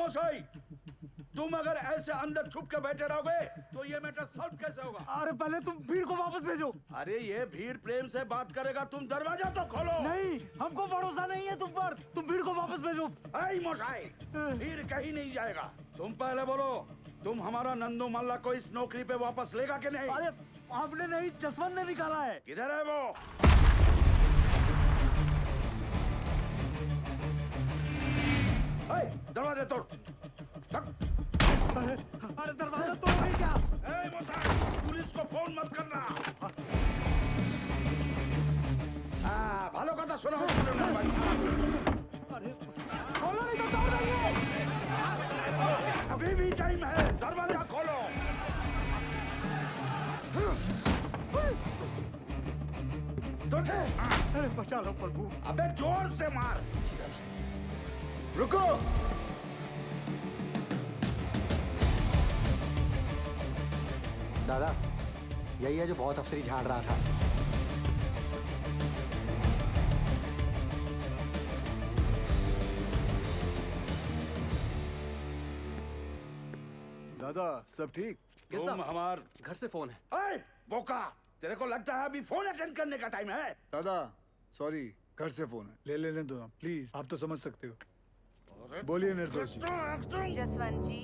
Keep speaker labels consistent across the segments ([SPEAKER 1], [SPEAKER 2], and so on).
[SPEAKER 1] मोशाई, तुम अगर ऐसे अंदर छुप के बैठे रहोगे तो ये मैटर सॉल्व कैसे होगा?
[SPEAKER 2] अरे पहले तुम भीड़ को वापस भेजो।
[SPEAKER 1] अरे ये भीड़ प्रेम से बात करेगा, तुम दरवाजा तो खोलो।
[SPEAKER 2] नहीं, हमको भरोसा नहीं है तुम पर। तुम भीड़ को वापस भेजो।
[SPEAKER 1] ऐ मोशाई, भीड़ कहीं नहीं जाएगा। तुम पहले बोलो, तुम हमारा नंदू मल्ला को इस नौकरी पे वापस लेगा कि नहीं?
[SPEAKER 2] अरे आपने नहीं, जसवंत ने निकाला है।
[SPEAKER 1] किधर है वो? दरवाजा तोड़।
[SPEAKER 2] अरे दरवाजा तोड़ नहीं क्या?
[SPEAKER 1] पुलिस को फोन मत करना। ভালো কথা শোনা হচ্ছিল না ভাই।
[SPEAKER 2] अरे खोलो नहीं तो तोड़ देंगे।
[SPEAKER 1] अभी भी टाइम है, दरवाजा खोलो।
[SPEAKER 2] अरे बचा लो प्रभु।
[SPEAKER 1] अबे जोर से मार।
[SPEAKER 3] रुको। दादा, यही है जो बहुत अफसरी झाड़ रहा था।
[SPEAKER 2] दादा सब ठीक?
[SPEAKER 1] तुम हमार
[SPEAKER 4] घर से फोन है।
[SPEAKER 1] ऐ बोका, तेरे को लगता है अभी फोन अटेंड करने का टाइम है?
[SPEAKER 2] दादा सॉरी, घर से फोन है, ले लेने दो प्लीज। आप तो समझ सकते हो। बोलिए निर्दोष जी।
[SPEAKER 5] जसवंत जी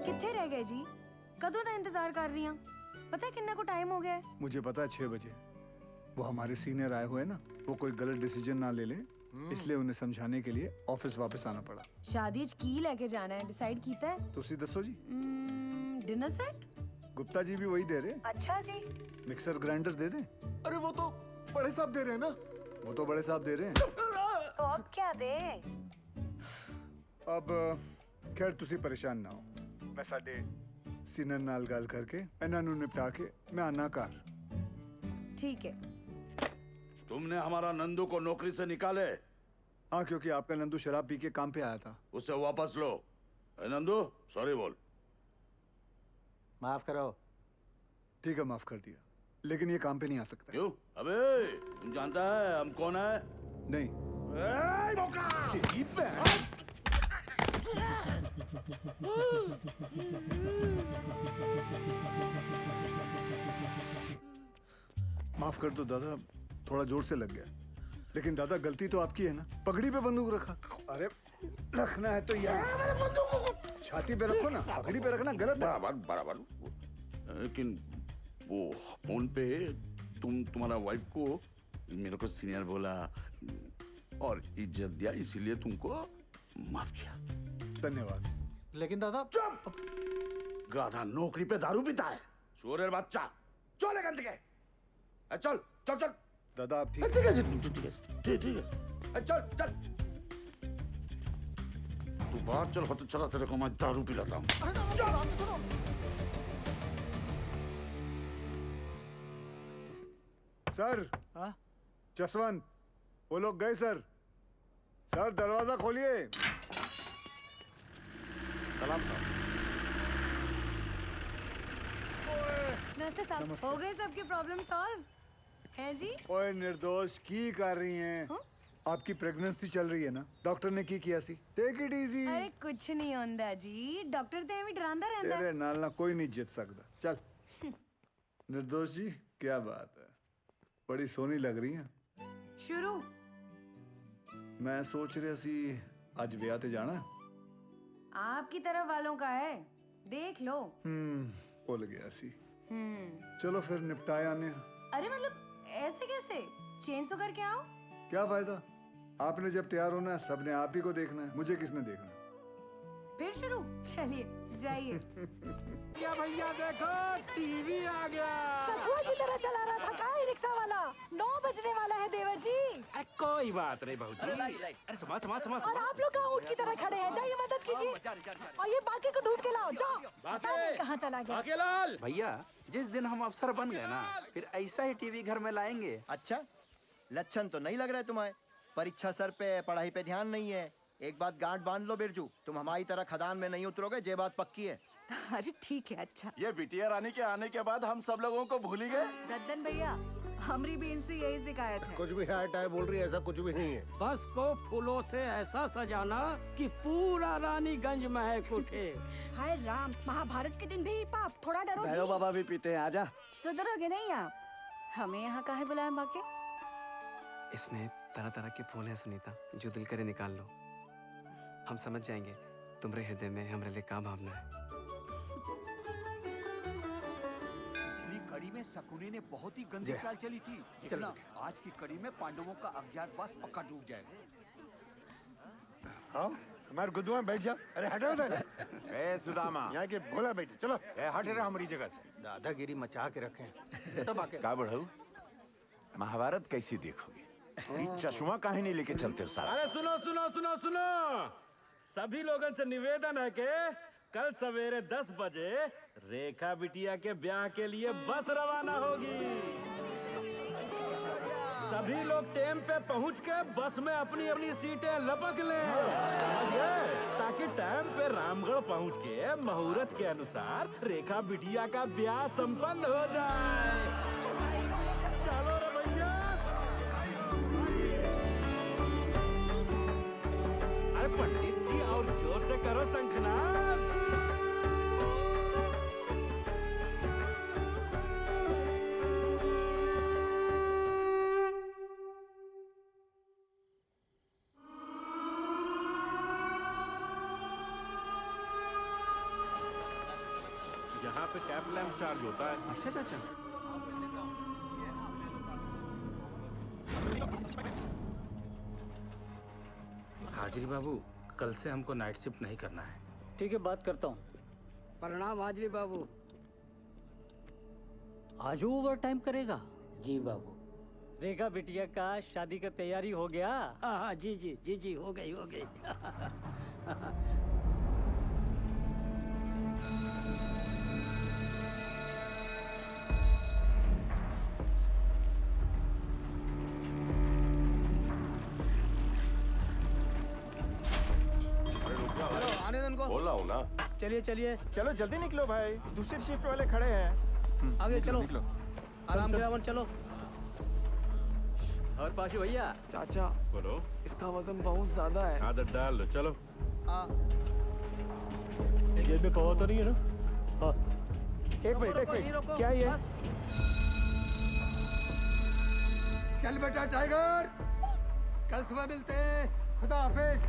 [SPEAKER 5] किथे रह गए जी? कदों का इंतजार कर रही हूं। पता है किन्ना को टाइम हो गया है?
[SPEAKER 2] मुझे पता है 6 बजे। वो हमारे सीनियर आए हुए ना, वो कोई गलत डिसीजन ना ले ले, इसलिए उन्हें समझाने के लिए ऑफिस वापस आना पड़ा।
[SPEAKER 5] शादी च की लेके जाना है डिसाइड कीता है?
[SPEAKER 2] तुसी दसो जी।
[SPEAKER 5] Dinner set?
[SPEAKER 2] गुप्ता जी भी वही दे रहे।
[SPEAKER 5] अच्छा जी।
[SPEAKER 2] मिक्सर ग्राइंडर दे दें?
[SPEAKER 3] अरे वो तो बड़े साहब दे रहे हैं ना।
[SPEAKER 2] वो तो बड़े साहब दे रहे हैं।
[SPEAKER 5] तो अब क्या दे?
[SPEAKER 2] अब खैर तुसी परेशान ना हो, मैं साडे सीनियर नाल गल करके इन्हां नूं निपटा के मैं आना घर।
[SPEAKER 5] ठीक है।
[SPEAKER 1] तुमने हमारा नंदू को नौकरी से निकाले?
[SPEAKER 2] हाँ, क्योंकि आपका नंदू शराब पी के काम पे आया था।
[SPEAKER 1] उसे वापस लो। ए नंदू, सॉरी बोल।
[SPEAKER 3] माफ करो।
[SPEAKER 2] ठीक है, माफ कर दिया, लेकिन ये काम पे नहीं आ सकता।
[SPEAKER 1] क्यों? अबे तुम जानता है हम कौन है?
[SPEAKER 2] नहीं।
[SPEAKER 1] ए, बोका!
[SPEAKER 2] माफ कर दो दादा, थोड़ा जोर से लग गया। लेकिन दादा गलती तो आपकी है ना, पगड़ी पे बंदूक रखा। अरे रखना है तो यार छाती पे रखो ना, पगड़ी पे रखना गलत है।
[SPEAKER 1] बराबर बराबर। लेकिन वो फोन पे तुम्हारा वाइफ को मेरे को सीनियर बोला और इज्जत दिया, इसीलिए तुमको माफ किया।
[SPEAKER 2] धन्यवाद।
[SPEAKER 3] लेकिन दादा।
[SPEAKER 1] चुप! गाधा नौकरी पे दारू पीता है, चोरेर बच्चा। चल एखान থেকে। चल चल चल।
[SPEAKER 2] दादा आप ठीक
[SPEAKER 1] ठीक है ठीक है ठीक है। चल चल तू बाहर चल, होते चला तेरे को मैं दारू पिलाता हूँ।
[SPEAKER 2] सर। हाँ? जसवंत, वो लोग गए सर। सर दरवाजा खोलिए।
[SPEAKER 1] सलाम साहब।
[SPEAKER 5] नमस्ते साहब, हो गए सबके प्रॉब्लम सॉल्व हैं जी?
[SPEAKER 2] ओए निर्दोष की कर रही हैं?
[SPEAKER 5] हाँ?
[SPEAKER 2] आपकी प्रेगनेंसी चल रही है ना, डॉक्टर ने की किया सी। Take it easy.
[SPEAKER 5] अरे कुछ नहीं होंदा जी, डॉक्टर ते भी डरांदा रहंदा।
[SPEAKER 2] तेरे नाल ना कोई नहीं जित सकता। चल। निर्दोष जी क्या बात है, बड़ी सोनी लग रही हैं।
[SPEAKER 5] शुरू।
[SPEAKER 2] मैं सोच रहा सी आज ब्याह ते जाना।
[SPEAKER 5] आपकी तरफ वालों का है, देख लो।
[SPEAKER 2] भूल गया सी। चलो फिर निपटाए आने।
[SPEAKER 5] अरे मतलब ऐसे कैसे? चेंज तो करके आओ।
[SPEAKER 2] क्या फायदा, आपने जब तैयार होना है सबने आप ही को देखना है, मुझे किसने देखना है?
[SPEAKER 5] फिर शुरू। चलिए जाइए।
[SPEAKER 2] क्या भैया देखो टीवी आ गया।
[SPEAKER 5] कछुआ की तरह चला रहा था का रिक्शा वाला। 9 बजने वाला है देवर जी।
[SPEAKER 4] कोई बात नहीं बहू जी। अरे समाज समाज समाज।
[SPEAKER 5] और आप लोग कहाँ ऊँट की तरह खड़े हैं? जाइए मदद कीजिए और ये बाकी को ढूंढ के लाओ। जाओ। पता नहीं कहाँ चला गया।
[SPEAKER 1] बाकेलाल!
[SPEAKER 4] भैया जिस दिन हम अफसर बन गए ना, फिर ऐसा ही टीवी घर में लाएंगे।
[SPEAKER 3] अच्छा, लक्षण तो नहीं लग रहा है तुम्हारे। परीक्षा सर पे, पढ़ाई पे ध्यान नहीं है। एक बात गांठ बांध लो बिरजू, तुम हमारी तरह खदान में नहीं उतरोगे, ये बात पक्की है।
[SPEAKER 5] अरे ठीक है। अच्छा
[SPEAKER 1] ये बिटिया रानी के आने के बाद हम सब लोगों को भूल ही गए।
[SPEAKER 6] दद्दन भैया, हमारी भी इनसे यही शिकायत है।
[SPEAKER 7] कुछ भी है टाइम बोल रही है, ऐसा कुछ भी नहीं है।
[SPEAKER 8] बस को फूलों से ऐसा सजाना कि पूरा रानीगंज महक उठे।
[SPEAKER 6] हाय राम, महाभारत के दिन भी पाप, थोड़ा डरो जी।
[SPEAKER 3] बाबा भी पीते हैं, आजा।
[SPEAKER 6] सुधरोगे नहीं आप?
[SPEAKER 5] हमें यहाँ काहे बुलाया बाके?
[SPEAKER 9] इसमें तरह तरह के फूल हैं सुनीता, जो दिल करे निकाल लो। हम समझ जाएंगे तुम्हारे हृदय में हमारे लिए क्या भावना है।
[SPEAKER 10] कड़ी में शकुनी ने बहुत ही गंदी चाल चली थी। देखना, आज की कड़ी में पांडवों का अज्ञातवास पक्का डूब जाएगा।
[SPEAKER 7] हाँ, हमारे गुद्दू में बैठ जा। अरे हटो उधर।
[SPEAKER 11] ए सुदामा,
[SPEAKER 7] यहाँ के भोला बैठे, चलो।
[SPEAKER 11] ए हट रहा हमारी जगह से।
[SPEAKER 7] दादागिरी मचा के रखे। तो बाकी
[SPEAKER 11] का बढ़ाऊ? महाभारत कैसी देखोगे? ये चश्मा काहे नहीं लेके चलते हो साला?
[SPEAKER 8] अरे सुनो सुनो सुनो सुनो, सभी लोगों से निवेदन है कि कल सवेरे 10 बजे रेखा बिटिया के ब्याह के लिए बस रवाना होगी। सभी लोग टाइम पे पहुंच के बस में अपनी अपनी सीटें लपक लें, समझ गए? ताकि टाइम पे रामगढ़ पहुंच के मुहूर्त के अनुसार रेखा बिटिया का ब्याह संपन्न हो जाए। चलो रे भैया। अरे पंडित जी और जोर से करो शंखनाद। यहाँ पे कैप लैंप चार्ज होता है।
[SPEAKER 9] अच्छा चाचा,
[SPEAKER 4] हाजिरी बाबू, कल से हमको नाइट शिफ्ट नहीं करना है।
[SPEAKER 8] ठीक है, बात करता हूँ। प्रणाम हाजरी बाबू। आज ओवर टाइम करेगा?
[SPEAKER 12] जी बाबू।
[SPEAKER 8] रेखा बिटिया का शादी का तैयारी हो गया?
[SPEAKER 12] हाँ जी जी जी जी, हो गई हो गई।
[SPEAKER 8] आने दो उनको।
[SPEAKER 11] बोला हूँ ना।
[SPEAKER 8] चलिए चलिए,
[SPEAKER 3] चलो जल्दी निकलो भाई, दूसरी शिफ्ट वाले खड़े हैं।
[SPEAKER 8] आगे चलो, आराम से आराम चलो।
[SPEAKER 9] और पाशु भैया।
[SPEAKER 4] चाचा,
[SPEAKER 8] बोलो।
[SPEAKER 4] इसका वजन बहुत ज्यादा है।
[SPEAKER 8] आदत डाल लो, चलो।
[SPEAKER 7] जेब में पवा तो नहीं है ना? हाँ।
[SPEAKER 3] एक मिनट, क्या ये?
[SPEAKER 8] चल बेटा टाइगर, कल सुबह मिलते हैं। खुदा हाफिज।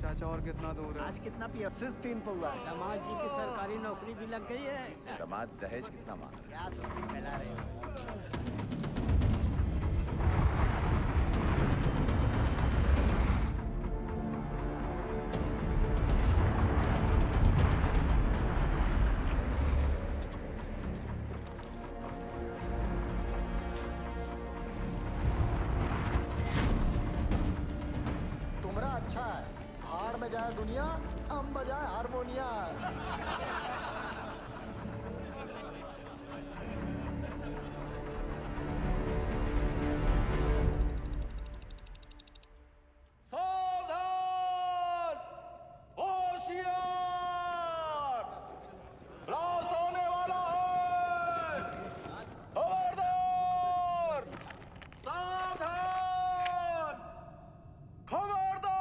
[SPEAKER 4] चाचा और कितना दूर है?
[SPEAKER 3] आज कितना पिया? सिर्फ 3 पौवा।
[SPEAKER 8] दामाद जी की सरकारी नौकरी भी लग गई है।
[SPEAKER 11] दामाद दहेज कितना मांग रहे?
[SPEAKER 3] क्या सुस्ती फैला रहे हो? तुमरा अच्छा है, भाड़ में जाए दुनिया, हम बजाए हारमोनिया।
[SPEAKER 11] सावधान! होशियार! ब्लास्ट होने वाला है! खबरदार! सावधान! खबरदार!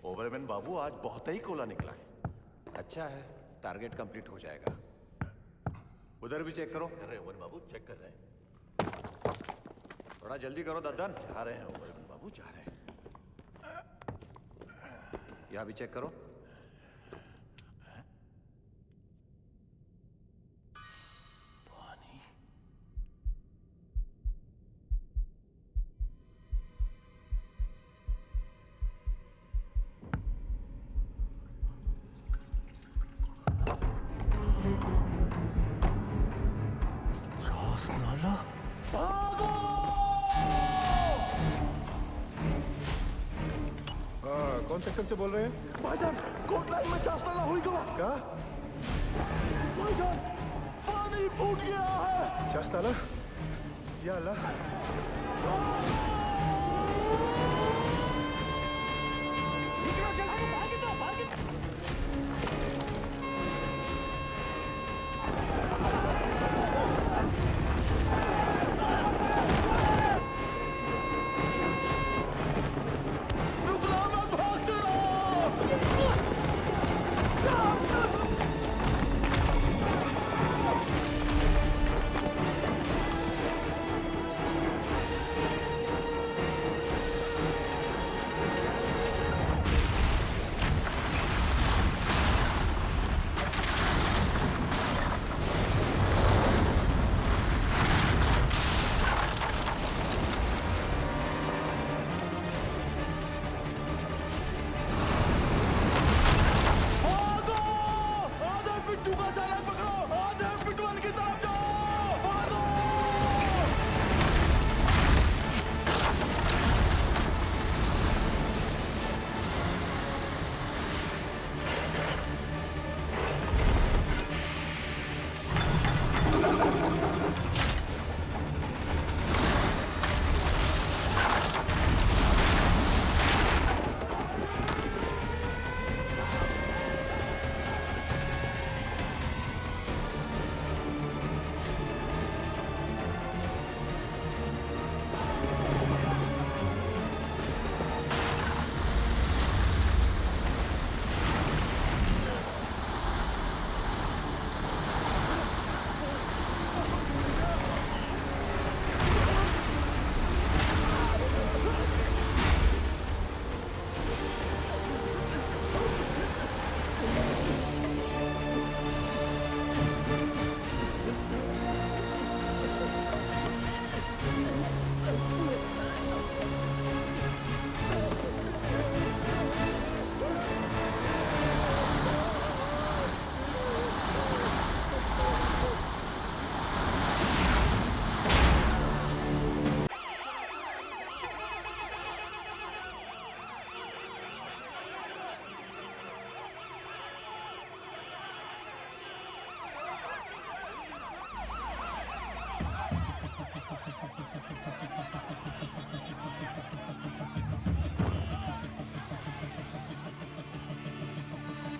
[SPEAKER 7] ओवरमैन बाबू, आज बहुत ही कोला निकला है।
[SPEAKER 11] अच्छा है, टारगेट कंप्लीट हो जाएगा। उधर भी चेक करो। अरे ओवर बाबू, चेक कर रहे हैं। थोड़ा जल्दी करो दद्दन।
[SPEAKER 7] जा रहे हैं ओबरमैन बाबू, जा रहे हैं।
[SPEAKER 11] यहाँ भी चेक करो।
[SPEAKER 2] कौन सेक्शन से बोल रहे हैं?
[SPEAKER 8] भाईजान कोट लाइन में चास्ता ना हुई गवा।
[SPEAKER 2] क्या?
[SPEAKER 8] भाईजान पानी फूट गया है।
[SPEAKER 2] चास्ताला? या अल्लाह।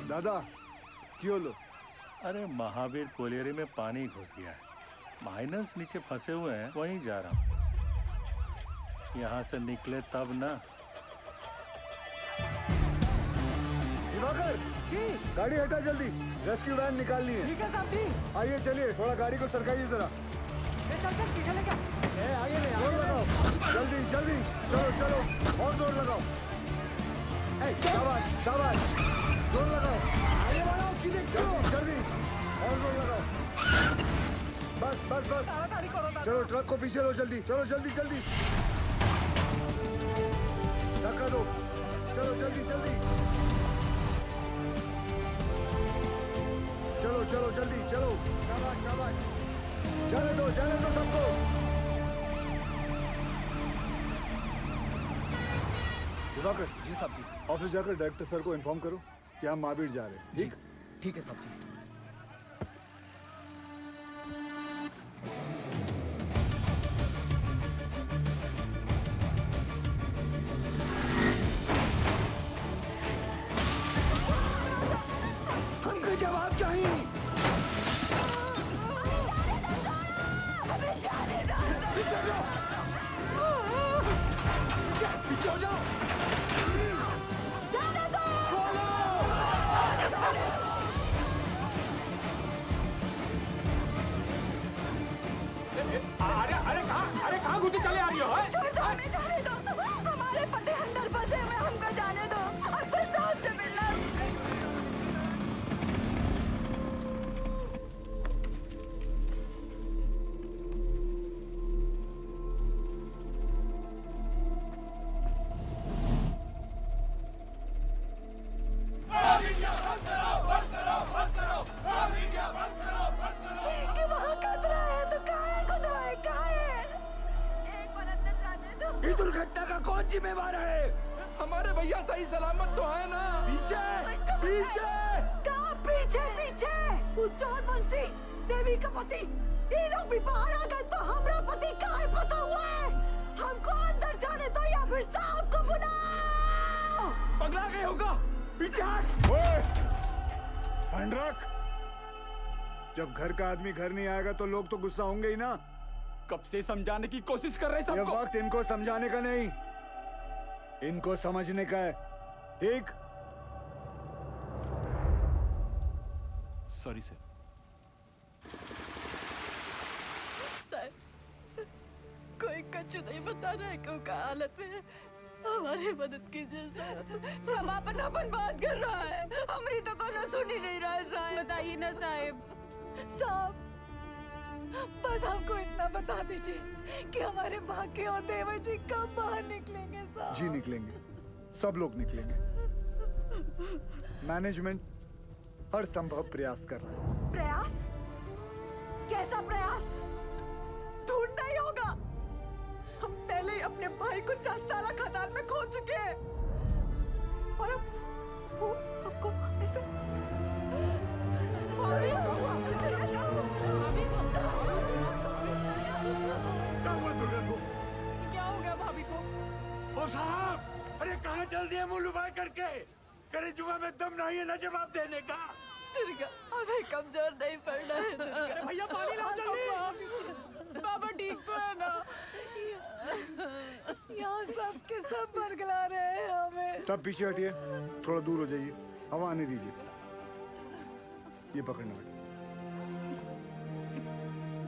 [SPEAKER 2] दादा क्यों लो?
[SPEAKER 8] अरे महावीर कोलियरी में पानी घुस गया है। माइनर्स नीचे फंसे हुए हैं, वहीं जा रहा हूँ। यहाँ से निकले तब ना।
[SPEAKER 2] दिवाकर जी, गाड़ी हटा जल्दी, रेस्क्यू वैन निकालनी है।
[SPEAKER 6] ठीक है साहब जी।
[SPEAKER 2] आइए चलिए, थोड़ा गाड़ी को सरकाइए जरा।
[SPEAKER 6] चल पीछे लेके आगे ले
[SPEAKER 2] जोर लगाओ, जल्दी जल्दी, चलो चलो और जोर लगाओ। शाबाश शाबाश, जोर लगाओ, आगे बढ़ाओ, जल्दी जल्दी और जोर लगाओ। बस बस बस, चलो ट्रक को पीछे लो जल्दी, चलो जल्दी जल्दी, धक्का दो, चलो जल्दी जल्दी, चलो चलो जल्दी चलो, शाबाश शाबाश, जाने दो सबको। दिवाकर
[SPEAKER 10] जी साहब जी।
[SPEAKER 2] ऑफिस जाकर डायरेक्टर सर को इन्फॉर्म करो कि हम महावीर जा रहे हैं। ठीक?
[SPEAKER 10] ठीक है साहब जी।
[SPEAKER 8] हमको जवाब चाहिए। पीछे हो जाओ। जिम्मेवार है? हमारे भैया सही सलामत तो है ना? पीछे पीछे
[SPEAKER 6] कहाँ पीछे पीछे? उज्जवल बंसी, देवी का पति, ये लोग भी बाहर आ गए तो हमारा पति कहाँ फंसा हुआ है? हमको अंदर जाने दो या फिर साहब को बुलाओ।
[SPEAKER 8] पगला गए होगा। पीछे हट।
[SPEAKER 2] हैंड रख। जब घर का आदमी घर नहीं आएगा तो लोग तो गुस्सा होंगे ही ना।
[SPEAKER 8] कब से समझाने की कोशिश कर रहे
[SPEAKER 2] ये
[SPEAKER 8] सबको।
[SPEAKER 2] वक्त इनको समझाने का नहीं, इनको समझने का है। ठीक?
[SPEAKER 8] Sorry sir.
[SPEAKER 6] कोई कुछ नहीं बता रहा है क्यों का हालत में है। हमारी मदद कीजिए साहब।
[SPEAKER 5] सब अपन बात कर रहा है, हमारी तो कोनो सुन ही नहीं रहा है साहब। बताइए ना साहब।
[SPEAKER 6] साहब बस हमको इतना बता दीजिए कि हमारे भाग्य और देवर जी कब बाहर निकलेंगे साहब।
[SPEAKER 2] जी निकलेंगे, सब लोग निकलेंगे। मैनेजमेंट हर संभव प्रयास कर रहा है।
[SPEAKER 6] प्रयास? कैसा प्रयास? ढूंढना ही होगा। हम पहले ही अपने भाई को चस्ताला खदान में खो चुके हैं और अब वो हमको ऐसे
[SPEAKER 5] क्या हो गया भाभी को?
[SPEAKER 11] ओ साहब, अरे कहाँ चल दिए मुंह लुभाए करके? करे जुआ में दम नहीं है ना जवाब देने का।
[SPEAKER 6] दुर्गा, हमें कमजोर नहीं पड़ना है दुर्गा।
[SPEAKER 11] भैया पानी लाओ जल्दी।
[SPEAKER 5] बाबा ठीक तो है ना?
[SPEAKER 6] यहाँ सब के सब बरगला रहे हैं हमें।
[SPEAKER 2] सब पीछे हटिए, थोड़ा दूर हो जाइए, हवा आने दीजिए। ये पकड़ना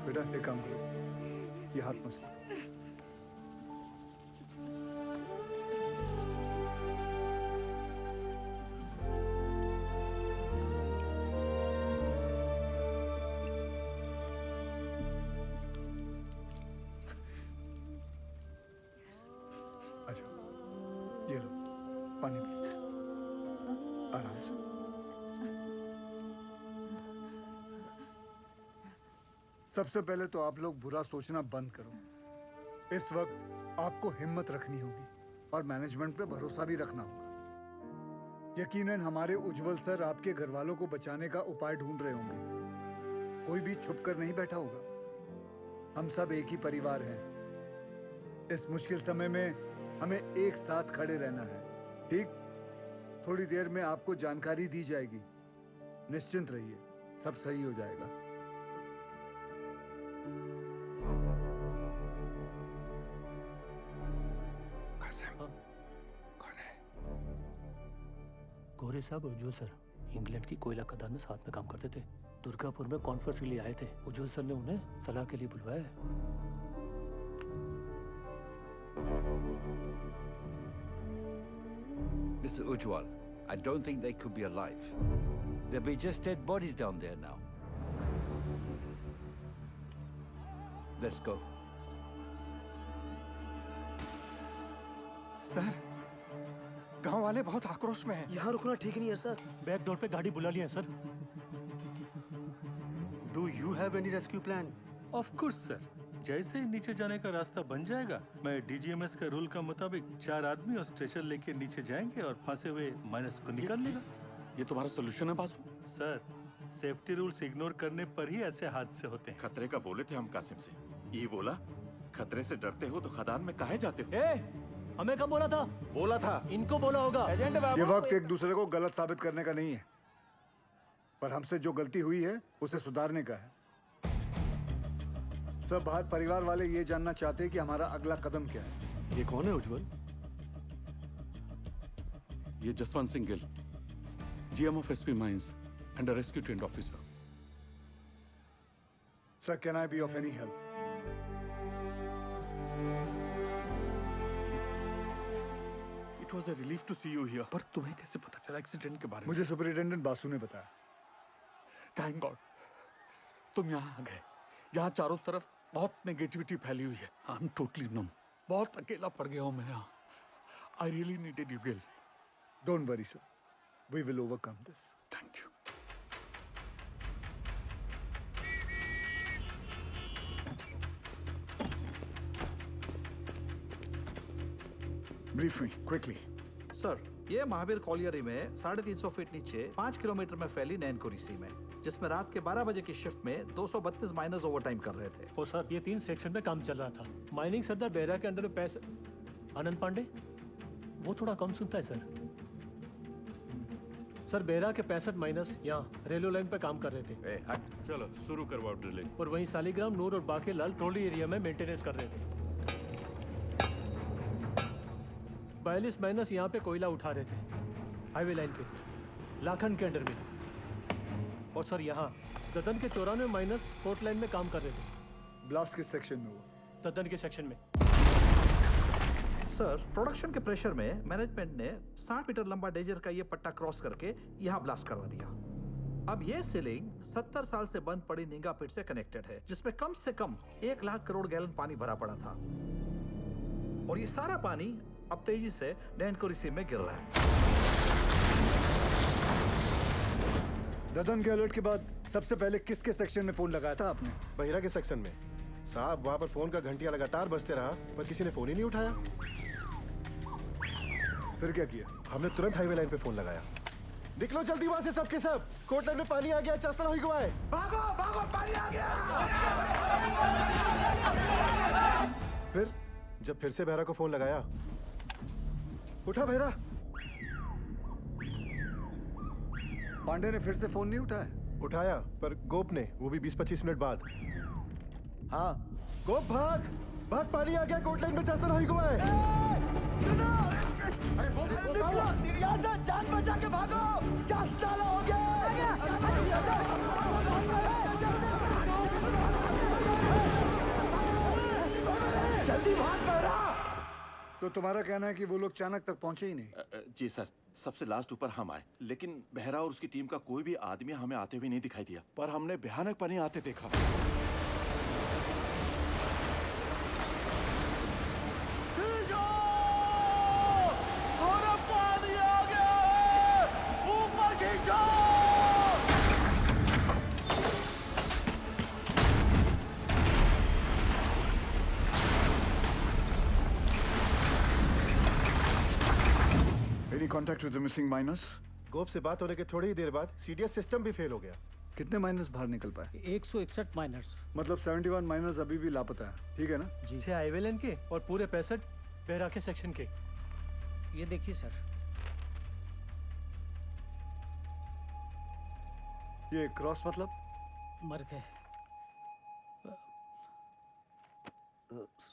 [SPEAKER 2] बेटा, एक काम करो, ये हाथ मत। अच्छा, ये लो पानी पी, आराम से। सबसे पहले तो आप लोग बुरा सोचना बंद करो। इस वक्त आपको हिम्मत रखनी होगी और मैनेजमेंट पे भरोसा भी रखना होगा। यकीनन हमारे उज्जवल सर आपके घर वालों को बचाने का उपाय ढूंढ रहे होंगे। कोई भी छुप कर नहीं बैठा होगा। हम सब एक ही परिवार हैं। इस मुश्किल समय में हमें एक साथ खड़े रहना है। ठीक? थोड़ी देर में आपको जानकारी दी जाएगी। निश्चिंत रहिए, सब सही हो जाएगा।
[SPEAKER 10] गोरे साहब उज्जवल सर इंग्लैंड की कोयला खदान में साथ में काम करते थे। दुर्गापुर में कॉन्फ्रेंस के लिए आए थे। उज्जवल सर ने उन्हें सलाह के लिए बुलवाया है।
[SPEAKER 13] Mr. Ujwal, I don't think they could be alive. There'll be just dead bodies down there now. Let's go.
[SPEAKER 11] Sir, गांव वाले बहुत आक्रोश में हैं।
[SPEAKER 10] यहाँ रुकना ठीक नहीं है सर। बैक डोर पे गाड़ी बुला लिया है sir.
[SPEAKER 8] Do you have any rescue plan? Of course sir. जैसे ही नीचे जाने का रास्ता बन जाएगा, मैं डीजीएमएस के रूल का मुताबिक 4 आदमी और स्ट्रेचर लेके नीचे जाएंगे और फंसे हुए माइनस को निकाल लेगा।
[SPEAKER 14] ये तुम्हारा सोल्यूशन है Basu?
[SPEAKER 8] Sir, safety rules ignore करने पर ही ऐसे हादसे होते हैं।
[SPEAKER 14] खतरे का बोले थे हम कासिम से। ये बोला, खतरे से डरते हो तो खदान में काहे जाते हो?
[SPEAKER 10] हमें कब बोला था?
[SPEAKER 14] बोला था।
[SPEAKER 10] इनको बोला होगा।
[SPEAKER 2] ये वक्त एक दूसरे को गलत साबित करने का नहीं है, पर हमसे जो गलती हुई है उसे सुधारने का है। सब बाहर परिवार वाले ये जानना चाहते हैं कि हमारा अगला कदम क्या है।
[SPEAKER 10] ये कौन है उज्जवल?
[SPEAKER 14] ये Jaswant Singh Gill, GM of SP mines and a rescue trained officer.
[SPEAKER 2] Sir, can I be of any help?
[SPEAKER 14] It was a relief to see you here. पर तुम्हें कैसे पता चला एक्सीडेंट के बारे में?
[SPEAKER 2] मुझे सुपरिटेंडेंट बासु ने बताया।
[SPEAKER 14] थैंक गॉड तुम यहाँ आ गए। यहाँ चारों तरफ बहुत नेगेटिविटी फैली हुई है। I am totally numb. बहुत अकेला पड़ गया हूँ मैं यहाँ। I really needed you Gill.
[SPEAKER 2] Don't worry sir, we will overcome this.
[SPEAKER 14] Thank you.
[SPEAKER 2] Brief me quickly.
[SPEAKER 15] Sir, ये महावीर कॉलियरी में 350 फीट नीचे 5 किलोमीटर में फैली नैनकोरी सी में, जिसमें रात के 12 बजे की शिफ्ट में 232 माइनर्स ओवरटाइम कर रहे थे।
[SPEAKER 10] ओ सर, ये 3 सेक्शन में काम चल रहा था। माइनिंग सरदार बेहरा के अंडर में पैसे आनंद पांडे, वो थोड़ा कम सुनता है सर। सर बेहरा के 65 माइनस यहाँ रेलवे लाइन पे काम कर रहे थे।
[SPEAKER 8] चलो शुरू करवाओ ड्रिलिंग।
[SPEAKER 10] और वहीं सालीग्राम, नूर और बाकी लाल ट्रॉली एरिया में मेंटेनेंस कर रहे थे। 42 माइनस यहाँ पे कोयला उठा रहे थे हाईवे लाइन पे, लाखन के अंडर में। और सर यहाँ ददन के 94 माइनस कोर्ट लाइन में काम कर रहे थे।
[SPEAKER 2] ब्लास्ट किस सेक्शन में हुआ?
[SPEAKER 10] ददन के सेक्शन में।
[SPEAKER 15] सर, प्रोडक्शन के प्रेशर में मैनेजमेंट ने 60 मीटर लंबा डेजर का ये पट्टा क्रॉस करके यहाँ ब्लास्ट करवा दिया। अब ये सीलिंग 70 साल से बंद पड़ी निंगा पिट से कनेक्टेड है, जिसमें कम से कम 1 लाख करोड़ गैलन पानी भरा पड़ा था। और ये सारा पानी अब तेजी से नैनकोरी सी में गिर रहा है।
[SPEAKER 2] ददन के अलर्ट के बाद सबसे पहले किसके सेक्शन में फोन लगाया था आपने?
[SPEAKER 16] बहिरा के सेक्शन में। साहब, वहाँ पर फोन का घंटिया लगातार बजते रहा, पर किसी ने फोन ही नहीं उठाया।
[SPEAKER 2] फिर क्या किया?
[SPEAKER 16] हमने तुरंत हाईवे लाइन पे फोन लगाया। निकलो जल्दी वहाँ से सबके सब, कोर्ट लाइन में पानी आ गया, चासला हुई गवाए।
[SPEAKER 11] भागो भागो, पानी आ गया।
[SPEAKER 16] फिर जब फिर से बहरा को फोन लगाया, उठा बहरा।
[SPEAKER 2] पांडे ने फिर से फोन नहीं उठाया?
[SPEAKER 16] उठाया, पर गोप ने, वो भी 20-25 मिनट बाद।
[SPEAKER 2] हाँ,
[SPEAKER 16] गोप भाग भाग, पानी आ गया, कोर्ट लाइन में चासला हुई गवाए।
[SPEAKER 3] जान बचा के भागो, चासला हो गया।
[SPEAKER 11] जल्दी भाग बहरा।
[SPEAKER 2] तो तुम्हारा कहना है कि वो लोग चाणक तक पहुंचे ही नहीं?
[SPEAKER 7] जी सर, सबसे लास्ट ऊपर हम आए, लेकिन बेहरा और उसकी टीम का कोई भी आदमी हमें आते हुए नहीं दिखाई दिया, पर हमने भयानक पानी आते देखा।
[SPEAKER 11] पानी आ गया है, ऊपर खींचो।
[SPEAKER 2] Any contact with the missing miners?
[SPEAKER 16] गोप से बात होने के थोड़ी ही देर बाद सीडीएस सिस्टम भी फेल हो गया।
[SPEAKER 2] कितने माइनर्स बाहर निकल पाए?
[SPEAKER 12] 161 माइनर्स।
[SPEAKER 2] मतलब 71 माइनर्स अभी भी लापता है, ठीक है ना?
[SPEAKER 10] जी। 6 हाईवे लाइन के और पूरे 65 बेहरा के सेक्शन के।
[SPEAKER 12] ये देखिए सर।
[SPEAKER 2] ये क्रॉस मतलब?
[SPEAKER 12] मर गए।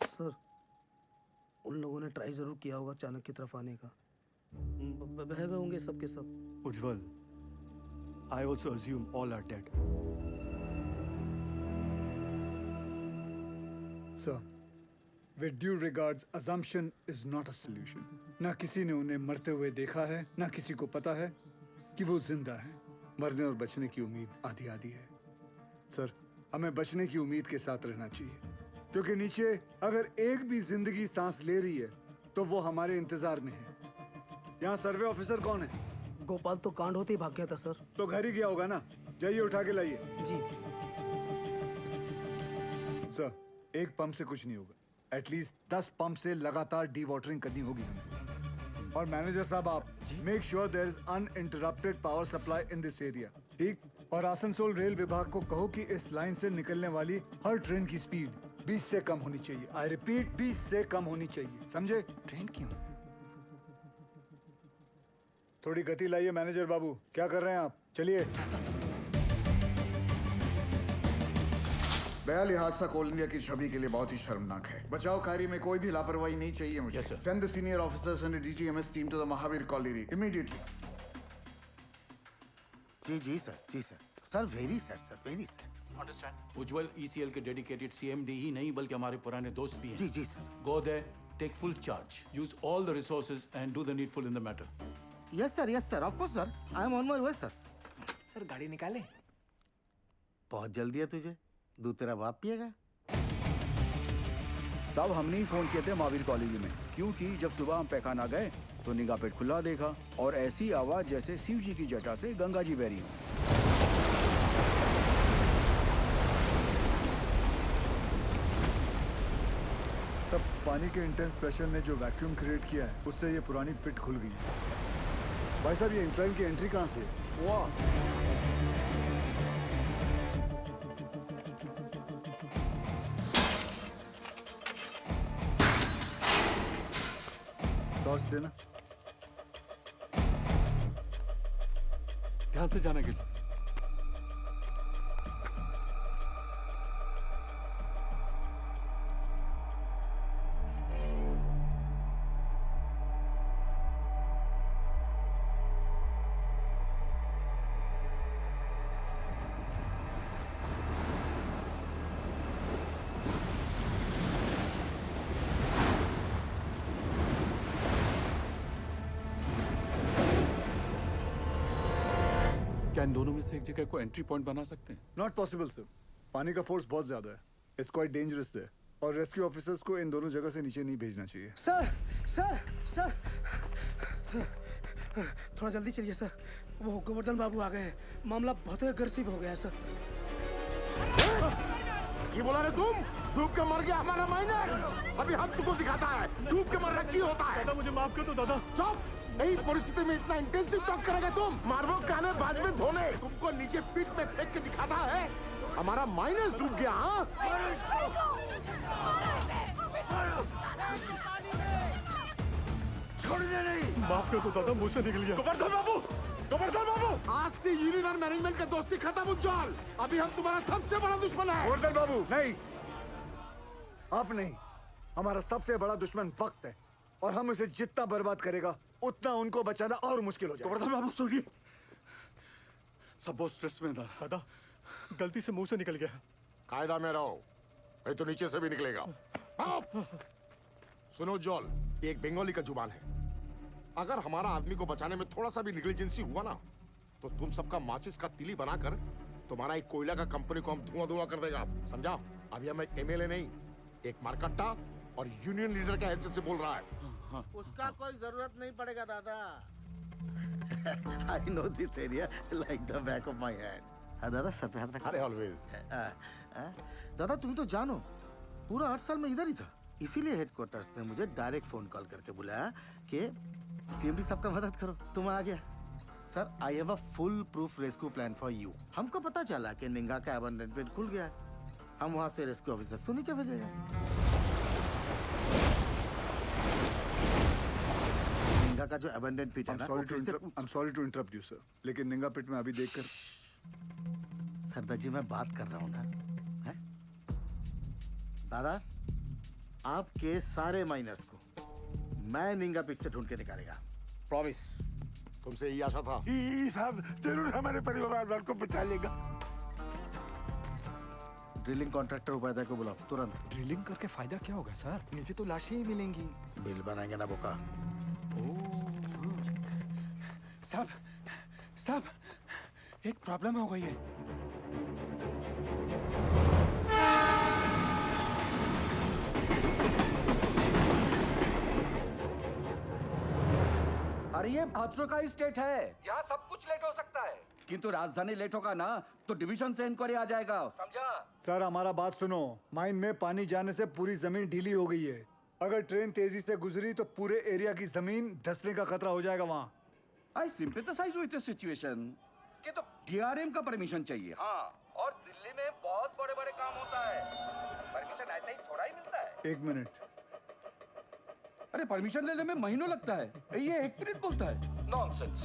[SPEAKER 17] सर, उन लोगों ने ट्राई जरूर किया होगा चाणक की तरफ आने का। बह गए होंगे सबके सब।
[SPEAKER 10] उज्जवल, I also assume all are dead.
[SPEAKER 2] Sir, with due regards, assumption is not a solution. ना किसी ने उन्हें मरते हुए देखा है, ना किसी को पता है कि वो जिंदा है। मरने और बचने की उम्मीद आधी आधी है। सर, हमें बचने की उम्मीद के साथ रहना चाहिए, क्योंकि नीचे अगर एक भी जिंदगी सांस ले रही है तो वो हमारे इंतजार में है। यहाँ सर्वे ऑफिसर कौन है?
[SPEAKER 17] गोपाल तो कांड होते ही भाग गया था सर।
[SPEAKER 2] तो घर ही गया होगा ना? जाइए उठा के लाइए।
[SPEAKER 17] जी।
[SPEAKER 2] सर, एक पंप से कुछ नहीं होगा। एटलीस्ट 10 पंप से लगातार डी वाटरिंग करनी होगी हमें। और मैनेजर साहब, आप make sure there is uninterrupted power supply in this area, ठीक? और आसनसोल रेल विभाग को कहो कि इस लाइन से निकलने वाली हर ट्रेन की स्पीड 20 से कम होनी चाहिए। आई रिपीट, 20 से कम होनी चाहिए, समझे?
[SPEAKER 3] ट्रेन क्यों?
[SPEAKER 2] थोड़ी गति लाइए मैनेजर बाबू। क्या कर रहे हैं आप? चलिए।
[SPEAKER 18] बहरहाल ये हादसा कोल इंडिया की छवि के लिए बहुत ही शर्मनाक है। बचाव कार्य में कोई भी लापरवाही नहीं चाहिए मुझे। Send the senior officers and DGMS team to the Mahavir colony immediately.
[SPEAKER 3] जी जी सर, जी sir. Sir very sir, very sir.
[SPEAKER 14] Understand. Ujjwal ECL के डेडिकेटेड सीएमडी ही नहीं बल्कि हमारे पुराने दोस्त भी हैं।
[SPEAKER 3] जी जी sir.
[SPEAKER 14] Go there, take full charge, use all the resources and do the needful in the matter.
[SPEAKER 3] Yes sir, of course sir. I am on my way sir.
[SPEAKER 17] Sir गाड़ी निकाले।
[SPEAKER 3] बहुत जल्दी है तुझे, दूध तेरा बाप पिएगा।
[SPEAKER 19] साहब, हमने ही फोन किए थे महावीर कॉलेज में, क्योंकि जब सुबह हम पैखाना गए तो निगाह पेट खुला देखा और ऐसी आवाज जैसे शिव जी की जटा से गंगा जी बह रही हो।
[SPEAKER 2] सब पानी के इंटेंस प्रेशर ने जो वैक्यूम क्रिएट किया है उससे ये पुरानी पिट खुल गई है। भाई साहब ये इंक्लाइन की एंट्री कहाँ से है? वाह, टॉर्च देना।
[SPEAKER 14] ध्यान से जाना गिल। क्या इन दोनों में से एक जगह को एंट्री पॉइंट बना सकते हैं?
[SPEAKER 2] नॉट पॉसिबल सर, पानी का फोर्स बहुत ज्यादा है। इट्स क्वाइट डेंजरस है और रेस्क्यू ऑफिसर्स को इन दोनों जगह से नीचे नहीं भेजना चाहिए।
[SPEAKER 17] सर सर सर सर थोड़ा जल्दी चलिए सर, वो गोवर्धन बाबू आ गए हैं, मामला बहुत अग्रेसिव हो गया है सर।
[SPEAKER 11] ये बोला रे तुम? डूब के मर गया हमारा माइनर। अभी हम तुमको दिखाता है डूब के मरना क्यों होता है।
[SPEAKER 10] दादा मुझे माफ कर दो दादा।
[SPEAKER 11] चुप, यही परिस्थिति में इतना इंटेंसिव टॉक करेगा तुम? मारबो काने बाज में धोने तुमको नीचे पीठ में फेंक के दिखाता है हमारा माइनस डूब गया। हाँ छोड़ने नहीं।
[SPEAKER 10] माफ कर दो दादा, मुझसे निकल गया।
[SPEAKER 11] गोवर्धन बाबू, गोवर्धन बाबू, आज से यूनियन और मैनेजमेंट का दोस्ती खत्म उज्जवल। अभी हम तुम्हारा सबसे बड़ा दुश्मन है।
[SPEAKER 2] गोवर्धन बाबू नहीं, आप नहीं, हमारा सबसे बड़ा दुश्मन वक्त है और हम उसे जितना बर्बाद करेगा उतना उनको बचाना और मुश्किल हो जाएगा।
[SPEAKER 14] गोवर्धन बाबू सुनिए, सब बहुत स्ट्रेस में था।
[SPEAKER 10] दादा गलती से मुंह से निकल गया।
[SPEAKER 11] कायदा में रहो, नहीं तो नीचे से भी निकलेगा। सुनो जॉल, ये एक बंगाली का जुबान है। अगर हमारा आदमी को बचाने में थोड़ा सा भी निग्लिजेंसी हुआ ना तो तुम सबका माचिस का तिली बनाकर तुम्हारा एक कोयला का कंपनी को हम धुआं धुआं कर देगा, समझा? अभी हम एक एमएलए नहीं, एक मारकट्टा और यूनियन लीडर का हैसियत से बोल रहा है।
[SPEAKER 3] उसका कोई जरूरत नहीं पड़ेगा दादा। I know this area like the back of my hand. हाँ दादा, सर पे हाथ रखो।
[SPEAKER 11] अरे ऑलवेज।
[SPEAKER 3] दादा तुम तो जानो पूरा 8 साल में इधर ही था, इसीलिए हेडक्वार्टर्स ने मुझे डायरेक्ट फोन कॉल करके बुलाया कि सीएमडी साहब का मदद करो। तुम आ गया sir. I have a full proof rescue plan for you. हमको पता चला कि निंगा का अबंडनमेंट खुल गया, हम वहां से रेस्क्यू ऑफिसर को नीचे भेजेंगे। निंगा का जो अबंडन पिट है ना,
[SPEAKER 2] I'm sorry to interrupt you sir, लेकिन निंगा पिट में अभी देखकर।
[SPEAKER 3] सरदार जी मैं बात कर रहा हूँ ना, है? दादा आपके सारे माइनर्स को मैं निंगा पिट से ढूंढ के निकालेगा, प्रॉमिस।
[SPEAKER 11] तुमसे यही आशा था।
[SPEAKER 2] साहब जरूर हमारे परिवार वालों को बचा लेगा।
[SPEAKER 3] ड्रिलिंग कॉन्ट्रैक्टर उपाध्याय को बुलाओ तुरंत।
[SPEAKER 14] ड्रिलिंग करके फायदा क्या होगा सर?
[SPEAKER 2] नीचे तो लाशें ही मिलेंगी।
[SPEAKER 3] बिल बनाएंगे ना बोका।
[SPEAKER 19] साहब साहब एक प्रॉब्लम हो गई है।
[SPEAKER 20] अरे ये हादसों का ही स्टेट है,
[SPEAKER 19] यहाँ सब कुछ लेट हो सकता है।
[SPEAKER 20] किंतु राजधानी लेट होगा ना तो डिवीजन से इंक्वायरी आ जाएगा, समझा?
[SPEAKER 2] सर हमारा बात सुनो, माइन में पानी जाने से पूरी जमीन ढीली हो गई है। अगर ट्रेन तेजी से गुजरी तो पूरे एरिया की जमीन धंसने का खतरा हो जाएगा वहाँ।
[SPEAKER 20] आई सिंपैथाइज विद द सिचुएशन कि तो डीआरएम का परमिशन चाहिए। हाँ, और दिल्ली में बहुत बड़े बड़े काम होता है, परमिशन ऐसे ही थोड़ा ही मिलता है।
[SPEAKER 2] 1 मिनट।
[SPEAKER 20] अरे परमिशन लेने में महीनों लगता है, ये 1 मिनट बोलता है। नॉनसेंस।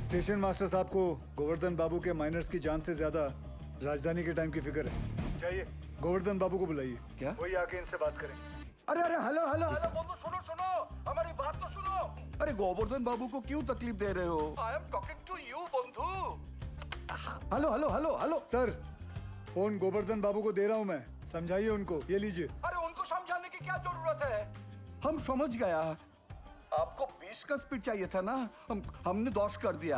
[SPEAKER 2] स्टेशन मास्टर साहब को गोवर्धन बाबू के माइनर्स की जान से ज्यादा राजधानी के टाइम की फिक्र है। चाहिए गोवर्धन बाबू को बुलाइए।
[SPEAKER 20] क्या?
[SPEAKER 2] वही आके इनसे बात करें।
[SPEAKER 20] अरे अरे हेलो हेलो हेलो बंधु, सुनो सुनो, हमारी बात तो सुनो। अरे गोवर्धन बाबू को क्यों तकलीफ दे रहे हो? I am talking to you बंधु। Hello hello hello hello
[SPEAKER 2] sir, phone Govardhan babu को दे रहा हूँ मैं, समझाइए उनको। ये लीजिए।
[SPEAKER 20] अरे उनको समझाने की क्या जरूरत है, हम समझ गया। आपको 20 का स्पीड चाहिए था ना, हमने 10 कर दिया।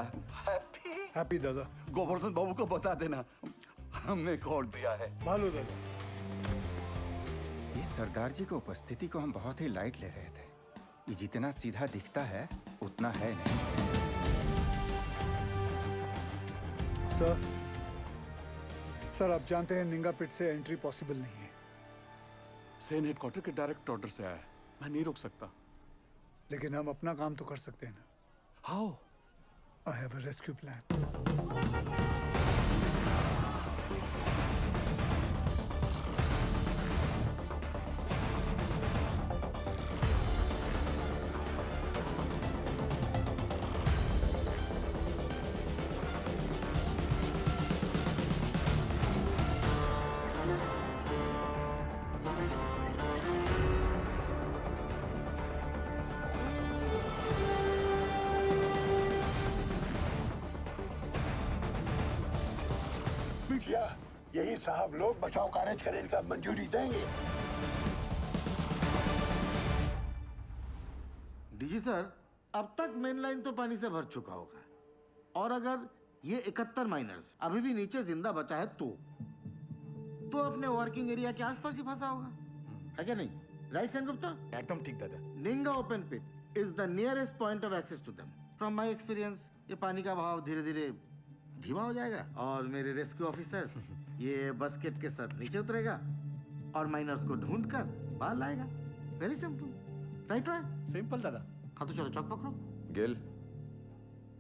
[SPEAKER 2] हैप्पी दादा।
[SPEAKER 20] गोवर्धन बाबू को बता देना हमने कोड दिया है।
[SPEAKER 2] भालो दादा।
[SPEAKER 21] इस सरदार जी की उपस्थिति को हम बहुत ही लाइट ले रहे थे। ये जितना सीधा दिखता है उतना है नहीं।
[SPEAKER 2] सर आप जानते हैं निंगा पिट से एंट्री पॉसिबल नहीं है।
[SPEAKER 14] सेन हेडक्वार्टर के डायरेक्ट ऑर्डर से आया है, मैं नहीं रोक सकता।
[SPEAKER 1] लेकिन हम अपना काम तो कर सकते हैं ना।
[SPEAKER 14] How?
[SPEAKER 1] I have a rescue plan.
[SPEAKER 22] बिटिया, यही साहब लोग बचाव कार्य करने का मंजूरी देंगे।
[SPEAKER 3] डीजी सर, अब तक मेन लाइन तो पानी से भर चुका होगा, और अगर ये 71 माइनर्स अभी भी नीचे जिंदा बचा है तो अपने वर्किंग एरिया के आसपास ही फंसा होगा, है क्या नहीं? राइट सेन गुप्ता?
[SPEAKER 16] एकदम ठीक दादा।
[SPEAKER 3] Ninga open pit is the nearest point of access to them. From my experience ये पानी का बहाव धीरे धीरे धीमा हो जाएगा और मेरे रेस्क्यू ऑफिसर्स ये बस्केट के साथ नीचे उतरेगा और माइनर्स को ढूंढकर बाहर लाएगा। Very simple, right?
[SPEAKER 10] सिंपल दादा।
[SPEAKER 3] हाँ तो चलो चौक पकड़ो।
[SPEAKER 1] गिल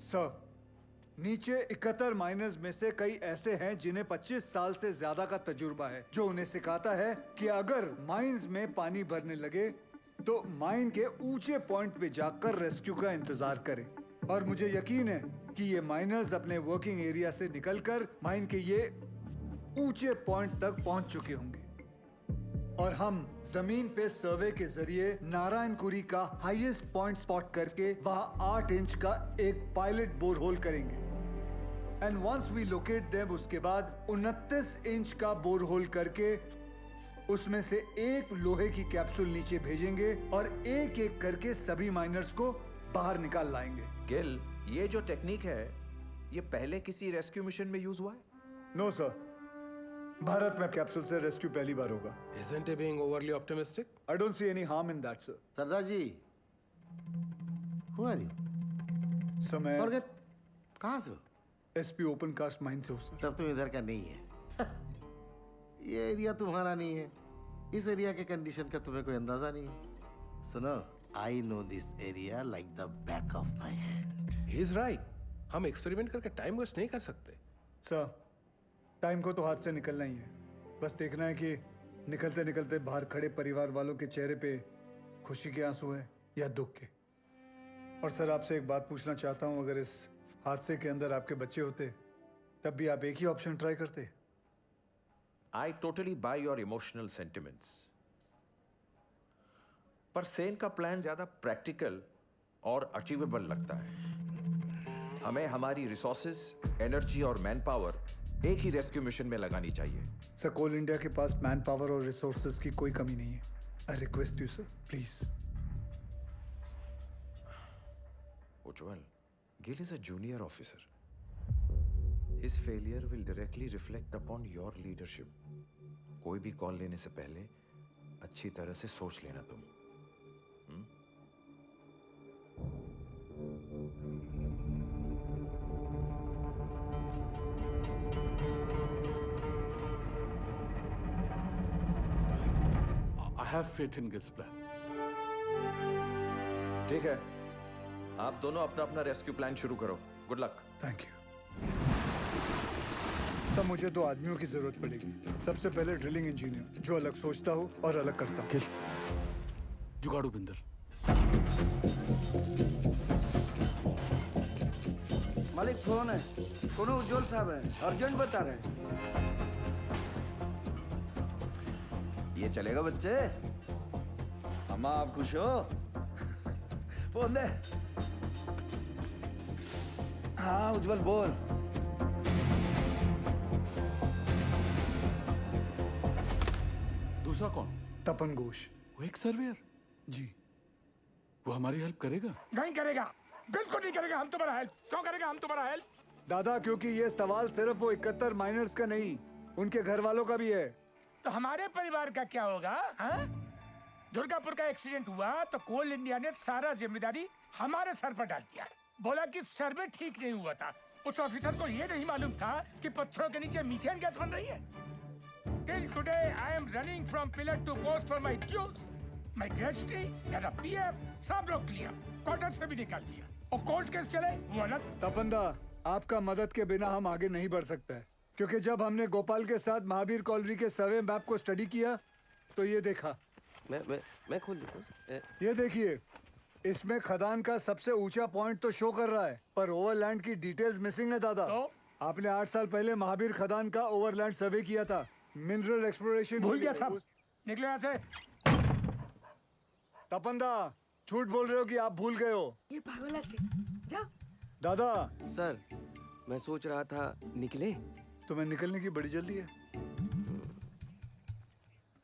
[SPEAKER 1] सर, नीचे 71 माइनर्स में से कई ऐसे हैं जिन्हें 25 साल से ज्यादा का तजुर्बा है, जो उन्हें सिखाता है कि अगर माइंस में पानी भरने लगे तो माइन के ऊंचे पॉइंट पे जाकर रेस्क्यू का इंतजार करें। और मुझे यकीन है कि ये माइनर्स अपने वर्किंग एरिया से निकलकर माइन के ये ऊंचे पॉइंट तक पहुंच चुके होंगे और हम जमीन पे सर्वे के जरिए नारायणकुरी का हाईएस्ट पॉइंट स्पॉट करके वहां 8 इंच का एक पायलट बोरहोल करेंगे। And once we locate them, उसके बाद 29 इंच का बोरहोल करके उसमें से एक लोहे की कैप्सूल नीचे भेजेंगे और एक एक करके सभी माइनर्स को बाहर निकाल लाएंगे।
[SPEAKER 23] गिल, ये जो टेक्निक है ये पहले किसी रेस्क्यू मिशन में यूज हुआ है?
[SPEAKER 1] नो सर, भारत में कैप्सूल से रेस्क्यू पहली बार होगा।
[SPEAKER 24] Isn't he being overly optimistic?
[SPEAKER 1] I don't see any harm in that, sir.
[SPEAKER 3] Sardar ji, who are you?
[SPEAKER 1] Sir मैं
[SPEAKER 3] Forget, कहाँ से हो?
[SPEAKER 1] एसपी ओपन कास्ट माइन से हो सर।
[SPEAKER 3] तब तुम इधर का नहीं है। ये एरिया तुम्हारा नहीं है, इस एरिया के कंडीशन का तुम्हें कोई अंदाजा नहीं है। सुनो, I know this area like the back of my hand.
[SPEAKER 24] He is right. हम एक्सपेरिमेंट करके टाइम वेस्ट नहीं कर सकते।
[SPEAKER 1] सर, टाइम को तो हाथ से निकलना ही है, बस देखना है कि निकलते निकलते बाहर खड़े परिवार वालों के चेहरे पे खुशी के आंसू हैं या दुख के। और सर आपसे एक बात पूछना चाहता हूँ, अगर इस हादसे के अंदर आपके बच्चे होते तब भी आप एक ही ऑप्शन ट्राई करते?
[SPEAKER 23] I totally buy your emotional sentiments. पर सेन का प्लान ज्यादा प्रैक्टिकल और अचीवेबल लगता है। हमें हमारी रिसोर्सेज, एनर्जी और मैन पावर एक ही रेस्क्यू मिशन में लगानी चाहिए।
[SPEAKER 1] सर, कोल इंडिया के पास मैन पावर और रिसोर्सेज की कोई कमी नहीं है। I request you sir, please.
[SPEAKER 23] Ujjwal, Gill is a junior officer. His failure will directly reflect upon your leadership. कोई भी कॉल लेने से पहले अच्छी तरह से सोच लेना तुम।
[SPEAKER 14] I have faith in Gil's plan.
[SPEAKER 23] ठीक है, आप दोनों अपना अपना रेस्क्यू प्लान शुरू करो। Good luck.
[SPEAKER 1] Thank you. तब मुझे 2 आदमियों की जरूरत पड़ेगी। सबसे पहले ड्रिलिंग इंजीनियर, जो अलग सोचता हो और अलग करता हो।
[SPEAKER 14] जुगाड़ू बिंदर।
[SPEAKER 2] मालिक फोन है, कोनो उज्जवल साहब है, अर्जेंट बता रहे हैं।
[SPEAKER 25] ये चलेगा बच्चे? अम्मा आप खुश हो? फोन दे। हाँ उज्जवल बोल।
[SPEAKER 14] दूसरा कौन?
[SPEAKER 1] तपन घोष।
[SPEAKER 14] वो एक सर्वेयर?
[SPEAKER 1] जी।
[SPEAKER 14] वो हमारी हेल्प करेगा?
[SPEAKER 20] नहीं करेगा, बिल्कुल नहीं करेगा। हम तुम्हारा हेल्प क्यों करेगा? हम तुम्हारा हेल्प
[SPEAKER 1] दादा, क्योंकि ये सवाल सिर्फ वो 71 माइनर्स का नहीं, उनके घर वालों का भी है।
[SPEAKER 20] तो हमारे परिवार का क्या होगा? दुर्गापुर का एक्सीडेंट हुआ तो कोल इंडिया ने सारा जिम्मेदारी हमारे सर पर डाल दिया। बोला कि सर्वे ठीक नहीं हुआ था। उस ऑफिसर को ये नहीं मालूम था कि पत्थरों के नीचे मीथेन गैस बन रही है।
[SPEAKER 4] Till today, I am running from pillar to post for my dues. My gratuity, मेरा PF, सब लोग क्लियर, क्वार्टर से भी निकाल दिया। और कोर्ट केस चले, वो अलग।
[SPEAKER 1] तपंदा, आपका मदद के बिना हम आगे नहीं बढ़ सकते हैं, क्योंकि जब हमने गोपाल के साथ महावीर कॉलोनी के सर्वे मैप को स्टडी किया, तो ये देखा।
[SPEAKER 5] मैं खोल देता हूँ।
[SPEAKER 1] ये देखिए, इसमें खदान का सबसे ऊंचा पॉइंट तो शो कर रहा है, पर ओवरलैंड की डिटेल्स मिसिंग है दादा। आपने 8 साल पहले महावीर खदान का ओवरलैंड सर्वे किया था, मिनरल एक्सप्लोरेशन
[SPEAKER 4] भूल गया सब। निकलो यहाँ से।
[SPEAKER 1] तपंदा, झूठ बोल रहे हो कि आप भूल गए हो?
[SPEAKER 6] ये पागल से जाओ।
[SPEAKER 5] दादा सर, मैं सोच रहा था निकले।
[SPEAKER 1] तुम्हें निकलने की बड़ी जल्दी है।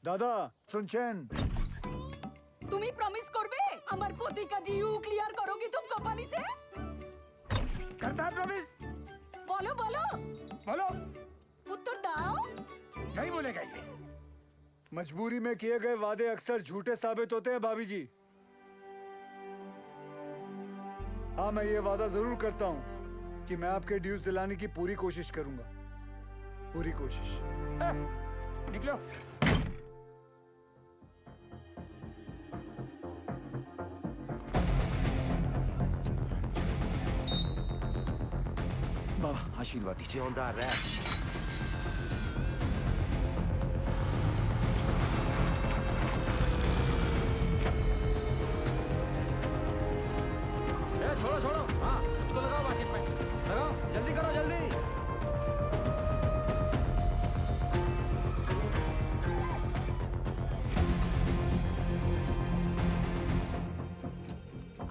[SPEAKER 1] दादा सुनचैन,
[SPEAKER 6] তুমি প্রমিস করবে আমার প্রতিকা ডিউ ক্লিয়ার করোगी तुम कंपनी से?
[SPEAKER 4] करता है प्रॉमिस।
[SPEAKER 6] बोलो बोलो
[SPEAKER 4] बोलो।
[SPEAKER 6] उत्तर दाओ।
[SPEAKER 4] नहीं बोलेगा ये।
[SPEAKER 1] मजबूरी में किए गए वादे अक्सर झूठे साबित होते हैं भाभी जी। हाँ, मैं ये वादा जरूर करता हूँ कि मैं आपके ड्यूज दिलाने की पूरी कोशिश करूंगा, पूरी कोशिश।
[SPEAKER 4] निकलो।
[SPEAKER 19] बाबा आशीर्वाद दीजिए।
[SPEAKER 5] छोड़ो छोड़ो, हाँ इसको लगाओ बाकी पे, लगाओ जल्दी करो जल्दी।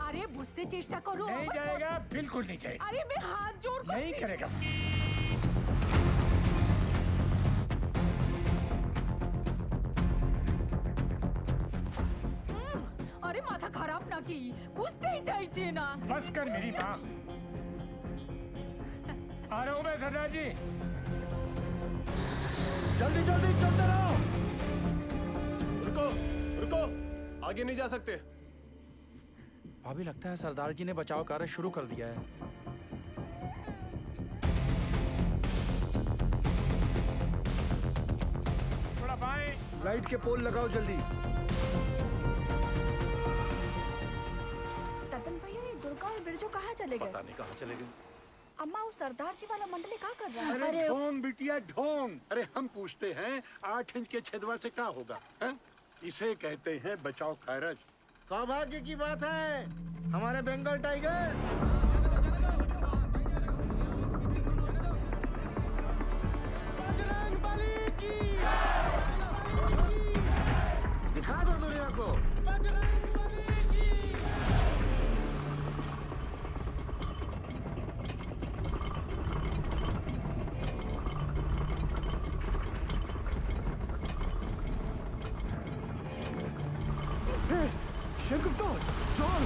[SPEAKER 6] আরে বুঝতে চেষ্টা করো।
[SPEAKER 4] नहीं जाएगा, बिल्कुल नहीं जाएगा।
[SPEAKER 6] আরে मैं हाथ जोड़ कर
[SPEAKER 4] नहीं करेगा।
[SPEAKER 6] আরে মাথা খারাপ নাকি? বুঝতেই চাইছে না।
[SPEAKER 4] बस कर मेरी माँ। आ रहा हूँ मैं सरदार जी।
[SPEAKER 10] जल्दी जल्दी चलते रहो।
[SPEAKER 24] रुको रुको, आगे नहीं जा सकते।
[SPEAKER 9] भाभी, लगता है सरदार जी ने बचाव कार्य शुरू कर दिया है।
[SPEAKER 4] थोड़ा बाएं।
[SPEAKER 1] लाइट के पोल लगाओ जल्दी।
[SPEAKER 6] ततन भैया, ये दुर्गा और बिरजू कहाँ चले गए?
[SPEAKER 7] पता नहीं कहाँ चले गए।
[SPEAKER 6] अम्मा, वो सरदार जी वाला मंडली क्या कर रहा है?
[SPEAKER 14] अरे ढोंग बिटिया ढोंग। अरे हम पूछते हैं 8 इंच के छेदवा से क्या होगा है? इसे कहते हैं बचाव कार्य।
[SPEAKER 3] सौभाग्य की बात है, हमारे बंगाल टाइगर। दिखा दो दुनिया को।
[SPEAKER 2] शेरगुप्ता, जॉन।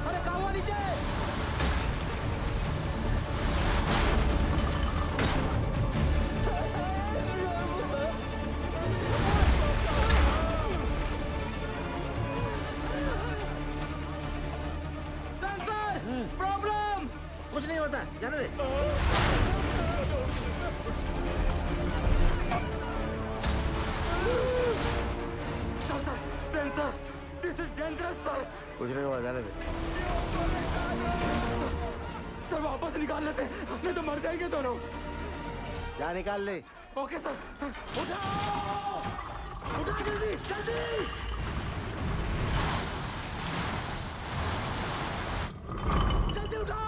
[SPEAKER 5] अरे कहाँ हुआ नीचे?
[SPEAKER 3] प्रॉब्लम कुछ नहीं होता, जाने दे।
[SPEAKER 5] Sensor, this is dangerous sir.
[SPEAKER 3] कुछ नहीं हुआ, जाने दे।
[SPEAKER 5] सर वापस निकाल लेते, नहीं तो मर जाएंगे दोनों।
[SPEAKER 3] जा निकाल ले।
[SPEAKER 5] Okay sir. उठाओ, उठाओ जल्दी जल्दी। जल्दी उठा।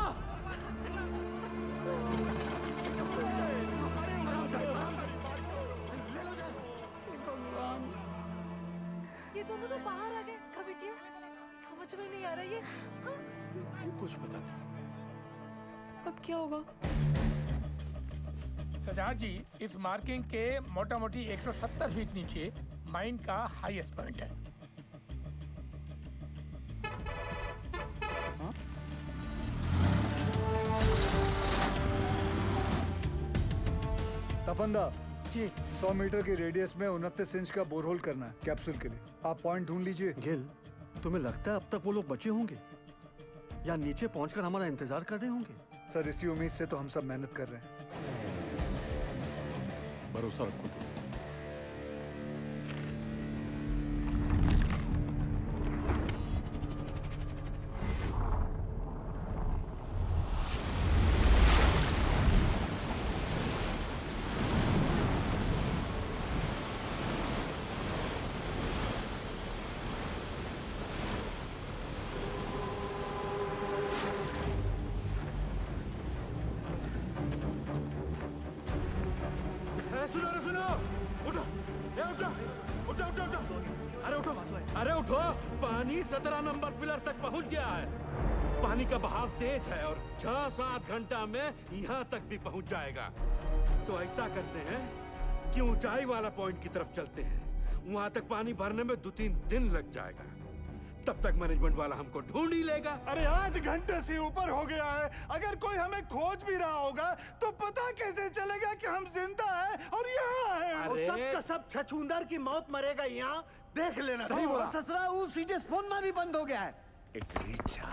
[SPEAKER 6] ये दोनों तो बाहर आ गए। कबिटिया, समझ में नहीं आ रहा ये।
[SPEAKER 14] कुछ पता नहीं।
[SPEAKER 6] अब क्या होगा?
[SPEAKER 4] सरदार जी, इस मार्किंग के मोटा मोटी 170 फीट नीचे माइन का हाईएस्ट पॉइंट है।
[SPEAKER 1] तपंदा जी 100 मीटर की रेडियस में 29 इंच का बोरहोल करना है कैप्सूल के लिए। आप पॉइंट ढूंढ लीजिए।
[SPEAKER 10] गिल, तुम्हें लगता है अब तक वो लोग बचे होंगे या नीचे पहुंचकर हमारा इंतजार कर रहे होंगे?
[SPEAKER 1] सर इसी उम्मीद से तो हम सब मेहनत कर रहे हैं।
[SPEAKER 14] भरोसा रखो तुम।
[SPEAKER 9] सुनो उठो ए उठो उठो उठो उठो अरे उठो पानी 17 नंबर पिलर तक पहुंच गया है। पानी का बहाव तेज है और 6-7 घंटा में यहाँ तक भी पहुंच जाएगा। तो ऐसा करते हैं कि ऊंचाई वाला पॉइंट की तरफ चलते हैं। वहां तक पानी भरने में 2-3 दिन लग जाएगा। तब तक मैनेजमेंट वाला हमको ढूंढ ही लेगा।
[SPEAKER 2] अरे 8 घंटे से ऊपर हो गया है। अगर कोई हमें खोज भी रहा होगा तो पता कैसे चलेगा कि हम जिंदा हैं और यहाँ हैं?
[SPEAKER 3] और सब का सब छछूंदर की मौत मरेगा यहाँ, देख लेना।
[SPEAKER 2] सही बोला।
[SPEAKER 3] ससुरा वो सीधे फोन में भी बंद हो गया है।
[SPEAKER 8] एक रीछा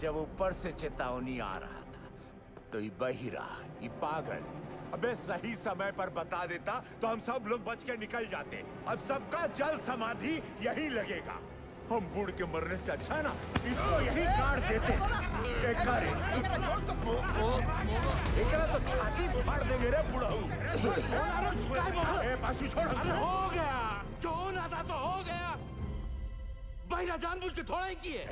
[SPEAKER 8] जब ऊपर से चेतावनी आ रहा था तो ये बहिरा, ये पागल अबे सही समय पर बता देता तो हम सब लोग बच के निकल जाते। अब सबका जल समाधि यही लगेगा। हम बूढ़ के मरने से अच्छा है ना इसको यही काट देते। एकरा तो छाती फाड़ देंगे रे बुढ़ाऊ। पासी छोड़।
[SPEAKER 9] अरे हो गया, जो होना था तो हो गया। बहिरा जानबूझ के थोड़ा ही किए।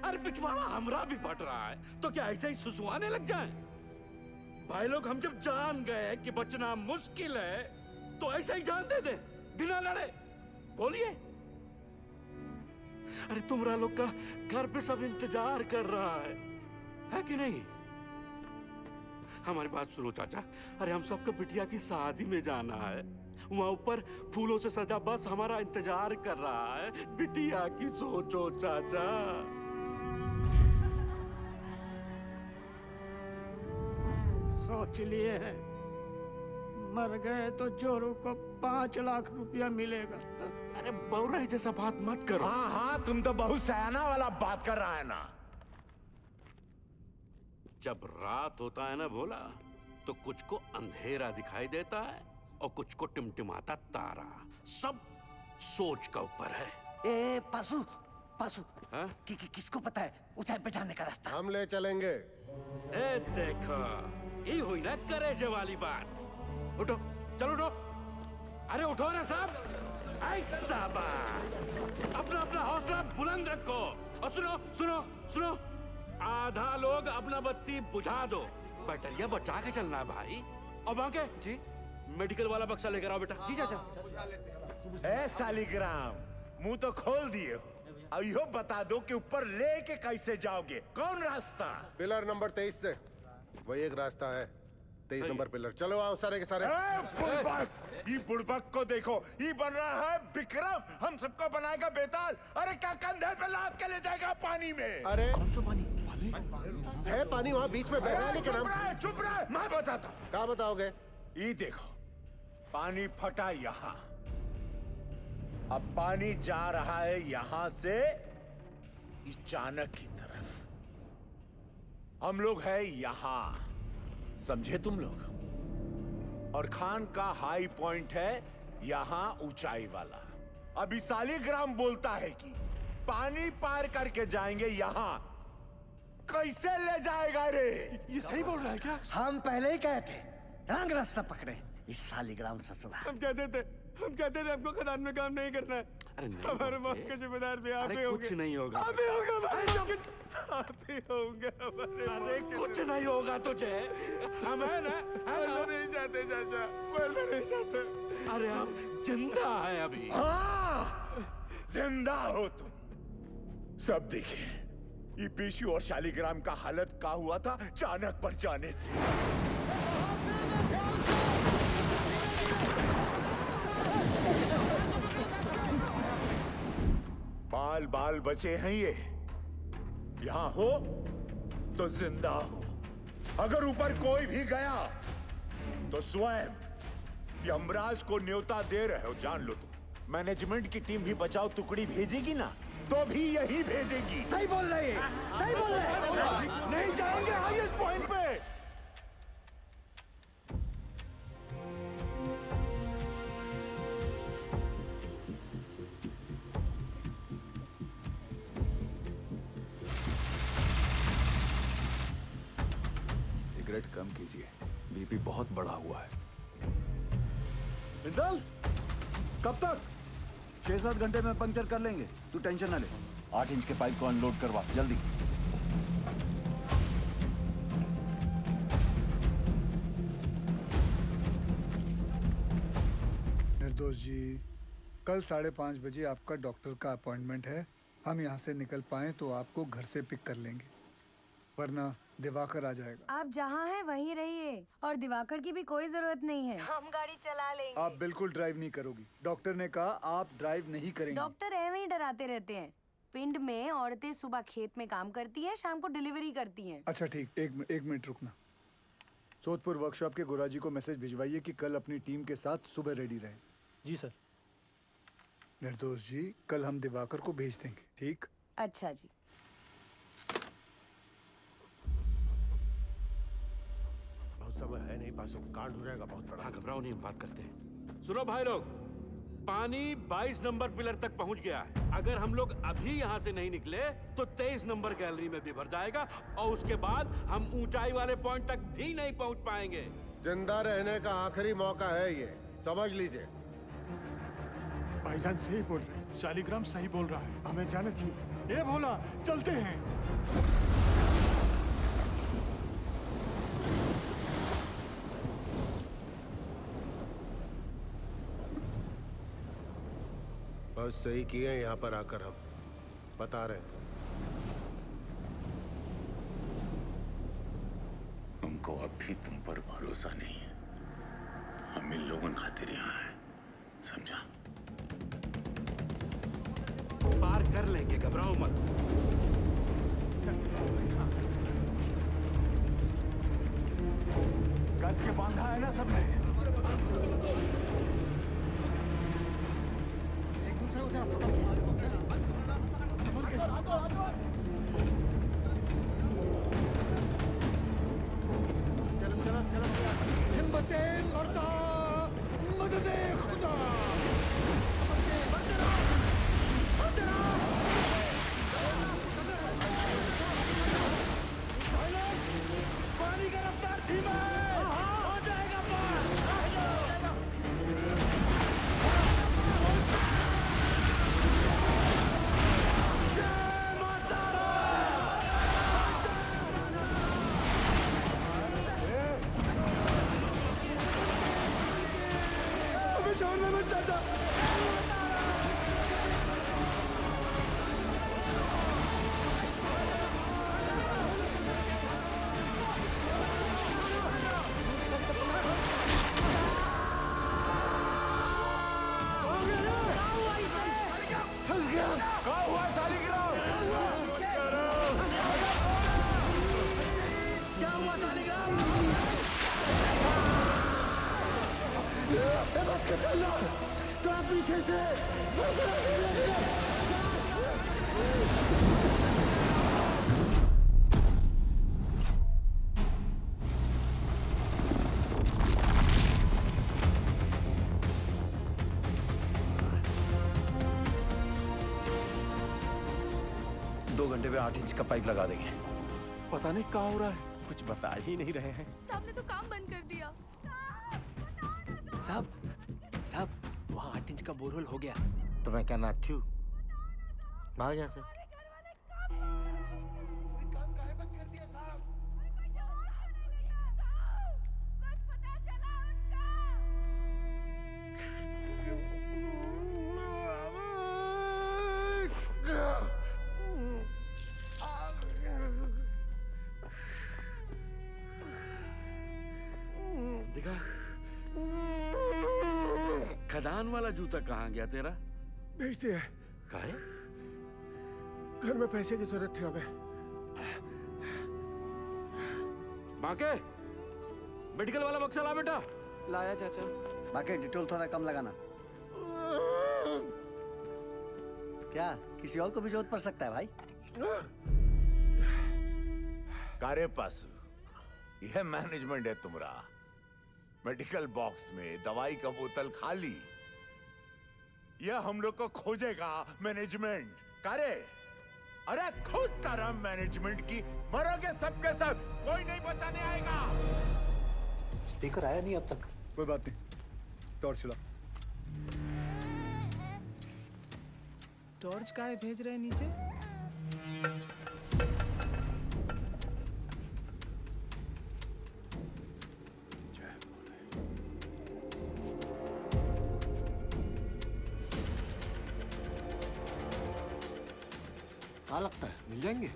[SPEAKER 9] अरे पिछवाड़ा हमरा भी फट रहा है तो क्या ऐसे ही सुसुआने लग जाएं? भाई लोग हम जब जान गए कि बचना मुश्किल है तो ऐसे ही जान दे दे बिना लड़े। बोलिए। अरे तुमरा लोग का घर पे सब इंतजार कर रहा है कि नहीं? हमारी बात सुनो चाचा। अरे हम सबको बिटिया की शादी में जाना है। वहां ऊपर फूलों से सजा बस हमारा इंतजार कर रहा है। बिटिया की सोचो चाचा।
[SPEAKER 17] सोच लिए हैं, मर गए तो जोरू को 5 लाख रुपया मिलेगा।
[SPEAKER 9] अरे बौराई जैसा बात मत करो।
[SPEAKER 8] हाँ हाँ तुम तो बहुत सयाना वाला बात कर रहा है ना।
[SPEAKER 9] जब रात होता है ना भोला तो कुछ को अंधेरा दिखाई देता है और कुछ को टिमटिमाता तारा। सब सोच का ऊपर है।
[SPEAKER 3] ए पासु पासु
[SPEAKER 9] हाँ?
[SPEAKER 3] किसको पता है ऊंचाई पे जाने का रास्ता?
[SPEAKER 11] हम ले चलेंगे।
[SPEAKER 9] ए देखो ये हुई ना करेजे वाली बात। उठो चलो उठो। अरे उठो ना साहब। ऐसा बात अपना अपना हौसला बुलंद रखो। और सुनो सुनो सुनो, आधा लोग अपना बत्ती बुझा दो। बैटरिया बचा के चलना है भाई। और बाके जी मेडिकल वाला बक्सा लेकर आओ बेटा।
[SPEAKER 8] जी चाचा। ए सालीग्राम मुंह तो खोल दिए हो। अब यो बता दो कि ऊपर लेके कैसे जाओगे? कौन रास्ता?
[SPEAKER 11] पिलर नंबर 23 से वही एक रास्ता है। 23 नंबर पिलर। चलो आओ सारे के सारे।
[SPEAKER 8] ये बुड़बक को देखो, ये बन रहा है विक्रम। हम सबको बनाएगा बेताल। अरे क्या कंधे पे लाद के ले जाएगा पानी में?
[SPEAKER 11] अरे
[SPEAKER 3] कौन सा पानी?
[SPEAKER 11] है पानी वहाँ बीच में बह रहा है। लेकिन हम
[SPEAKER 8] चुप रहे, मैं बताता हूँ।
[SPEAKER 11] क्या बताओगे?
[SPEAKER 8] ये देखो पानी फटा यहाँ। अब पानी जा रहा है यहाँ से इस चाणक की तरफ। हम लोग हैं यहाँ, समझे तुम लोग? और खान का हाई पॉइंट है यहाँ ऊंचाई वाला। अभी सालीग्राम बोलता है कि पानी पार करके जाएंगे यहाँ। कैसे ले जाएगा रे?
[SPEAKER 2] ये सही बोल रहा है क्या?
[SPEAKER 3] हम पहले ही कहे थे रंग रास्ता पकड़े। इस सालीग्राम ससुरा।
[SPEAKER 2] हम कहते थे हमको खदान में काम नहीं करना है।
[SPEAKER 9] अरे नहीं
[SPEAKER 2] हमारे मौत के जिम्मेदार भी आप ही होंगे।
[SPEAKER 9] कुछ नहीं होगा।
[SPEAKER 2] आप ही होंगे हमारे। आप ही होंगे हमारे।
[SPEAKER 9] अरे कुछ नहीं होगा तुझे। हम है ना?
[SPEAKER 2] मरना नहीं चाहते चाचा, मरना नहीं चाहते।
[SPEAKER 9] अरे हम जिंदा है अभी।
[SPEAKER 8] हाँ जिंदा हो तुम। सब देखिए ये पीशू और शालीग्राम का हालत क्या हुआ था चाणक पर जाने से। बाल बाल बचे हैं ये। यहां हो तो जिंदा हो। अगर ऊपर कोई भी गया तो स्वयं यमराज को न्योता दे रहे हो, जान लो तुम। मैनेजमेंट की टीम भी बचाओ टुकड़ी भेजेगी ना, तो भी यही भेजेगी।
[SPEAKER 2] सही बोल रहे हैं, सही बोल रहे हैं।
[SPEAKER 8] नहीं जाएंगे हाईएस्ट पॉइंट पे।
[SPEAKER 19] सिगरेट कम कीजिए, बीपी बहुत बढ़ा हुआ है।
[SPEAKER 20] बिंदल, कब तक?
[SPEAKER 19] 6-7 घंटे में पंक्चर कर लेंगे, तू टेंशन ना ले। 8 इंच के पाइप को अनलोड करवा जल्दी।
[SPEAKER 1] निर्दोष जी, कल 5:30 बजे आपका डॉक्टर का अपॉइंटमेंट है। हम यहाँ से निकल पाए तो आपको घर से पिक कर लेंगे, वरना दिवाकर आ जाएगा।
[SPEAKER 12] आप जहाँ हैं वहीं रहिए और दिवाकर की भी कोई जरूरत नहीं है, हम गाड़ी चला लेंगे।
[SPEAKER 1] आप बिल्कुल ड्राइव नहीं करोगी। डॉक्टर ने कहा आप ड्राइव नहीं करेंगी।
[SPEAKER 12] डॉक्टर ऐਵੇਂ ही डराते रहते हैं। पिंड में औरतें सुबह खेत में काम करती हैं, शाम को डिलीवरी करती हैं।
[SPEAKER 1] अच्छा ठीक, एक मिनट रुकना। सोदपुर वर्कशॉप के गोराजी को मैसेज भिजवाइए कि कल अपनी टीम के साथ सुबह रेडी रहे।
[SPEAKER 10] जी सर।
[SPEAKER 1] निर्दोष जी, कल हम दिवाकर को भेज देंगे, ठीक?
[SPEAKER 12] अच्छा जी।
[SPEAKER 8] बहुत समय है नहीं पासों, कांड हो जाएगा बहुत बड़ा।
[SPEAKER 9] घबराओ नहीं, हम बात करते हैं। सुनो भाई लोग, पानी 22 नंबर पिलर तक पहुंच गया है। अगर हम लोग अभी यहाँ से नहीं निकले तो 23 नंबर गैलरी में भी भर जाएगा और उसके बाद हम ऊंचाई वाले पॉइंट तक भी नहीं पहुंच पाएंगे।
[SPEAKER 11] जिंदा रहने का आखिरी मौका है ये, समझ लीजिए।
[SPEAKER 17] भाईजान सही बोल रहे हैं, शालिग्राम सही बोल रहा है, हमें जाना चाहिए। ये भोला, चलते हैं।
[SPEAKER 11] बस सही किए यहाँ पर आकर, हम बता रहे हैं।
[SPEAKER 13] हमको अब भी तुम पर भरोसा नहीं है। हम इन लोगों खातिर यहाँ हैं, समझा?
[SPEAKER 9] पार कर लेंगे, घबराओ मत।
[SPEAKER 17] कस के बांधा है ना सबने। एक दूसरे को जरा पकड़ के। हिम्मते मर्दा, मददे खुदा। पानी का रफ्तार धीमा है, हो जाएगा पार। अभी छोड़ना मत चाचा। तो आप पीछे से
[SPEAKER 19] दो घंटे में 8 इंच का पाइप लगा देंगे।
[SPEAKER 7] पता नहीं क्या हो रहा है,
[SPEAKER 5] कुछ बता ही नहीं रहे हैं।
[SPEAKER 6] साहब ने तो काम बंद कर दिया।
[SPEAKER 5] साहब, वहाँ 8 इंच का बोरहोल हो गया।
[SPEAKER 3] तो मैं क्या नाचू? भाग यहाँ से।
[SPEAKER 9] देखा, खदान वाला जूता कहाँ गया तेरा?
[SPEAKER 11] भेज दिया।
[SPEAKER 9] काहे?
[SPEAKER 11] घर में पैसे की जरूरत थी हमें।
[SPEAKER 9] बाके, मेडिकल वाला बक्सा ला बेटा।
[SPEAKER 5] लाया चाचा।
[SPEAKER 25] बाकी डिटोल थोड़ा कम लगाना। क्या किसी और को भी जरूरत पड़ सकता है भाई?
[SPEAKER 8] कारे पासु, यह मैनेजमेंट है तुम्हारा। मेडिकल बॉक्स में दवाई का बोतल खाली, यह हम लोग को खोजेगा मैनेजमेंट। कारे, अरे खुद तरह मैनेजमेंट की मरोगे सबके सब, कोई नहीं बचाने आएगा।
[SPEAKER 10] स्पीकर आया नहीं अब तक।
[SPEAKER 1] कोई बात नहीं, टॉर्च चला।
[SPEAKER 5] टॉर्च काहे भेज रहे हैं नीचे?
[SPEAKER 2] क्या लगता है मिल जाएंगे?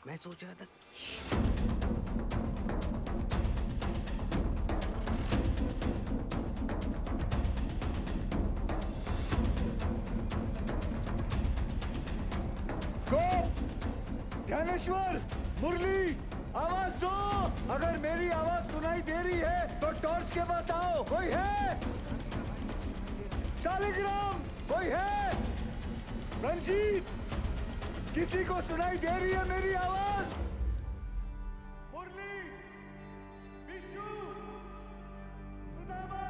[SPEAKER 5] मैं सोच रहा था
[SPEAKER 1] ध्यानेश्वर, मुरली, आवाज दो। अगर मेरी आवाज सुनाई दे रही है तो टॉर्च के पास आओ। कोई है? शालिग्राम, कोई है? रंजीत, किसी को सुनाई दे रही है मेरी आवाज? मुरली, विष्णु, सुदामा,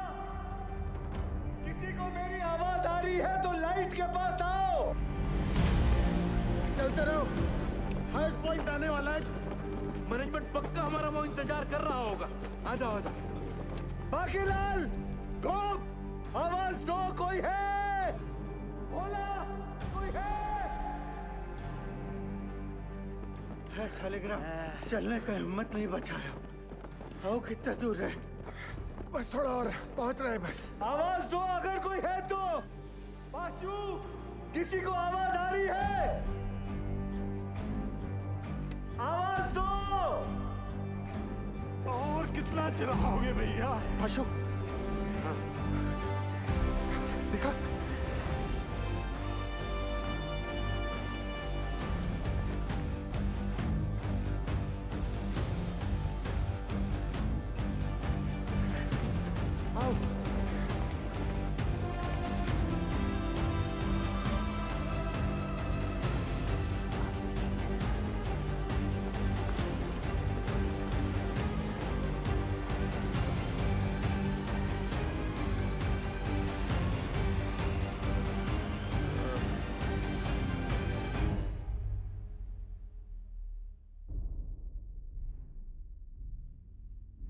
[SPEAKER 1] किसी को मेरी आवाज आ रही है तो लाइट के पास आओ।
[SPEAKER 2] चलते रहो, हाईएस्ट पॉइंट आने वाला है।
[SPEAKER 9] मैनेजमेंट पक्का हमारा वो इंतजार कर रहा होगा। आ जाओ, आ जाओ।
[SPEAKER 1] बाकीलाल, गोप, आवाज दो। कोई है? बोला, कोई
[SPEAKER 3] है शालिग्राम, चलने का हिम्मत नहीं बचाया। आओ कितना दूर है?
[SPEAKER 2] बस थोड़ा और पहुंच रहे बस।
[SPEAKER 1] आवाज दो अगर कोई है तो। पाशु, किसी को आवाज आ रही है? आवाज दो।
[SPEAKER 2] और कितना चलाओगे भैया?
[SPEAKER 3] पाशु,
[SPEAKER 2] दिखा।
[SPEAKER 1] आओ।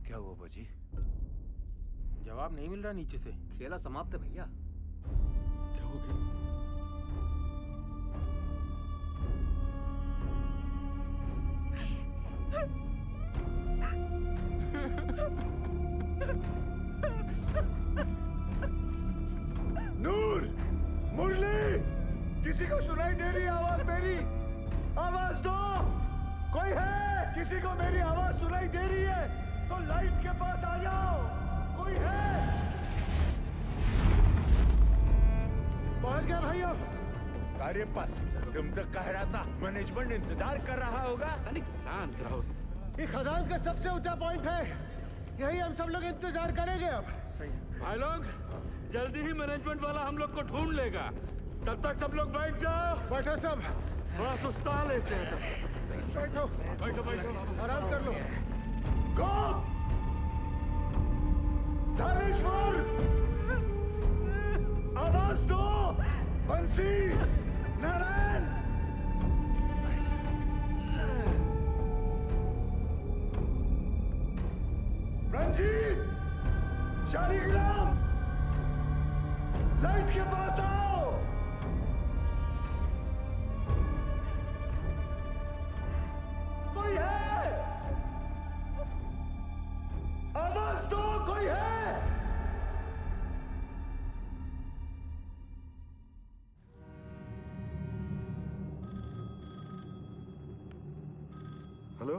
[SPEAKER 3] क्या हुआ बाजी?
[SPEAKER 5] जवाब नहीं मिल रहा नीचे से।
[SPEAKER 25] खेला समाप्त है भैया।
[SPEAKER 14] क्या हो गया?
[SPEAKER 1] नूर, मुरली, किसी को सुनाई दे रही आवाज मेरी? आवाज दो। कोई है? किसी को मेरी आवाज सुनाई दे रही है तो लाइट के पास आ जाओ। कोई है?
[SPEAKER 2] पहुंच गया भाइयों।
[SPEAKER 8] अरे पास, तुम तो कह रहा था मैनेजमेंट इंतजार कर रहा होगा।
[SPEAKER 9] तनिक शांत रहो।
[SPEAKER 2] ये खदान का सबसे ऊंचा पॉइंट है, यही हम सब लोग इंतजार करेंगे अब।
[SPEAKER 9] सही। भाई लोग, जल्दी ही मैनेजमेंट वाला हम लोग को ढूंढ लेगा। तब तक सब लोग बैठ जाओ।
[SPEAKER 2] बैठो सब।
[SPEAKER 9] थोड़ा सुस्ता लेते हैं तब।
[SPEAKER 2] बैठो
[SPEAKER 9] बैठो बैठो,
[SPEAKER 2] आराम कर लो।
[SPEAKER 1] गोप, धनेश्वर, आवाज दो। बंसी, नारायण, रंजीत, शालिग्राम, लाइट के पास आओ। कोई है? आवाज दो। कोई है?
[SPEAKER 11] हेलो,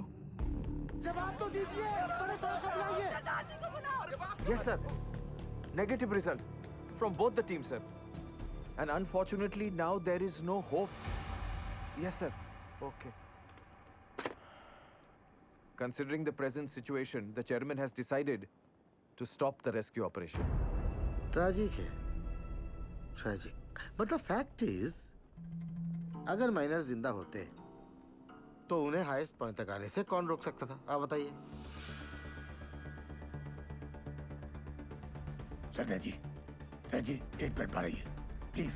[SPEAKER 2] जवाब तो दीजिए। बड़े सर को बुलाइए।
[SPEAKER 5] Yes, sir. Negative result from both the teams, sir. And unfortunately, now there is no hope. Yes, sir. Okay. Considering the present situation, the chairman has decided to stop the rescue operation.
[SPEAKER 3] Tragic है, tragic. But the fact is, अगर miners जिंदा होते तो उन्हें highest point तक आने से कौन रोक सकता था? आप बताइए।
[SPEAKER 4] सरदार जी, सर जी, एक मिनट बाहर प्लीज।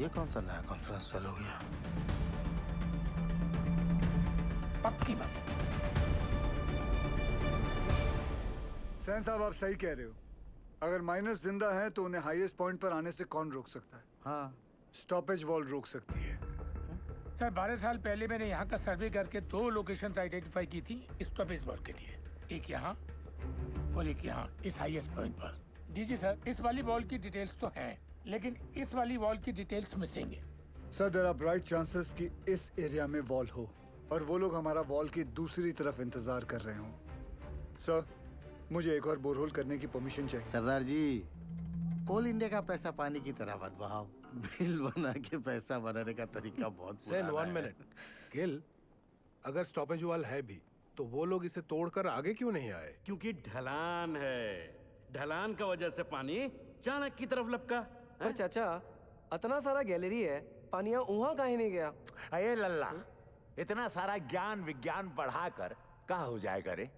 [SPEAKER 3] ये कौन सा नया कॉन्फ्रेंस चालू हो गया?
[SPEAKER 4] पक्की बात।
[SPEAKER 1] सैन साहब, आप सही कह रहे हो। अगर माइनस जिंदा हैं तो उन्हें हाईएस्ट पॉइंट पर आने से कौन रोक सकता है?
[SPEAKER 3] हाँ,
[SPEAKER 1] स्टॉपेज वॉल रोक सकती है।
[SPEAKER 4] सर 12 साल पहले मैंने यहाँ का सर्वे करके 2 लोकेशंस आइडेंटिफाई की थी स्टॉपेज वॉल के लिए, एक यहाँ और एक यहाँ इस हाईएस्ट पॉइंट पर। जी सर, इस वाली वॉल की डिटेल्स तो हैं, लेकिन इस वाली वॉल की डिटेल्स मिसिंग है।
[SPEAKER 1] Sir, there are bright chances कि इस एरिया में वॉल हो और वो लोग हमारा वॉल की दूसरी तरफ इंतजार कर रहे हों। सर, मुझे एक और बोरहोल करने की परमिशन चाहिए।
[SPEAKER 3] सरदार जी, कोल इंडिया का पैसा पानी की तरह मत बहाओ। बिल बना के पैसा बनाने का तरीका बहुत
[SPEAKER 15] सेन,
[SPEAKER 3] पुराना
[SPEAKER 15] 1
[SPEAKER 3] है।
[SPEAKER 15] मिनट। गिल, अगर स्टॉपेज वॉल है भी तो वो लोग इसे तोड़कर आगे क्यों नहीं आए?
[SPEAKER 9] क्योंकि ढलान है, ढलान का वजह से पानी चाणक की तरफ लपका।
[SPEAKER 16] पर चाचा, इतना सारा गैलरी है, पानी वहाँ काहे नहीं गया?
[SPEAKER 8] अये लल्ला, इतना सारा ज्ञान विज्ञान पढ़ाकर कहाँ हो जाएगा रे?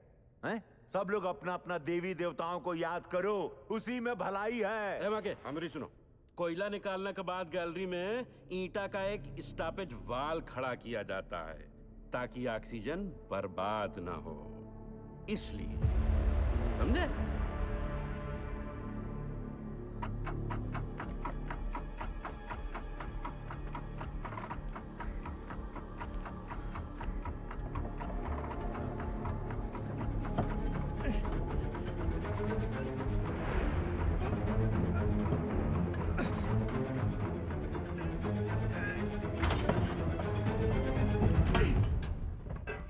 [SPEAKER 8] हैं? सब लोग अपना अपना देवी देवताओं को याद करो, उसी में भलाई है।
[SPEAKER 9] माके, हमारी सुनो। कोयला निकालने के बाद गैलरी में ईंटा का एक स्टॉपेज वाल खड़ा किया जाता है ताकि ऑक्सीजन बर्बाद ना हो, इसलिए। समझे?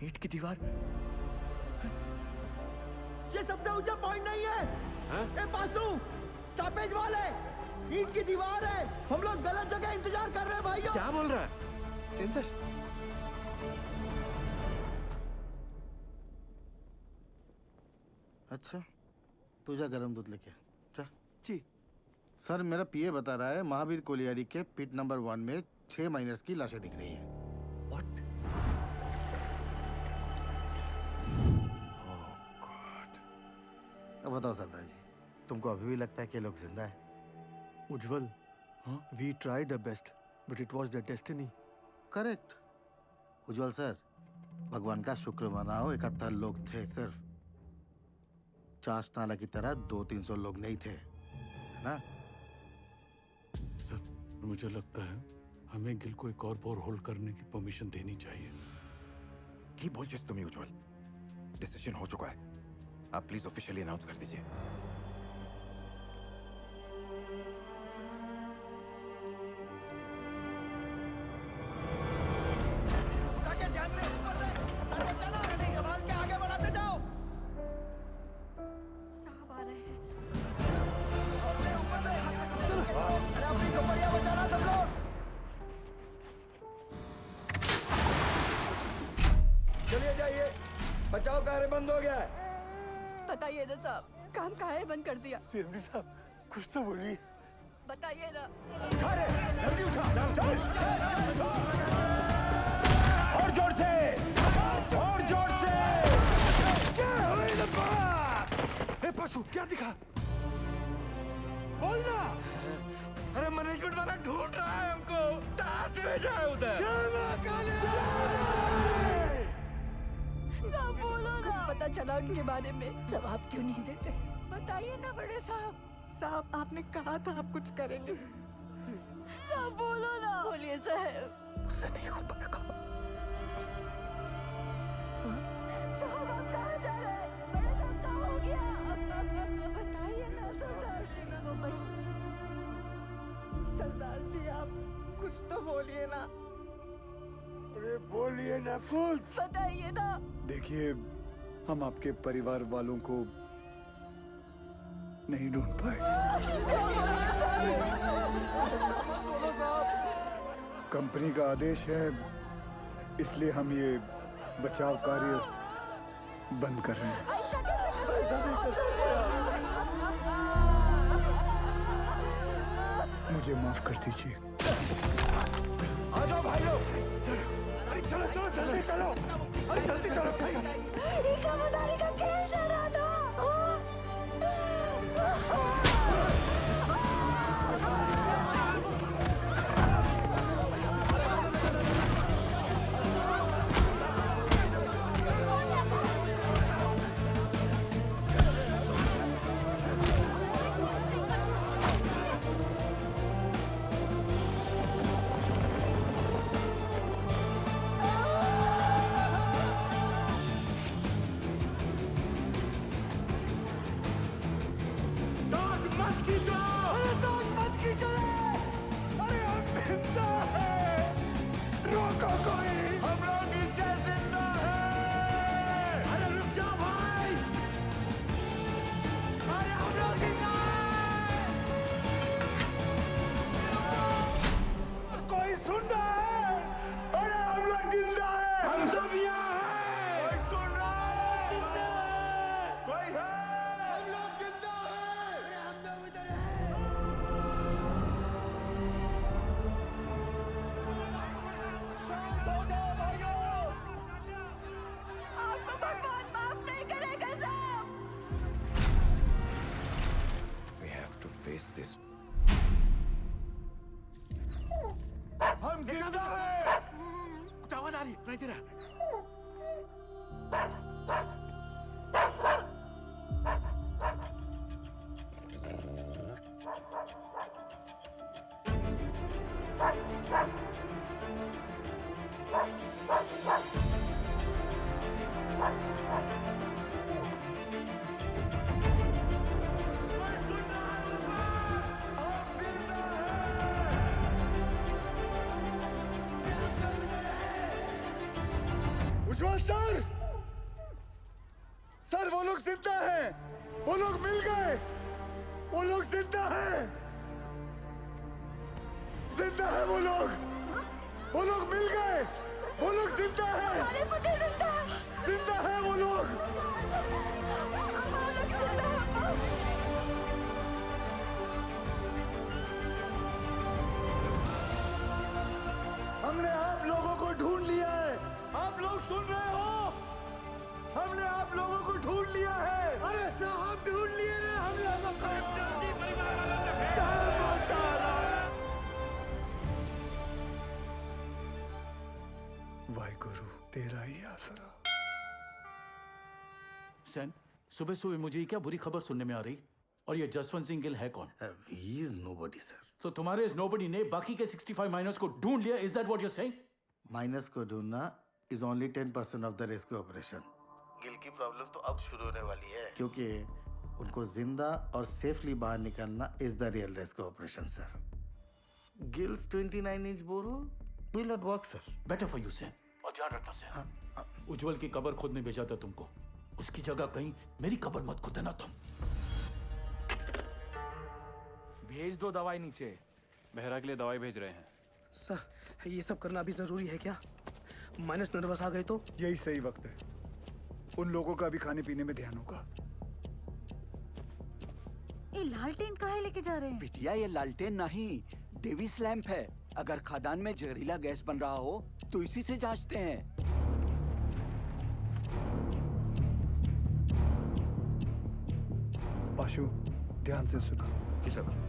[SPEAKER 16] ईंट की दीवार।
[SPEAKER 2] ये सबसे ऊंचा पॉइंट नहीं है। ए पासू, स्टॉपेज वॉल है, ईंट की दीवार है। हम लोग गलत जगह इंतजार कर रहे हैं भाइयों।
[SPEAKER 9] क्या बोल रहा है?
[SPEAKER 16] सेंसर।
[SPEAKER 3] अच्छा, तू जा गरम दूध लेके जा।
[SPEAKER 16] जी
[SPEAKER 3] सर, मेरा पीए बता रहा है महावीर कोलियारी के पिट नंबर 1 में 6 माइनर्स की लाशें दिख रही हैं।
[SPEAKER 16] व्हाट?
[SPEAKER 3] अब बताओ सरदार जी, तुमको अभी भी लगता है कि ये लोग जिंदा है?
[SPEAKER 10] Ujjwal, we tried our best but it was their destiny.
[SPEAKER 3] Correct Ujjwal sir, भगवान का शुक्र मनाओ 71 लोग थे सिर्फ। चास नाला की तरह 200-300 लोग नहीं थे, है ना?
[SPEAKER 14] सर, मुझे लगता है हमें गिल को एक और बोरहोल करने की परमिशन देनी चाहिए।
[SPEAKER 23] की बोल जिस तुम्हें उज्जवल, डिसीजन हो चुका है। आप प्लीज ऑफिशियली अनाउंस कर दीजिए।
[SPEAKER 2] चलिए जाइए, बचाव कार्य बंद हो गया है।
[SPEAKER 6] बताइए ना साहब, काम काहे बंद कर दिया?
[SPEAKER 2] सीएमडी साहब, कुछ तो बोलिए।
[SPEAKER 6] बताइए ना।
[SPEAKER 2] जल्दी उठा, चल, और जोर से, और जोर से। क्या हुई ना बात?
[SPEAKER 10] ए पशु, क्या दिखा?
[SPEAKER 2] बोलना।
[SPEAKER 9] अरे मैनेजमेंट वाला ढूंढ रहा है हमको, टास्क भेजा है उधर।
[SPEAKER 6] साहब बोलो ना। कुछ पता चला उनके बारे में? जवाब क्यों नहीं देते? बताइए ना बड़े साहब। साहब, आपने कहा था आप कुछ करेंगे। साहब बोलो ना। बोलिए साहब।
[SPEAKER 23] उससे नहीं हो पाएगा।
[SPEAKER 6] साहब, आप कहाँ जा रहे हैं? बड़े साहब, कहाँ हो गया? बताइए ना सरदार जी को। सरदार जी, आप कुछ तो बोलिए ना।
[SPEAKER 1] अरे बोलिए ना कुछ।
[SPEAKER 6] बताइए ना।
[SPEAKER 1] देखिए, हम आपके परिवार वालों को नहीं ढूंढ पाए। कंपनी का आदेश है, इसलिए हम ये बचाव कार्य बंद कर रहे हैं। मुझे माफ कर दीजिए।
[SPEAKER 2] आ जाओ भाई लोग, चलो, अरे चलो चलो जल्दी चलो, अरे जल्दी चलो।
[SPEAKER 6] इकामदारी का खेल चल रहा था।
[SPEAKER 2] हम जिंदा हैं।
[SPEAKER 9] आवाज आ रही है, तेरा
[SPEAKER 2] उज्जवल सर, सर वो लोग जिंदा हैं, वो लोग मिल गए, वो लोग जिंदा हैं, जिंदा है वो लोग मिल गए, वो लोग जिंदा हैं,
[SPEAKER 6] हमारे पति जिंदा है,
[SPEAKER 2] जिंदा है वो लोग। हमने आप लोगों को ढूंढ लिया है, आप लोग सुन रहे हो? हमने आप लोगों को ढूंढ लिया है। अरे साहब ढूंढ लिए हैं हम लोगों को।
[SPEAKER 1] वाहिगुरु तेरा ही आसरा।
[SPEAKER 14] सैन, सुबह सुबह मुझे ये क्या बुरी खबर सुनने में आ रही? और ये जसवंत सिंह गिल है कौन?
[SPEAKER 3] He is nobody, sir.
[SPEAKER 14] तो तुम्हारे इस नोबडी ने बाकी के 65 माइनर्स को ढूंढ लिया? Is that what you're saying?
[SPEAKER 3] Minus को ढूंढना is only 10% of the rescue operation. Gill की प्रॉब्लम तो अब शुरू होने वाली है, क्योंकि उनको जिंदा और सेफली बाहर निकालना is the real rescue operation, sir. Gil's 29-inch borehole will not work, sir.
[SPEAKER 14] Better for you, Sen. और ध्यान रखना सैन, उज्जवल की कब्र खुदने भेजा था तुमको, उसकी जगह कहीं मेरी कब्र मत खुदना तुम।
[SPEAKER 5] भेज दो दवाई नीचे। बहरा के लिए दवाई भेज रहे हैं।
[SPEAKER 16] सर ये सब करना अभी जरूरी है क्या? माइनस नर्वस आ गए तो?
[SPEAKER 1] यही सही वक्त है, उन लोगों का भी खाने पीने में ध्यान होगा।
[SPEAKER 6] ये लालटेन काहे लेके जा रहे हैं?
[SPEAKER 18] बिटिया ये लालटेन नहीं, डेविस लैंप है। अगर खदान में जहरीला गैस बन रहा हो तो इसी से जांचते हैं।
[SPEAKER 1] पाशु ध्यान से सुनो।
[SPEAKER 9] जी सर।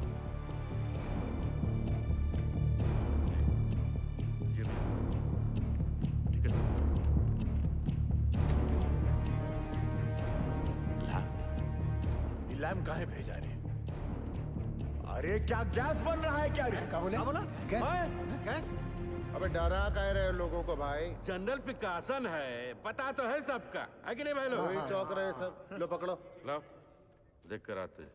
[SPEAKER 8] लैम्प काहे भेजा रे? अरे क्या गैस बन रहा है क्या रे? क्या बोला?
[SPEAKER 11] गैस? अबे डरा कह रहे हो लोगों को भाई?
[SPEAKER 9] जनरल पिकासन है, पता तो है सबका, है कि नहीं भाई लोग?
[SPEAKER 11] वही चौक रहे सब। लो पकड़ो।
[SPEAKER 9] लो देख कर आते।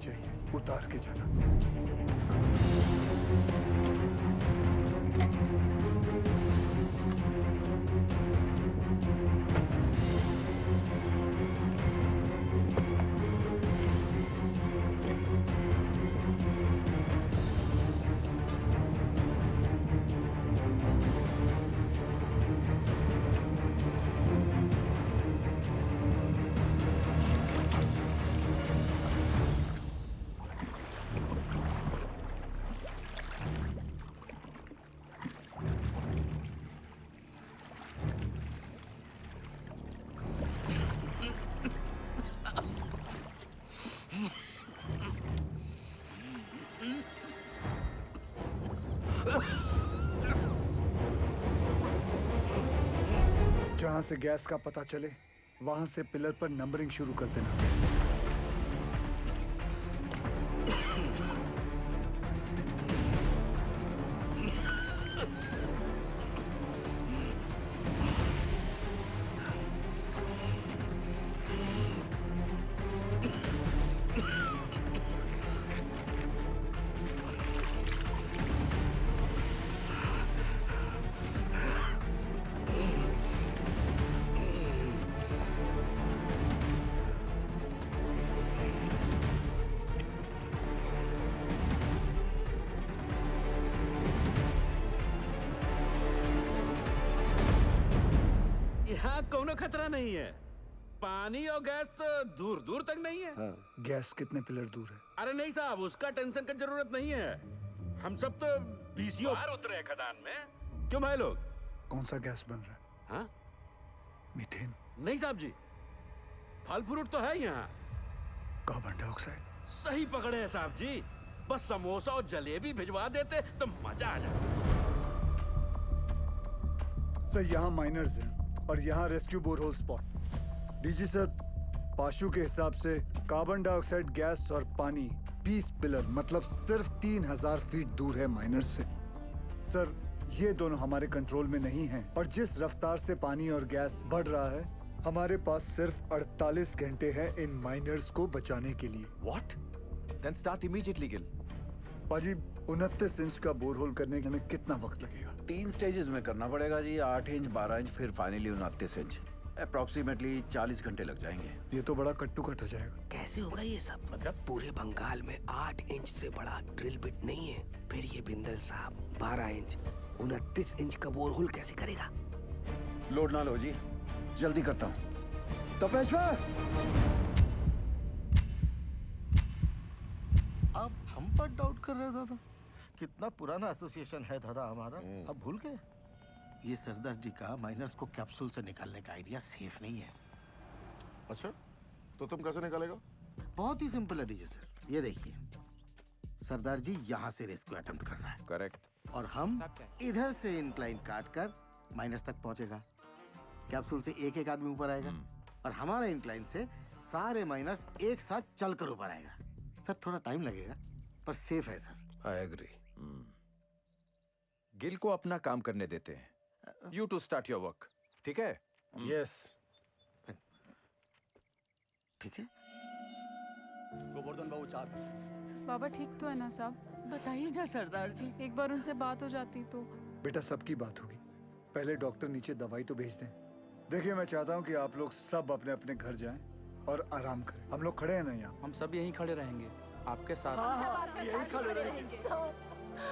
[SPEAKER 1] चाहिए, उतार के जाना। जहां से गैस का पता चले वहां से पिलर पर नंबरिंग शुरू कर देना।
[SPEAKER 9] यहाँ कोनो खतरा नहीं है। पानी और गैस तो दूर दूर तक नहीं है।
[SPEAKER 1] गैस कितने पिलर दूर है?
[SPEAKER 9] अरे नहीं साहब, उसका टेंशन की जरूरत नहीं है। हम सब तो बीसीओ बाहर उतरे हैं खदान में। क्यों भाई लोग?
[SPEAKER 1] कौन सा गैस बन रहा है?
[SPEAKER 9] हाँ?
[SPEAKER 1] मीथेन?
[SPEAKER 9] नहीं साहब जी, फल फ्रूट तो है यहाँ।
[SPEAKER 1] Carbon dioxide?
[SPEAKER 9] सही पकड़े हैं साहब जी। बस समोसा और जलेबी भिजवा देते तो मजा आ जाता।
[SPEAKER 1] सर यहाँ माइनर्स हैं और यहाँ rescue borehole spot. DG sir, पाशु के हिसाब से कार्बन डाइऑक्साइड गैस और पानी 20 पिलर मतलब सिर्फ 3000 फीट दूर है माइनर्स से। सर ये दोनों हमारे कंट्रोल में नहीं हैं और जिस रफ्तार से पानी और गैस बढ़ रहा है हमारे पास सिर्फ 48 घंटे हैं इन माइनर्स को बचाने के लिए।
[SPEAKER 5] What? Then start immediately, Gil.
[SPEAKER 1] पाजी 29 इंच का बोरहोल करने में कितना वक्त लगेगा?
[SPEAKER 19] 3 स्टेजेस में करना पड़ेगा जी, 8 इंच, 12 इंच, फिर फाइनली 29 इंच। अप्रोक्सीमेटली 40 घंटे लग जाएंगे।
[SPEAKER 1] ये तो बड़ा कट्टू कट हो जाएगा।
[SPEAKER 12] कैसे होगा ये सब? मतलब पूरे बंगाल में 8 इंच से बड़ा ड्रिल बिट नहीं है। फिर ये बिंदल साहब 12 इंच 29 इंच का बोरहोल कैसे करेगा?
[SPEAKER 19] लोड ना लो जी, जल्दी करता हूँ। तपेश्वर,
[SPEAKER 3] आप हम पर डाउट कर रहे दादा? कितना पुराना एसोसिएशन है दादा हमारा, अब भूल गए? ये सरदार जी का माइनर्स को कैप्सूल से निकालने का आइडिया सेफ नहीं है।
[SPEAKER 11] अच्छा, तो तुम कैसे निकालेगा?
[SPEAKER 3] बहुत ही सिंपल है डीजे सर, ये देखिए सरदार जी यहाँ से रेस्क्यू अटेम्प्ट कर रहा है।
[SPEAKER 23] करेक्ट।
[SPEAKER 3] और हम इधर से इंक्लाइन काट कर माइनस तक पहुंचेगा। कैप्सूल से एक एक आदमी ऊपर आएगा और हमारा इंक्लाइन से सारे माइनस एक साथ चलकर ऊपर आएगा। सर थोड़ा टाइम लगेगा पर सेफ है सर।
[SPEAKER 15] I agree.
[SPEAKER 23] गिल को अपना काम करने देते हैं। You to start your work. ठीक है?
[SPEAKER 15] Yes.
[SPEAKER 3] ठीक है।
[SPEAKER 18] गोवर्धन बाबू चार।
[SPEAKER 20] बाबा ठीक तो है ना साहब?
[SPEAKER 6] बताइए ना सरदार जी।
[SPEAKER 20] एक बार उनसे बात हो जाती तो।
[SPEAKER 1] बेटा सबकी बात होगी, पहले डॉक्टर नीचे दवाई तो भेज दें। देखिए मैं चाहता हूँ कि आप लोग सब अपने अपने घर जाएं और आराम करें। हम लोग खड़े हैं ना यहाँ?
[SPEAKER 5] हम सब यहीं खड़े रहेंगे आपके साथ।
[SPEAKER 6] यही खड़े रहेंगे।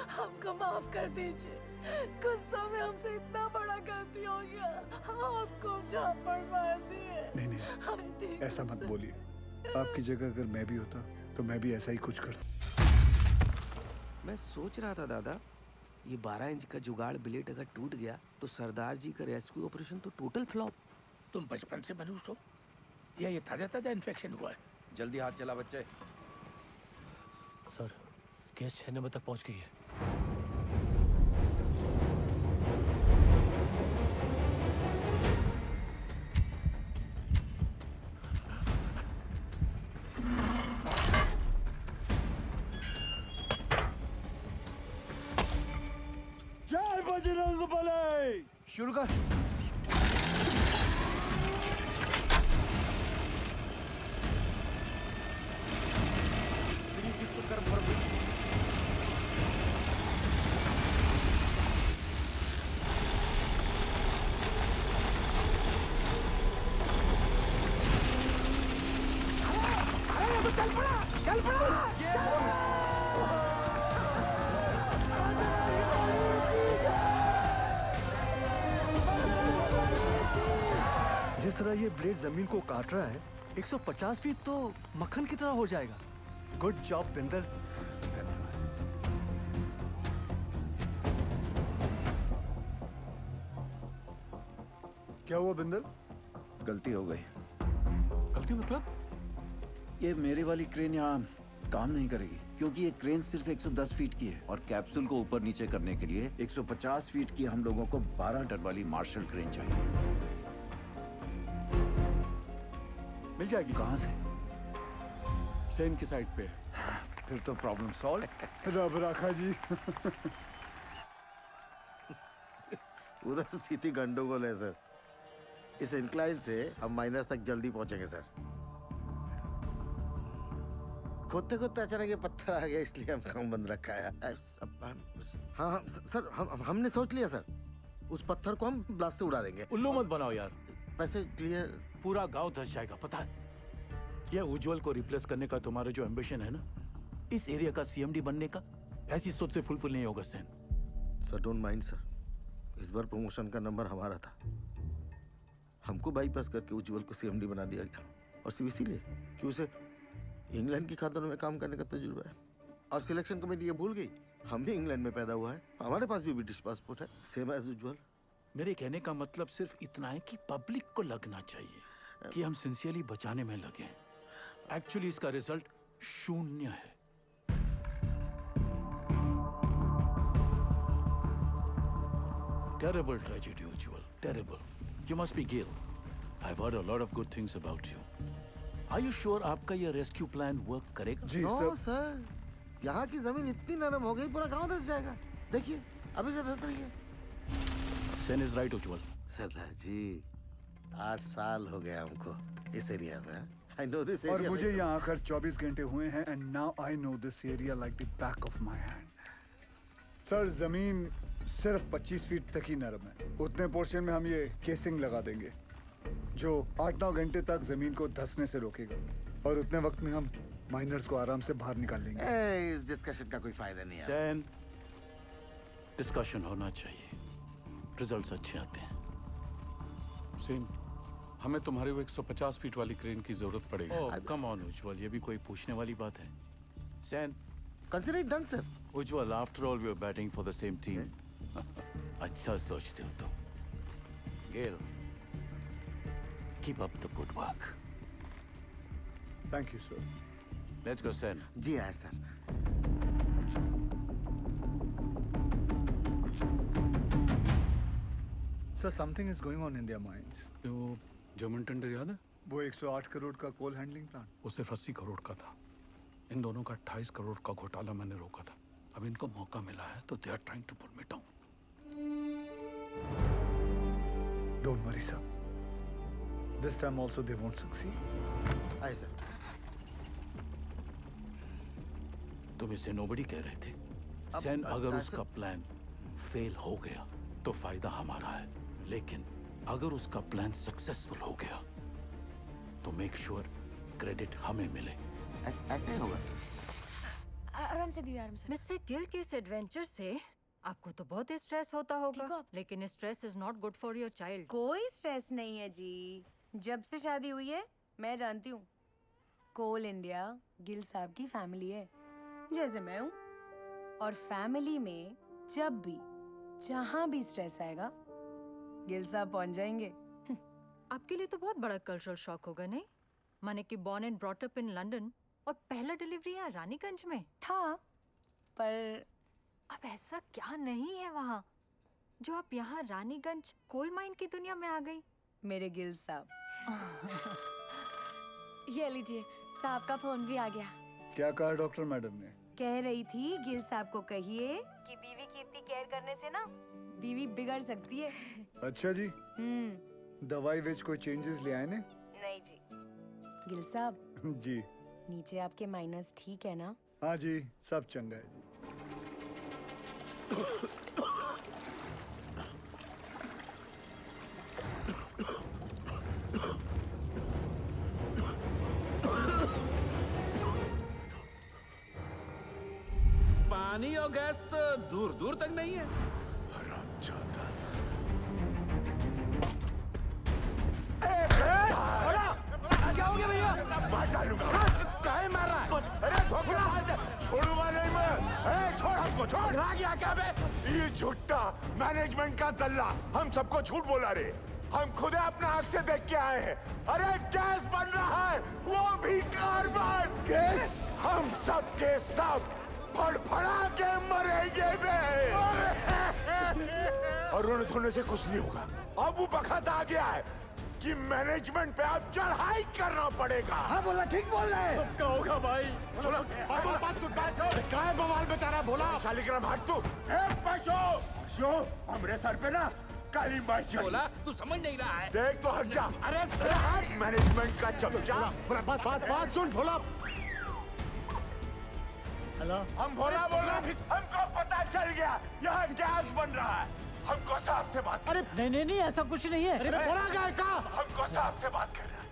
[SPEAKER 6] हमको माफ कर दीजिए, गुस्सा में हमसे इतना बड़ा गलती हो गया। आपको झापड़ मार दिए।
[SPEAKER 1] नहीं ऐसा मत बोलिए। आपकी जगह अगर मैं भी होता तो मैं भी ऐसा ही कुछ करता।
[SPEAKER 12] मैं सोच रहा था दादा, ये 12 इंच का जुगाड़ ब्लेड अगर टूट गया तो सरदार जी का रेस्क्यू ऑपरेशन तो टोटल फ्लॉप।
[SPEAKER 4] तुम बचपन से मनुष्य हो या ये ताजा ताजा इन्फेक्शन हुआ है?
[SPEAKER 19] जल्दी हाथ चला बच्चे।
[SPEAKER 10] सर गैस 6 नंबर तक पहुंच गई है।
[SPEAKER 19] जय बजरंग बली। शुरू कर।
[SPEAKER 13] तरह ये ब्लेड जमीन को काट रहा है 150 फीट तो मक्खन की तरह हो जाएगा। Good job Bindal.
[SPEAKER 1] क्या हुआ बिंदल?
[SPEAKER 19] गलती हो गई।
[SPEAKER 13] गलती मतलब?
[SPEAKER 19] ये मेरी वाली क्रेन यहाँ काम नहीं करेगी क्योंकि ये क्रेन सिर्फ 110 फीट की है और कैप्सूल को ऊपर नीचे करने के लिए 150 फीट की हम लोगों को 12 टन वाली मार्शल क्रेन चाहिए।
[SPEAKER 13] मिल जाएगी।
[SPEAKER 19] कहाँ से?
[SPEAKER 14] सेन की साइड पे।
[SPEAKER 19] फिर तो प्रॉब्लम सॉल्व।
[SPEAKER 1] रब राखा जी।
[SPEAKER 3] उधर स्थिति गंडोगोल है सर। इस इंक्लाइन से हम माइनस तक जल्दी पहुंचेंगे सर। खोदते खोदते अचानक ये पत्थर आ गया इसलिए हम काम बंद रखा है। हाँ सर हमने सोच लिया सर। उस पत्थर को हम ब्लास्ट से उड़ा देंगे।
[SPEAKER 14] उल्लू मत बनाओ यार।
[SPEAKER 3] पैसे क्लियर।
[SPEAKER 14] पूरा गांव धस जाएगा पता है। ये उज्जवल को रिप्लेस करने का तुम्हारा जो एम्बिशन है ना, इस एरिया का सीएमडी बनने का, ऐसी सोच से फुलफिल नहीं होगा Sen.
[SPEAKER 3] Sir don't mind sir, इस बार प्रमोशन का नंबर हमारा था। हमको बाईपास करके उज्जवल को सीएमडी बना दिया गया और सिर्फ इसीलिए कि उसे इंग्लैंड की खातों में काम करने का तजुर्बा है। और सिलेक्शन कमेटी ये भूल गई हम भी इंग्लैंड में पैदा हुआ है, हमारे पास भी ब्रिटिश पासपोर्ट है, सेम एज उज्जवल।
[SPEAKER 14] मेरे कहने का मतलब सिर्फ इतना है कि पब्लिक को लगना चाहिए कि हम सिंसियरली बचाने में लगे। एक्चुअली इसका रिजल्ट शून्य है। Terrible tragedy, Ujjwal. Terrible. You must be Gil. I've heard a lot of good things about you. Are you sure आपका ये रेस्क्यू प्लान वर्क करेगा?
[SPEAKER 3] जी सर, यहाँ की जमीन इतनी नरम हो गई पूरा गांव धस जाएगा। देखिए अभी से धस रही है।
[SPEAKER 14] Sen is right, Ujjwal.
[SPEAKER 3] सरदार जी 8 साल हो गया हमको इस एरिया में। I know this
[SPEAKER 1] और
[SPEAKER 3] area
[SPEAKER 1] मुझे यहाँ आकर 24 घंटे हुए हैं and now I know this area like the back of my hand. Sir जमीन सिर्फ 25 फीट तक ही नरम है। उतने पोर्शन में हम ये केसिंग लगा देंगे जो 8-9 घंटे तक जमीन को धंसने से रोकेगा और उतने वक्त में हम माइनर्स को आराम से बाहर निकाल लेंगे।
[SPEAKER 3] इस डिस्कशन का कोई फायदा नहीं है।
[SPEAKER 14] Sen, डिस्कशन होना चाहिए। रिजल्ट्स अच्छे आते हैं।
[SPEAKER 9] सेन, हमें तुम्हारी वो 150 फीट वाली क्रेन की जरूरत पड़ेगी।
[SPEAKER 14] ओह कम ऑन उज्जवल, ये भी कोई पूछने वाली बात है। Sen,
[SPEAKER 3] consider it done sir.
[SPEAKER 14] Ujjwal, after all we are batting for the same team. अच्छा सोचते हो तुम। Gill, keep up the good work.
[SPEAKER 1] Thank you sir.
[SPEAKER 14] Let's go Sen.
[SPEAKER 3] जी हाँ sir.
[SPEAKER 1] Sir something is going on in their minds.
[SPEAKER 9] वो German tender याद है?
[SPEAKER 1] वो 108 करोड़ का कोल हैंडलिंग प्लान,
[SPEAKER 9] वो सिर्फ 80 करोड़ का था। इन दोनों का 28 करोड़ का घोटाला मैंने रोका था। अब इनको मौका मिला है तो they are trying to pull me down.
[SPEAKER 1] Don't worry sir, this time also they won't succeed.
[SPEAKER 3] Aye sir.
[SPEAKER 14] तुम इसे नोबडी कह रहे थे। सेन, अगर उसका प्लान फेल हो गया तो फायदा हमारा है, लेकिन अगर उसका प्लान सक्सेसफुल हो गया तो मेक श्योर क्रेडिट हमें मिले।
[SPEAKER 3] ऐसे होगा सर।
[SPEAKER 6] आराम से दीदी, आराम से।
[SPEAKER 17] मिस्टर गिल के इस एडवेंचर से आपको तो बहुत स्ट्रेस होता होगा, लेकिन stress is not good for your child.
[SPEAKER 21] कोई स्ट्रेस नहीं है जी। जब से शादी हुई है मैं जानती हूँ, कोल इंडिया गिल साहब की फैमिली है जैसे मैं हूँ। और फैमिली में जब भी जहाँ भी स्ट्रेस आएगा गिल साहब पहुँच जाएंगे।
[SPEAKER 17] आपके लिए तो बहुत बड़ा कल्चरल शॉक होगा नहीं? माने कि born and brought up in London और पहला डिलीवरी यहाँ रानीगंज में
[SPEAKER 21] था, पर
[SPEAKER 17] अब ऐसा क्या नहीं है वहाँ जो आप यहाँ रानीगंज कोल माइन की दुनिया में आ गई?
[SPEAKER 21] मेरे गिल साहब। ये लीजिए, साहब का फोन भी आ गया।
[SPEAKER 1] क्या कहा डॉक्टर मैडम ने?
[SPEAKER 21] कह रही थी गिल साहब को कहिए कि बीवी की इतनी केयर करने से ना बीवी बिगड़ सकती है।
[SPEAKER 1] अच्छा जी। दवाई विच कोई चेंजेस ले आए ने?
[SPEAKER 21] नहीं जी। गिल साहब
[SPEAKER 1] जी।
[SPEAKER 21] नीचे आपके माइनस ठीक है ना?
[SPEAKER 1] हाँ जी, सब चंगा है जी।
[SPEAKER 9] पानी और गैस तो दूर दूर तक नहीं है।
[SPEAKER 1] हरामजादा।
[SPEAKER 9] हो गया भैया?
[SPEAKER 8] मार डालूंगा।
[SPEAKER 9] काहे मार रहा है?
[SPEAKER 8] अरे धोखेबाज, छोड़ूंगा नहीं मैं। छोड़ हमको, छोड़।
[SPEAKER 9] पकड़ा गया क्या बे?
[SPEAKER 8] ये झूठा मैनेजमेंट का दल्ला हम सबको झूठ बोला रे। हम खुद अपना आंख से देख के आए हैं। अरे गैस बन रहा है, वो भी कार्बन गैस। हम सब के सब फड़फड़ा के मरेंगे बे। और रोने धोने से कुछ नहीं होगा। अब वो वक्त आ गया है कि मैनेजमेंट पे अब चढ़ाई करना पड़ेगा।
[SPEAKER 3] हाँ बोला, ठीक बोल रहा है।
[SPEAKER 9] क्या होगा भाई?
[SPEAKER 8] बात सुन, क्या है बवाल में तेरा? बोला शालिग्राम हट तू। पशु हमरे सर पे ना काली माई चढ़ी।
[SPEAKER 9] बोला तू समझ नहीं रहा है।
[SPEAKER 8] देख तो हट जा।
[SPEAKER 9] अरे
[SPEAKER 8] मैनेजमेंट का चमचा।
[SPEAKER 11] बात सुन भोला।
[SPEAKER 10] हेलो,
[SPEAKER 8] हम भोला बोला, हमको पता चल गया यहाँ गैस बन रहा है। हमको साहब से बात।
[SPEAKER 2] अरे नहीं ऐसा कुछ नहीं है।
[SPEAKER 11] अरे भोला क्या है? कहा
[SPEAKER 8] हमको साहब से बात कर रहा है।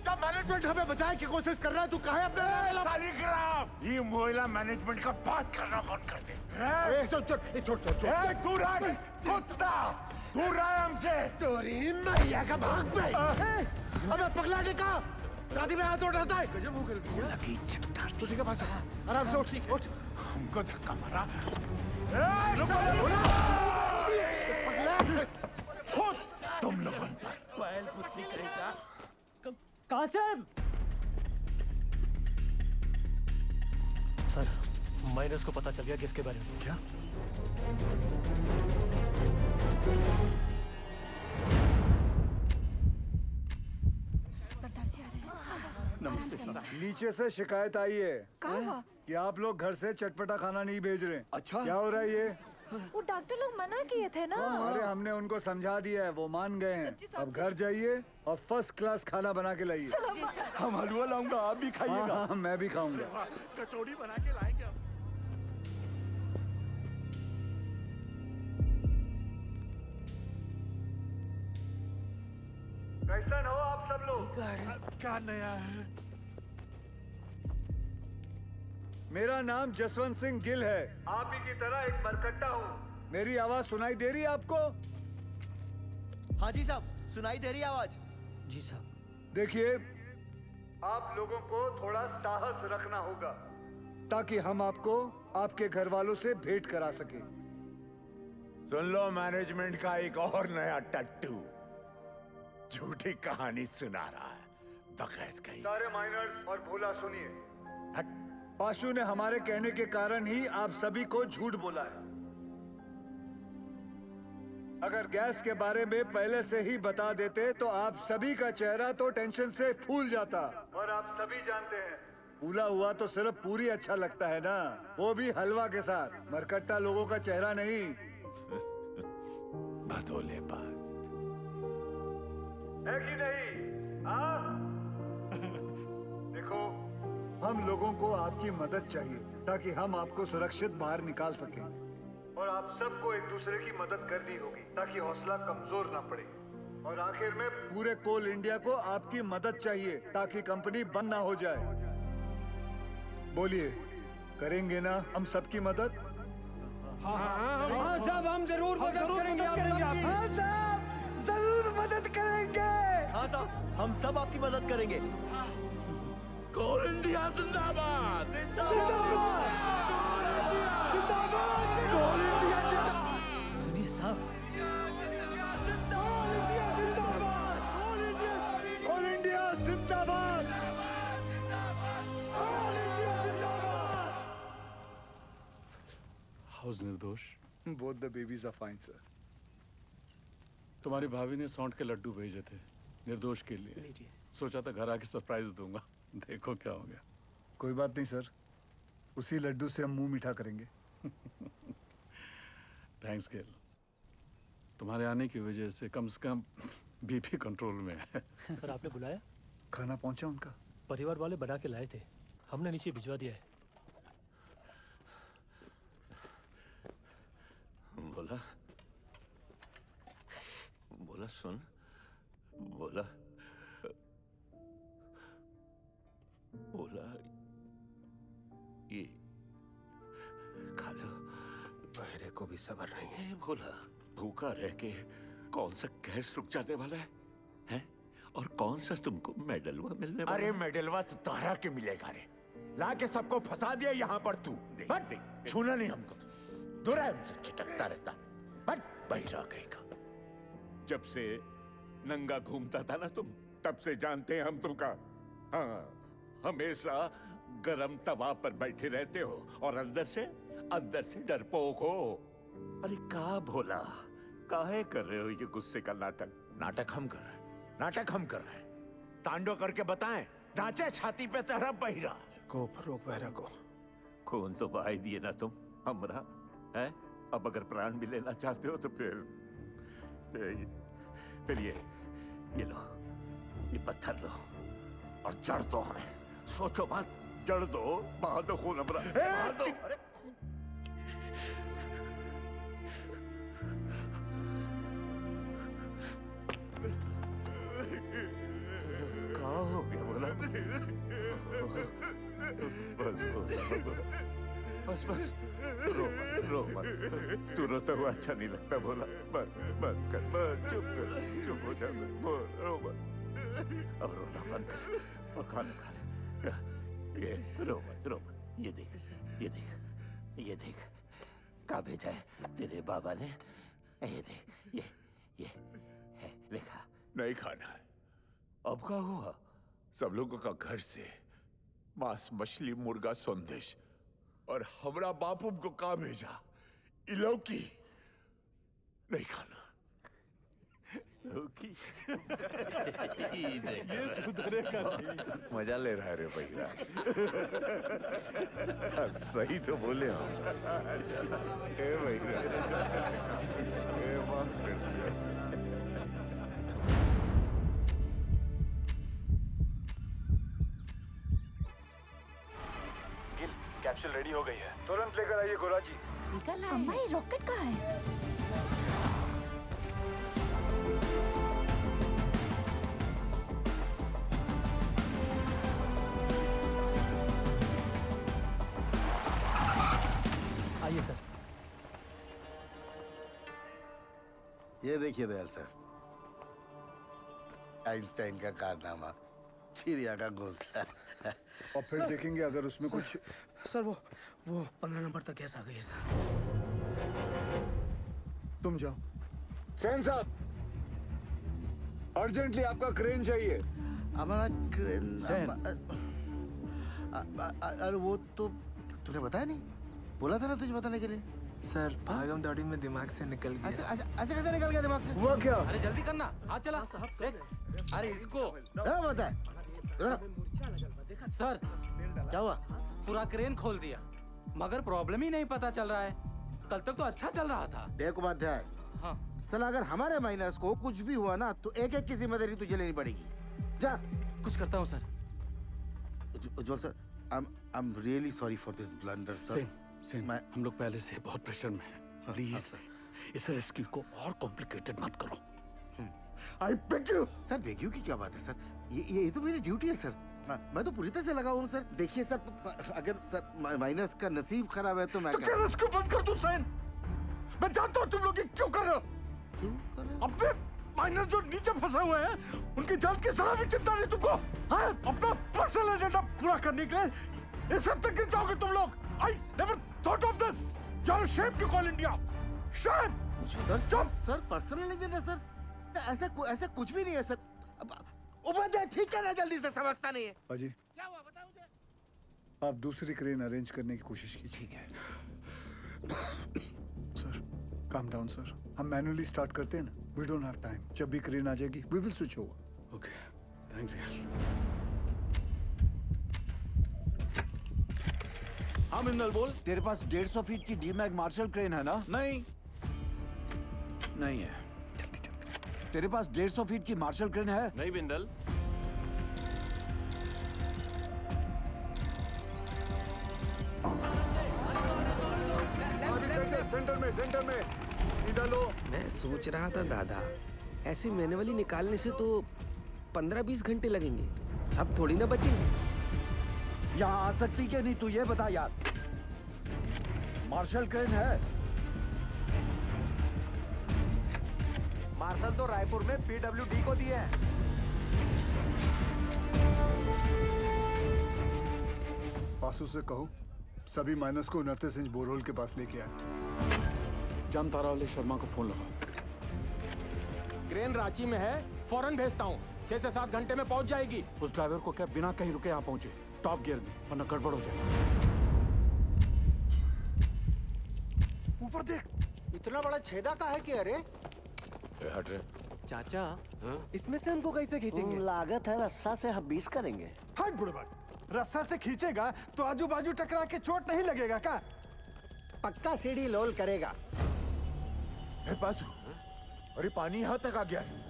[SPEAKER 11] जब मैनेजमेंट हमें बचाने की कोशिश कर रहा है, तू कहे अपने
[SPEAKER 8] शालिग्राम, ये मोहल्ला मैनेजमेंट का बात करना बंद कर दे।
[SPEAKER 11] छोड़
[SPEAKER 8] दूर हट कुत्ता, दूर रहा हमसे।
[SPEAKER 11] तोरी मैया का भाग पे। अबे पगला निका, शादी में हाथ उठाता है।
[SPEAKER 12] भोला की इज्जत उतारती।
[SPEAKER 11] ठीक है पास आराम से उठ।
[SPEAKER 8] हमको धक्का मारा। तुम लोगों पर
[SPEAKER 9] बैल पुतली कहेगा।
[SPEAKER 2] कासिम,
[SPEAKER 10] सर माइनस को पता चल गया किसके बारे में।
[SPEAKER 1] क्या?
[SPEAKER 6] नमस्ते सर।
[SPEAKER 1] नीचे से शिकायत आई है
[SPEAKER 6] कहा?
[SPEAKER 1] कि आप लोग घर से चटपटा खाना नहीं भेज रहे।
[SPEAKER 6] अच्छा।
[SPEAKER 1] क्या हो रहा है ये?
[SPEAKER 21] वो डॉक्टर लोग मना किए थे ना।
[SPEAKER 1] अरे हमने उनको समझा दिया है, वो मान गए हैं। अब घर जाइए और फर्स्ट क्लास खाना बना के लाइए।
[SPEAKER 8] हम हलवा लाऊंगा, आप भी खाइएगा।
[SPEAKER 1] हाँ, मैं भी खाऊंगा।
[SPEAKER 11] कचौड़ी बना के लाएंगे हम।
[SPEAKER 1] कैसन हो आप सब लोग?
[SPEAKER 14] क्या नया है?
[SPEAKER 1] मेरा नाम जसवंत सिंह गिल है। आप ही की तरह एक मरकट्टा हूँ। मेरी आवाज सुनाई दे रही है आपको?
[SPEAKER 2] हाँ जी साहब, सुनाई दे रही है आवाज।
[SPEAKER 1] जी साहब। देखिए, आप लोगों को थोड़ा साहस रखना होगा ताकि हम आपको आपके घर वालों से भेंट करा सके।
[SPEAKER 8] सुन लो, मैनेजमेंट का एक और नया टट्टू झूठी कहानी सुना रहा है। बकैत कहीं।
[SPEAKER 1] सारे माइनर्स और भोला सुनिए। पाशु ने हमारे कहने के कारण ही आप सभी को झूठ बोला है। अगर गैस के बारे में पहले से ही बता देते तो आप सभी का चेहरा तो टेंशन से फूल जाता। और आप सभी जानते हैं, फूला हुआ तो सिर्फ पूरी अच्छा लगता है ना, वो भी हलवा के साथ। मरकट्टा लोगों का चेहरा नहीं।
[SPEAKER 8] भदोले बाज
[SPEAKER 1] है कि नहीं? हाँ? देखो, हम लोगों को आपकी मदद चाहिए ताकि हम आपको सुरक्षित बाहर निकाल सकें। और आप सबको एक दूसरे की मदद करनी होगी ताकि हौसला कमजोर ना पड़े। और आखिर में पूरे कोल इंडिया को आपकी मदद चाहिए ताकि कंपनी बंद ना हो जाए। बोलिए, करेंगे ना हम सबकी मदद?
[SPEAKER 2] हाँ साहब, हम जरूर मदद करेंगे। हाँ साहब, जरूर मदद करेंगे। हाँ साहब, हम सब आपकी मदद करेंगे।
[SPEAKER 9] कोल इंडिया जिंदाबाद।
[SPEAKER 2] कोल इंडिया जिंदाबाद। सुनिए साहब,
[SPEAKER 1] कोल इंडिया जिंदाबाद।
[SPEAKER 14] हाउस निर्दोष।
[SPEAKER 1] Both the babies are fine, sir.
[SPEAKER 14] तुम्हारी भाभी ने सौंठ के लड्डू भेजे थे निर्दोष के लिए। सोचा था घर आके सरप्राइज दूंगा, देखो क्या हो गया।
[SPEAKER 1] कोई बात नहीं सर, उसी लड्डू से हम मुंह मीठा करेंगे।
[SPEAKER 14] थैंक्स गेल, तुम्हारे आने की वजह से कम बीपी कंट्रोल में है।
[SPEAKER 10] सर आपने बुलाया?
[SPEAKER 1] खाना पहुंचा उनका?
[SPEAKER 10] परिवार वाले बना के लाए थे, हमने नीचे भिजवा दिया है।
[SPEAKER 7] बोला बोला सुन, बोला बोला ये खा लो।
[SPEAKER 12] मेरे को भी सब्र नहीं है।
[SPEAKER 7] बोला भूखा रह के कौन सा गैस रुक जाने वाला है? हैं? और कौन सा तुमको मेडलवा मिलने वाला
[SPEAKER 8] अरे
[SPEAKER 7] है?
[SPEAKER 8] मेडलवा तो तोहरा के मिलेगा रे। ला के सबको फंसा दिया यहाँ पर तू। हट, छूना नहीं हमको। दूर है हमसे, चिटकता रहता। हट, बहिरा कहेगा।
[SPEAKER 7] जब से नंगा घूमता था ना तुम, तब से जानते हैं हम तुमका। हाँ, हमेशा गरम तवा पर बैठे रहते हो और अंदर से डरपोक हो। अरे का भोला, काहे कर रहे हो ये गुस्से का नाटक?
[SPEAKER 8] नाटक हम कर रहे हैं। तांडव करके बताएं, नाचे छाती पे तेरा बहिरा।
[SPEAKER 7] रोक बहरा को। खून तो बहा ही दिए ना तुम हमरा, है? अब अगर प्राण भी लेना चाहते हो तो फिर ये लो, ये पत्थर लो और जड़ दो हमें। सोचो मत, जड़ दो, बहा दो खून हमरा, बहा दो। क्या हो गया बोला? बस रो मत। तू रोता हुआ अच्छा नहीं लगता बोला। बस चुप हो जा, रो मत। अब रोना बंद कर और खाना खा ले। ये रो मत। ये देख का भेजा है तेरे बाबा ने। ये देख, ये है लिखा।
[SPEAKER 8] नहीं खाना है। अब क्या हुआ? सब लोगों का घर से मांस, मछली, मुर्गा, संदेश, और हमरा बापू को का भेजा? इलौकी नहीं खाना।
[SPEAKER 7] लौकी
[SPEAKER 8] ये सुधरेगा।
[SPEAKER 7] मजा ले रहा है रे भैया। सही तो बोले हो। ए भैया, ए माफ कर दिया।
[SPEAKER 5] कैप्सूल रेडी हो गई है।
[SPEAKER 1] तुरंत लेकर आइए गोरा जी।
[SPEAKER 6] निकल आए। अम्मा, ये रॉकेट कहाँ है?
[SPEAKER 10] आइए सर।
[SPEAKER 3] ये देखिए दयाल सर, आइंस्टाइन का कारनामा, चिड़िया का घोंसला।
[SPEAKER 1] और फिर देखेंगे अगर उसमें कुछ।
[SPEAKER 12] सर वो 15 नंबर तक गैस आ गई है सर।
[SPEAKER 1] तुम जाओ।
[SPEAKER 16] सेन साहब, अर्जेंटली आपका क्रेन चाहिए।
[SPEAKER 3] हमारा क्रेन। अरे वो तो तूने बताया नहीं, बोला था ना तुझे बताने के लिए।
[SPEAKER 22] सर भागम दौड़ी में दिमाग से निकल गया।
[SPEAKER 3] ऐसे कैसे निकल गया दिमाग से?
[SPEAKER 1] हुआ क्या?
[SPEAKER 22] अरे जल्दी करना, हाथ चला। अरे इसको
[SPEAKER 3] क्या बता है?
[SPEAKER 22] सर
[SPEAKER 3] क्या हुआ?
[SPEAKER 22] पूरा क्रेन खोल दिया, मगर प्रॉब्लम ही नहीं पता चल रहा है। कल तक तो अच्छा चल रहा था।
[SPEAKER 3] देख उपाध्याय,
[SPEAKER 22] हाँ
[SPEAKER 3] साला अगर हमारे माइनस को कुछ भी हुआ ना तो एक की जिम्मेदारी तुझे लेनी पड़ेगी। जा।
[SPEAKER 22] कुछ करता हूँ sir.
[SPEAKER 3] Ujjwal sir, I am really sorry for this blunder sir.
[SPEAKER 14] Sen, हम लोग पहले से बहुत प्रेशर में हैं। प्लीज इस रेस्क्यू को और कॉम्प्लिकेटेड मत करो।
[SPEAKER 3] I beg you. Sir beg you की क्या बात है सर? ये तो मेरी ड्यूटी है सर। मैं तो पूरी तरह से लगा हूँ सर। देखिए सर, अगर सर माइनर्स का नसीब खराब है तो मैं
[SPEAKER 14] क्या रेस्क्यू बंद कर दूं सेन? मैं जानता हूँ तुम लोग ये क्यों कर रहे हो।
[SPEAKER 3] क्यों कर रहे हो?
[SPEAKER 14] अपने माइनर जो नीचे फंसे हुए हैं, उनकी जान की जरा भी चिंता नहीं तुमको। हाँ? अपना पर्सनल एजेंडा पूरा करने के लिए इस हद तक गिर जाओगे तुम लोग। I never thought of this. You're ashamed to call India. Shame.
[SPEAKER 3] Sir personal agenda sir, ऐसा कुछ भी नहीं है सर। उपाध्याय ठीक करना जल्दी से, समझता नहीं है।
[SPEAKER 1] अजी,
[SPEAKER 3] क्या हुआ बताओ मुझे।
[SPEAKER 1] आप दूसरी क्रेन अरेंज करने की कोशिश कीजिए। ठीक है सर। काम डाउन सर, हम मैन्युअली स्टार्ट करते हैं ना। We don't have time. जब भी क्रेन आ जाएगी we will switch over.
[SPEAKER 14] Okay, thanks यार।
[SPEAKER 19] हाँ बिंदल बोल। तेरे पास 150 फीट की डीमैग मार्शल क्रेन है ना? नहीं है। तेरे पास 150 फीट की मार्शल क्रेन है?
[SPEAKER 9] नहीं बिंदल।
[SPEAKER 16] सेंटर में सीधा लो।
[SPEAKER 12] मैं सोच रहा था दादा, ऐसे मैनुअली निकालने से तो 15-20 घंटे लगेंगे, सब थोड़ी ना बचेंगे।
[SPEAKER 19] यहाँ आ सकती क्या नहीं तू ये बता यार। मार्शल क्रेन है?
[SPEAKER 2] मार्शल तो रायपुर में PWD को दिए हैं।
[SPEAKER 1] पासू से कहो सभी माइनस को 29 इंच बोरहोल के पास लेके आए।
[SPEAKER 14] जामतारा वाले शर्मा को फोन लगा।
[SPEAKER 9] क्रेन रांची में है, फौरन भेजता हूँ। 6 से 7 घंटे में पहुंच जाएगी।
[SPEAKER 14] उस ड्राइवर को क्या बिना कहीं रुके यहाँ पहुंचे, टॉप गियर में, वरना गड़बड़ हो जाएगी।
[SPEAKER 3] ऊपर देख, इतना बड़ा छेदा का है कि अरे
[SPEAKER 8] हट रहे
[SPEAKER 12] चाचा इसमें से हमको कैसे खींचेंगे?
[SPEAKER 2] लागत है रस्सा से हम 20 करेंगे।
[SPEAKER 3] हट बुड़बक, रस्सा से खींचेगा तो आजू बाजू टकरा के चोट नहीं लगेगा का?
[SPEAKER 2] पक्का सीढ़ी लोल करेगा।
[SPEAKER 8] पासू, अरे पानी यहाँ तक आ गया है,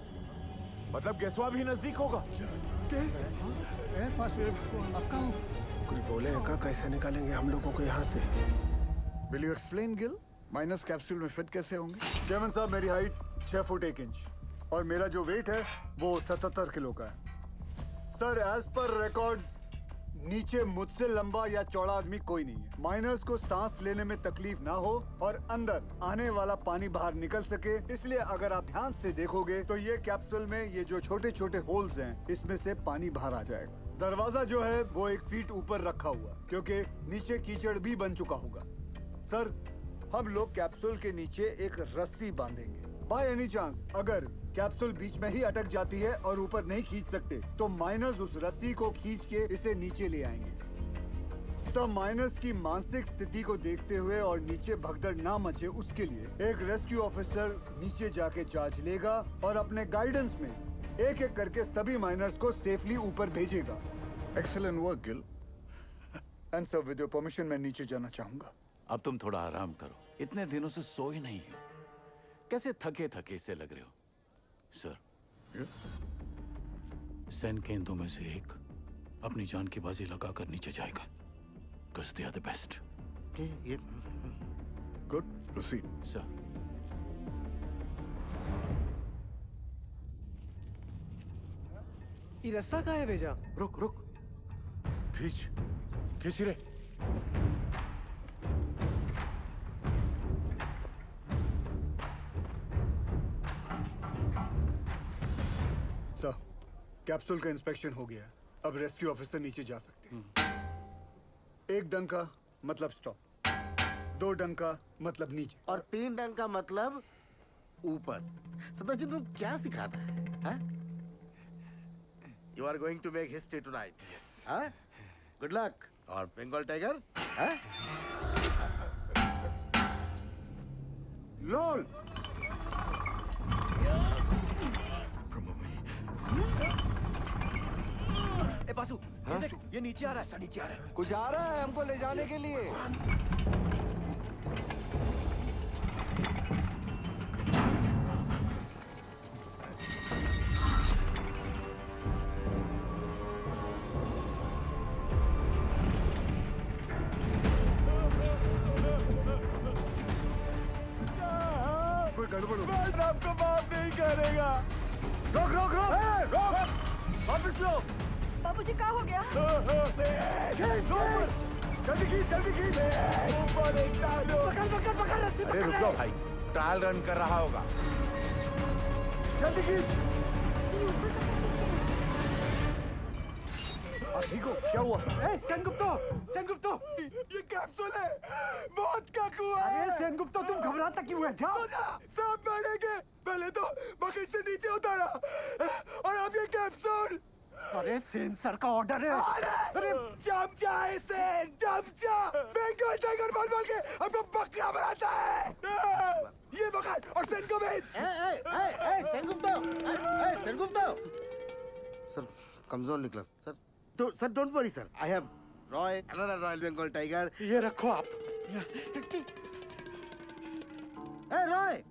[SPEAKER 8] मतलब गैसवा भी नजदीक होगा।
[SPEAKER 3] कुछ बोले का कैसे निकालेंगे हम लोगों को यहाँ से?
[SPEAKER 1] Will you explain Gill? Minus capsule में फिट कैसे होंगे? चेयरमैन साहब, मेरी हाइट 6 फुट 1 इंच और मेरा जो वेट है वो 77 किलो का है। सर, एज पर रिकॉर्ड्स नीचे मुझसे लंबा या चौड़ा आदमी कोई नहीं है। माइनर्स को सांस लेने में तकलीफ ना हो और अंदर आने वाला पानी बाहर निकल सके, इसलिए अगर आप ध्यान से देखोगे तो ये कैप्सूल में ये जो छोटे छोटे होल्स हैं, इसमें से पानी बाहर आ जाएगा। दरवाजा जो है वो 1 फीट ऊपर रखा हुआ, क्योंकि नीचे कीचड़ भी बन चुका होगा। सर, हम लोग कैप्सूल के नीचे एक रस्सी बांधेंगे। बाय एनी चांस अगर कैप्सूल बीच में ही अटक जाती है और ऊपर नहीं खींच सकते, तो माइनर्स उस रस्सी को खींच के इसे नीचे ले आएंगे। सब माइनर्स की मानसिक स्थिति को देखते हुए और नीचे भगदड़ ना मचे, उसके लिए एक रेस्क्यू ऑफिसर नीचे जाके जांच लेगा और अपने गाइडेंस में एक एक करके सभी माइनर्स को सेफली ऊपर भेजेगा। Excellent work Gill. And sir, with your permission मैं नीचे जाना चाहूंगा।
[SPEAKER 7] अब तुम थोड़ा आराम करो, इतने दिनों से सोए नहीं हो, कैसे थके थके से लग रहे हो। सर, सैन केंद्रों में से एक अपनी जान की बाजी लगाकर नीचे जाएगा, because they are the best.
[SPEAKER 1] Good, proceed.
[SPEAKER 7] Sir,
[SPEAKER 12] ये रस्सा कहाँ है भेजा?
[SPEAKER 8] रुक रुक, खींच रे।
[SPEAKER 1] सर, कैप्सूल का इंस्पेक्शन हो गया, अब रेस्क्यू ऑफिसर नीचे जा सकते हैं। 1 डंका मतलब स्टॉप, 2 डंका मतलब नीचे,
[SPEAKER 3] और 3 डंका मतलब ऊपर। सदाजी, तुम क्या सिखाता है? You are going to make history tonight. Yes. Good luck. और बंगाल टाइगर?
[SPEAKER 1] लोल।
[SPEAKER 12] ए बासु, ये देख, ये नीचे आ रहा है। नीचे आ रहा है।
[SPEAKER 5] कुछ आ रहा है हमको ले जाने के लिए।
[SPEAKER 1] कोई गड़बड़ हो।
[SPEAKER 2] मैं आपको माफ नहीं करेगा।
[SPEAKER 1] रोक रोक रोक रोक, वापस लो।
[SPEAKER 6] बाबूजी, क्या हो गया?
[SPEAKER 1] जल्दी खींच, जल्दी खींच।
[SPEAKER 2] पकड़ पकड़ पकड़, रस्सी
[SPEAKER 8] अरे
[SPEAKER 2] पकड़।
[SPEAKER 8] रुक जाओ भाई, ट्रायल रन कर रहा होगा।
[SPEAKER 1] जल्दी खींच। ठीक हो? क्या हुआ?
[SPEAKER 2] सेनगुप्तो, ये कैप्सूल है, मौत का कुआं। अरे सेनगुप्तो, तुम घबराता क्यों है? जाओ। सब मरेंगे। पहले तो बकेट से नीचे उतारा और अब ये कैप्सूल।
[SPEAKER 3] अरे सेन सर का ऑर्डर है।
[SPEAKER 2] अरे चमचा है सेन, चमचा। बंगाल टाइगर बोल बोल के हमको बकरा बनाता है। ये पकड़ और सेन को भेज।
[SPEAKER 3] सेनगुप्तो। सर, कमजोर निकला सर। तो sir, don't worry sir, I have रॉय, अनदर रॉयल बंगाल टाइगर।
[SPEAKER 9] ये रखो आप।
[SPEAKER 3] रॉय,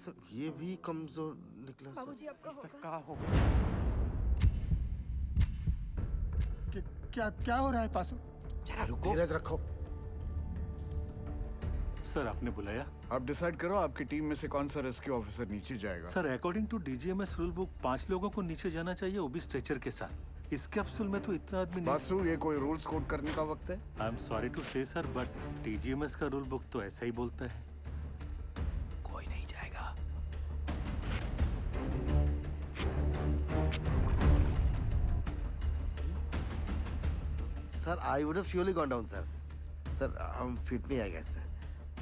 [SPEAKER 3] सर, ये भी कमजोर निकला।
[SPEAKER 6] बाबूजी, आपका होगा।
[SPEAKER 3] क्या हो रहा है पासू?
[SPEAKER 12] जरा रुको।
[SPEAKER 11] धीरज रखो।
[SPEAKER 14] सर, आपने बुलाया?
[SPEAKER 16] आप डिसाइड करो आपकी टीम में से कौन सा रेस्क्यू ऑफिसर नीचे जाएगा।
[SPEAKER 10] Sir, according to DGMS rule book 5 लोगों को नीचे जाना चाहिए, वो भी स्ट्रेचर के साथ। इस कैप्सूल में तो इतना आदमी नहीं।
[SPEAKER 16] बासु, ये कोई रूल्स कोड करने का वक्त है?
[SPEAKER 10] आई एम सॉरी टू से सर, बट डीजीएमएस का रूल बुक तो ऐसा ही बोलता है।
[SPEAKER 12] कोई नहीं जाएगा।
[SPEAKER 3] Sir I would have surely gone down sir. Sir हम फिट नहीं आएगा इसमें।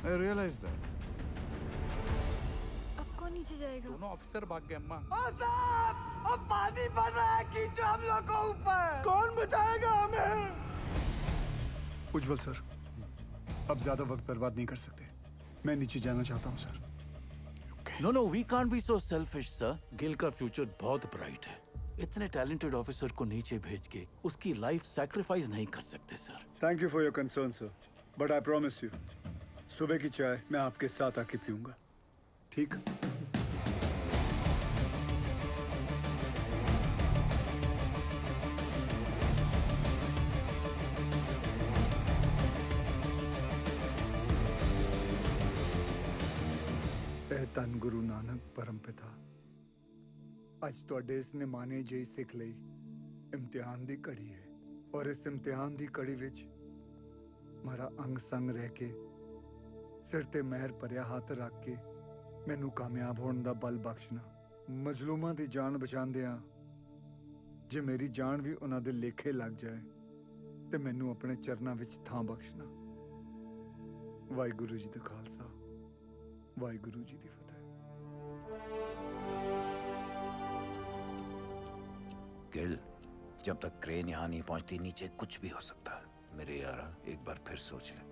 [SPEAKER 16] I realize that.
[SPEAKER 6] अब कौन नीचे जाएगा?
[SPEAKER 9] दोनों ऑफिसर भाग गए अम्मा।
[SPEAKER 2] ओ साहब, अब पानी बढ़ रहा है, खींचो हम लोग को ऊपर। कौन बचाएगा हमें?
[SPEAKER 1] उज्जवल सर, अब ज्यादा वक्त बर्बाद नहीं कर सकते। मैं नीचे जाना चाहता हूँ sir.
[SPEAKER 13] No, we can't be so selfish, sir. Gill का फ्यूचर बहुत ब्राइट है। इतने टैलेंटेड ऑफिसर को नीचे भेज के उसकी लाइफ सैक्रिफाइस नहीं कर सकते sir.
[SPEAKER 1] Thank you for your concern sir, but I promise you सुबह की चाय मैं आपके साथ आके पीऊंगा, ठीक? ਧੰਨ ਗੁਰੂ ਨਾਨਕ ਪਰਮਪਿਤਾ, ਅੱਜ ਤੁਹਾਡੇ ਇਸ ਨਿਮਾਣੇ ਜਿਹੀ ਸਿੱਖ ਲਈ ਇਮਤਿਹਾਨ ਦੀ ਘੜੀ ਹੈ, ਔਰ ਇਸ ਇਮਤਿਹਾਨ ਦੀ ਘੜੀ ਵਿੱਚ ਮਾਰਾ ਅੰਗ ਸੰਗ ਰਹਿ ਕੇ ਸਿਰ ਤੇ ਮਹਿਰ ਭਰਿਆ ਹੱਥ ਰੱਖ ਕੇ ਮੈਨੂੰ ਕਾਮਯਾਬ ਹੋਣ ਦਾ ਬਲ ਬਖਸ਼ਣਾ। ਮਜ਼ਲੂਮਾਂ ਦੀ ਜਾਨ ਬਚਾਉਂਦਿਆਂ ਜੇ ਮੇਰੀ ਜਾਨ ਵੀ ਉਹਨਾਂ ਦੇ ਲੇਖੇ ਲੱਗ ਜਾਏ ਤੇ ਮੈਨੂੰ ਆਪਣੇ ਚਰਨਾਂ ਵਿੱਚ ਥਾਂ ਬਖਸ਼ਣਾ। ਵਾਹਿਗੁਰੂ ਜੀ ਦਾ ਖਾਲਸਾ, ਵਾਹਿਗੁਰੂ ਜੀ ਦੀ ਫਤਿਹ।
[SPEAKER 19] गिल, जब तक क्रेन यहाँ नहीं पहुंचती नीचे कुछ भी हो सकता है। मेरे यारा एक बार फिर सोच ले।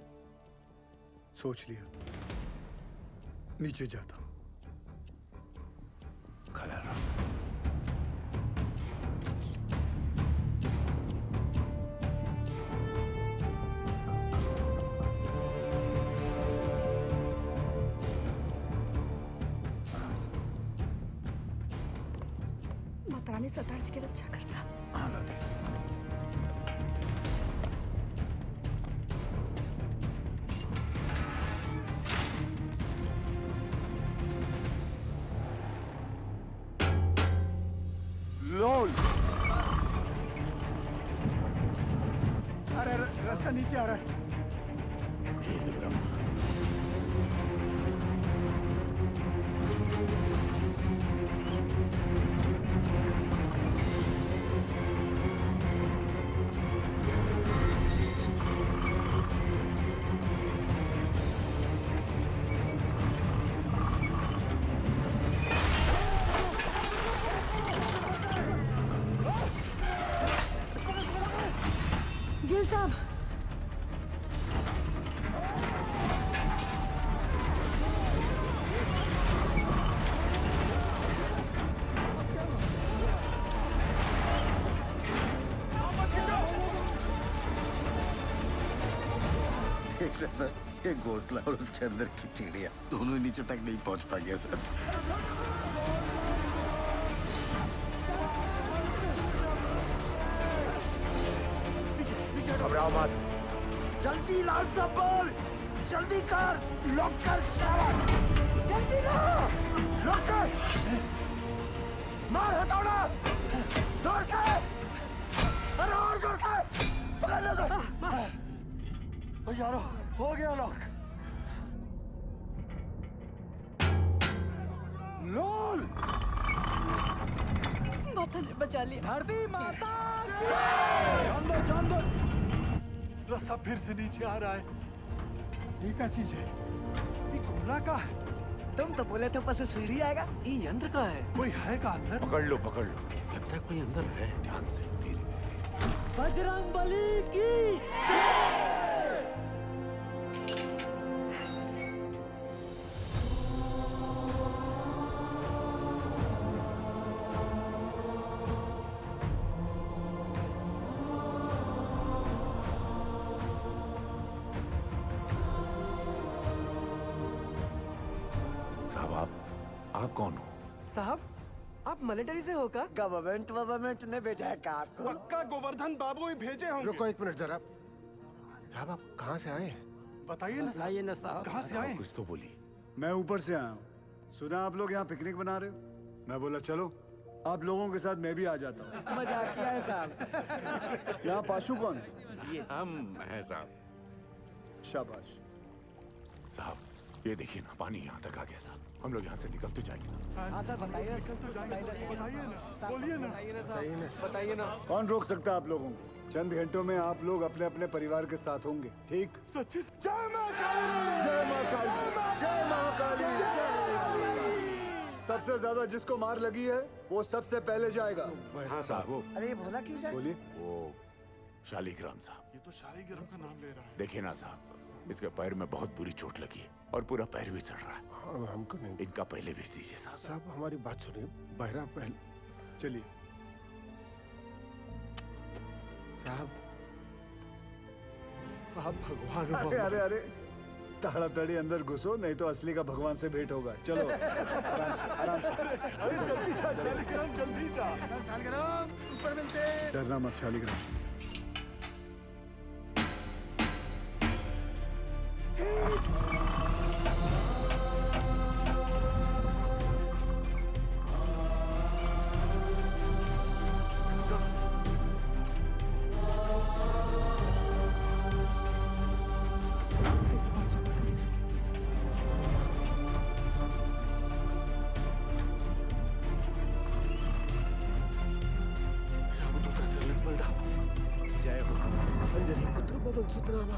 [SPEAKER 1] सोच लिया, नीचे जाता हूँ।
[SPEAKER 19] ख्याल रख।
[SPEAKER 6] माता रानी सरदार जी के लिए अच्छा करना।
[SPEAKER 19] हाँ दादी।
[SPEAKER 1] लोल, अरे रास्ता नीचे आ रहा है।
[SPEAKER 6] गिल साहब,
[SPEAKER 3] देख रहे सर, ये घोंसला और उसके अंदर की चिड़िया दोनों ही नीचे तक नहीं पहुंच पा गया सर।
[SPEAKER 2] घबराओ मत। जल्दी ला सब बोल, जल्दी कर, लॉक कर शाबाश, जल्दी ला, लॉक कर, मार हथौड़ा, जोर से, अरे और जोर से, पकड़ लो तो। यारो, हो गया लॉक। लोल,
[SPEAKER 6] माता ने बचा लिया।
[SPEAKER 2] धरती माता
[SPEAKER 10] जान दो। रस्सा फिर से नीचे आ रहा है। ये क्या चीज है? ये गोला का है।
[SPEAKER 2] तुम तो बोले थे ऊपर से सीढ़ी आएगा।
[SPEAKER 10] ये यंत्र का है। कोई है का अंदर?
[SPEAKER 8] पकड़ लो लगता है कोई अंदर है। ध्यान से
[SPEAKER 2] बजरंग बली की
[SPEAKER 19] साहब, आप कौन हो?
[SPEAKER 2] साहब, आप मिलिट्री से हो का? गवर्नमेंट ने भेजा है का आपको?
[SPEAKER 11] पक्का गोवर्धन बाबू ही भेजे होंगे।
[SPEAKER 3] रुको एक मिनट जरा। साहब आप कहाँ से आए हैं?
[SPEAKER 10] बताइए
[SPEAKER 2] ना साहब।
[SPEAKER 10] कहाँ से आए?
[SPEAKER 8] कुछ तो बोली।
[SPEAKER 1] मैं ऊपर से आया हूँ। सुना आप लोग यहाँ पिकनिक बना रहे हो? मैं बोला चलो, आप लोगों के साथ मैं भी आ जाता हूँ।
[SPEAKER 2] मजाक किया है साहब।
[SPEAKER 1] यहाँ पाशु कौन है?
[SPEAKER 8] हम हैं साहब।
[SPEAKER 1] शाबाश।
[SPEAKER 8] साहब, ये देखिए ना, पानी यहाँ तक आ गया साहब। हम लोग यहाँ से निकल तो जाएंगे ना।
[SPEAKER 2] हाँ सर बताइए, निकल तो जाएंगे, बताइए ना, बोलिए ना,
[SPEAKER 22] बताइए ना।
[SPEAKER 1] कौन रोक सकता है आप लोगों को? चंद घंटों में आप लोग अपने अपने परिवार के साथ होंगे, ठीक?
[SPEAKER 2] सच्ची जय मां काली,
[SPEAKER 1] जय मां काली, जय मां काली। सबसे ज्यादा जिसको मार लगी है वो सबसे पहले जाएगा।
[SPEAKER 8] हाँ साहब, वो
[SPEAKER 3] अरे ये भोला क्यों जाए?
[SPEAKER 1] बोलिए।
[SPEAKER 8] वो शालिग्राम साहब।
[SPEAKER 2] ये तो शालिग्राम का नाम ले रहा है।
[SPEAKER 8] देखिए ना साहब, इसके पैर में बहुत बुरी चोट लगी है और पूरा पैर भी चढ़ रहा है।
[SPEAKER 11] हमको नहीं।
[SPEAKER 8] इनका पहले भेज दीजिए साहब।
[SPEAKER 11] साहब हमारी बात सुनिए, बहरा पहले।
[SPEAKER 1] चलिए
[SPEAKER 11] साहब आप भगवान हो।
[SPEAKER 1] अरे अरे अरे, ताड़ाताड़ी अंदर घुसो, नहीं तो असली का भगवान से भेंट होगा। चलो आराम से।
[SPEAKER 2] अरे जल्दी जा शालिग्राम, जल्दी जा।
[SPEAKER 3] शालिग्राम ऊपर मिलते।
[SPEAKER 1] डरना मत शालिग्राम।
[SPEAKER 3] जय हो।
[SPEAKER 11] अंजनी पुत्र पवन सुत रामा।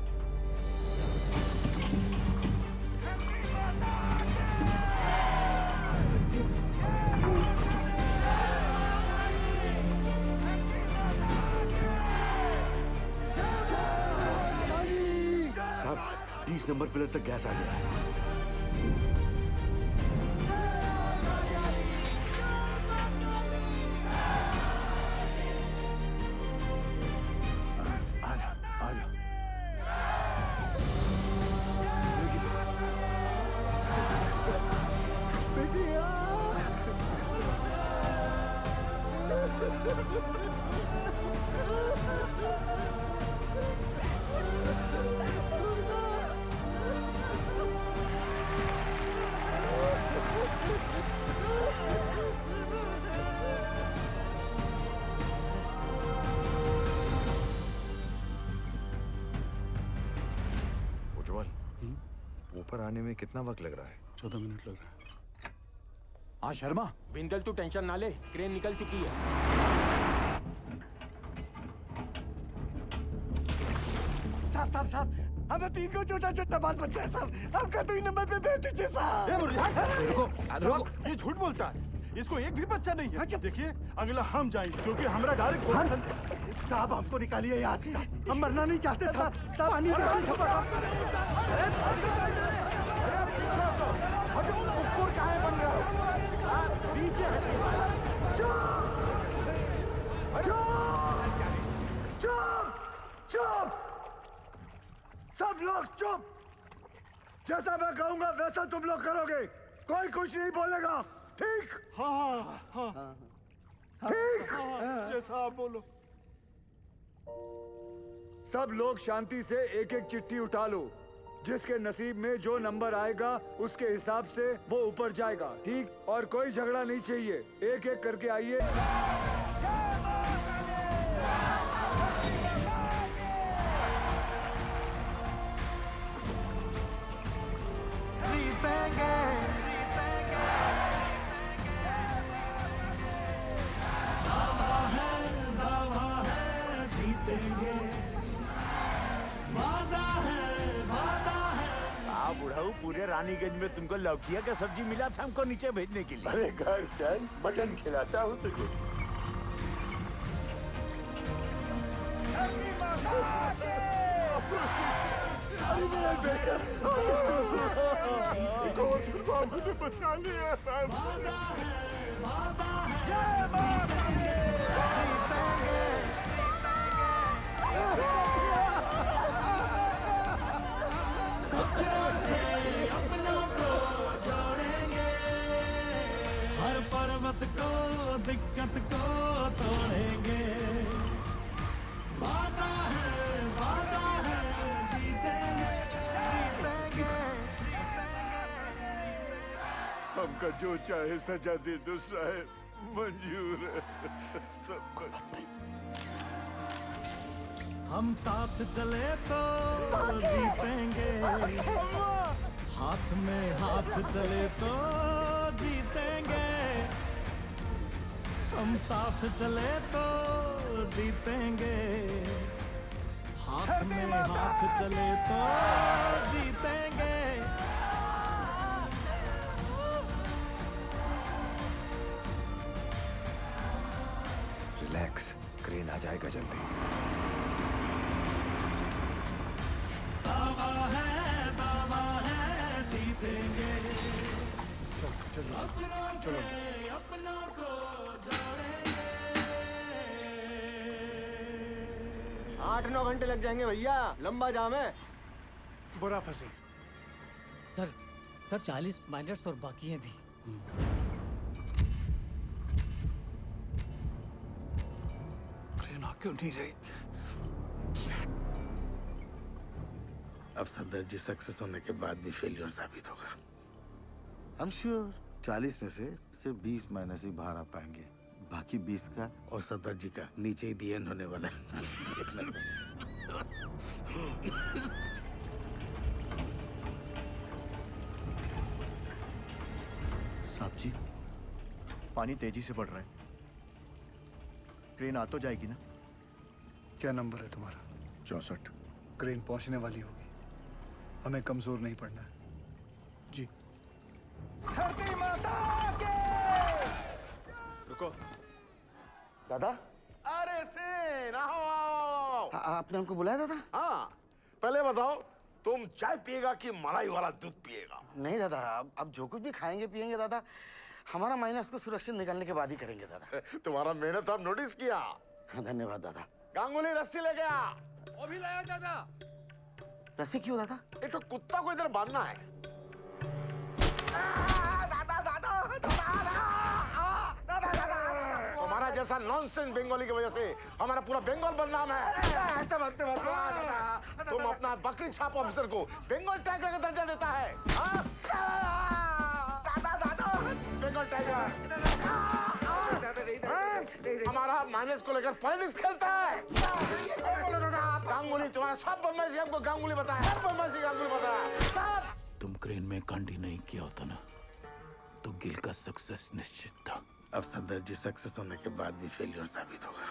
[SPEAKER 9] साहब 30 नंबर पिलर तक गैस आ गया है।
[SPEAKER 5] उज्जवल, ऊपर आने में कितना वक्त लग रहा है?
[SPEAKER 14] 14 मिनट लग रहा है।
[SPEAKER 1] हाँ शर्मा,
[SPEAKER 22] बिंदल तू टेंशन ना ले, क्रेन निकल चुकी है।
[SPEAKER 2] साहब साहब साहब, हमें 3 को छोटा छोटा बाल बच्चा है साहब। आपका 2 नंबर पे भेज दीजिए साहब।
[SPEAKER 22] रुको,
[SPEAKER 2] ये झूठ बोलता है, इसको एक भी बच्चा नहीं है। देखिए अगला हम जाएंगे, क्योंकि हमारा डायरेक्ट। साहब हमको निकालिए यहाँ से, हम मरना नहीं चाहते साहब। पानी
[SPEAKER 1] चुप! सब लोग चुप! जैसा मैं कहूंगा वैसा तुम लोग करोगे। कोई कुछ नहीं बोलेगा, ठीक?
[SPEAKER 2] हाँ हाँ हाँ
[SPEAKER 1] ठीक?
[SPEAKER 2] जैसा आप बोलो।
[SPEAKER 1] सब लोग शांति से एक एक चिट्ठी उठा लो। जिसके नसीब में जो नंबर आएगा उसके हिसाब से वो ऊपर जाएगा, ठीक? और कोई झगड़ा नहीं चाहिए, एक एक करके आइए।
[SPEAKER 7] बुढ़ाऊ, पूरे रानीगंज में तुमको लौकिया का सब्जी मिला था हमको नीचे भेजने के लिए।
[SPEAKER 8] अरे घर चल, मटन खिलाता हूँ तुझे।
[SPEAKER 2] अरे मेरा बेटा, बाबू ने बचा लिया।
[SPEAKER 15] अपनों को छोड़ेंगे, हर पर्वत को दिक्कत को तोड़ेंगे। वादा है जीतेंगे, जीतेंगे।
[SPEAKER 7] हमका जो चाहे सजा दे दो साहब, मंजूर है सब।
[SPEAKER 15] हम साथ चले तो जीतेंगे, हाथ में हाथ चले तो जीतेंगे, हम साथ चले तो जीतेंगे, हाथ में हाथ चले तो जीतेंगे।
[SPEAKER 12] रिलैक्स, क्रेन आ जाएगा जल्दी।
[SPEAKER 15] दावा है जीतेंगे।
[SPEAKER 1] चलो
[SPEAKER 15] अपनों को जोड़ेंगे।
[SPEAKER 2] 8-9 घंटे लग जाएंगे भैया, लंबा जाम है।
[SPEAKER 4] बुरा फंसी।
[SPEAKER 18] सर 40 माइनर्स और बाकी हैं भी।
[SPEAKER 14] ट्रेन आ क्यों नहीं रही?
[SPEAKER 3] अब सदर जी सक्सेस होने के बाद भी फेलियर साबित होगा। I'm sure 40 में से सिर्फ 20 माइनस ही बाहर आ पाएंगे, बाकी 20 का और सदर जी का नीचे ही दी एंड होने वाला है। देखना सर।
[SPEAKER 20] साहब जी, पानी तेजी से बढ़ रहा है, ट्रेन आ तो जाएगी ना?
[SPEAKER 1] क्या नंबर है तुम्हारा?
[SPEAKER 20] 64।
[SPEAKER 1] क्रेन पहुंचने वाली होगी, हमें कमजोर नहीं पड़ना है।
[SPEAKER 20] जी।
[SPEAKER 2] धरती माता के।
[SPEAKER 11] रुको दादा। अरे सेन, आओ आओ।
[SPEAKER 3] आपने हमको बुलाया दादा?
[SPEAKER 11] हाँ, पहले बताओ तुम चाय पिएगा कि मलाई वाला दूध पिएगा?
[SPEAKER 3] नहीं दादा, अब जो कुछ भी खाएंगे पिएंगे दादा, हमारा माइनस को सुरक्षित निकालने के बाद ही करेंगे दादा।
[SPEAKER 11] तुम्हारा मेहनत हम नोटिस किया।
[SPEAKER 3] हाँ, धन्यवाद दादा।
[SPEAKER 11] गांगुली रस्सी ले गया।
[SPEAKER 2] वो भी लाया दादा।
[SPEAKER 3] रस्सी क्यों दादा?
[SPEAKER 11] एक तो कुत्ता को इधर बांधना है। तुम्हारा जैसा नॉनसेंस बंगाली की वजह से हमारा पूरा बंगाल बदनाम है। तुम अपना बकरी छाप ऑफिसर को बंगाल टाइगर का दर्जा देता है। बंगाल टाइगर हमारा माइनस को लेकर पॉलिटिक्स खेलता है। गांगुली तुम्हारा सब बदमाशी हमको गांगुली बताया, सब बदमाशी गांगुली बताया।
[SPEAKER 13] तुम क्रेन में कांडी नहीं किया होता ना तो गिल का सक्सेस निश्चित था।
[SPEAKER 3] अब सदर जी सक्सेस होने के बाद भी फेलियर साबित होगा।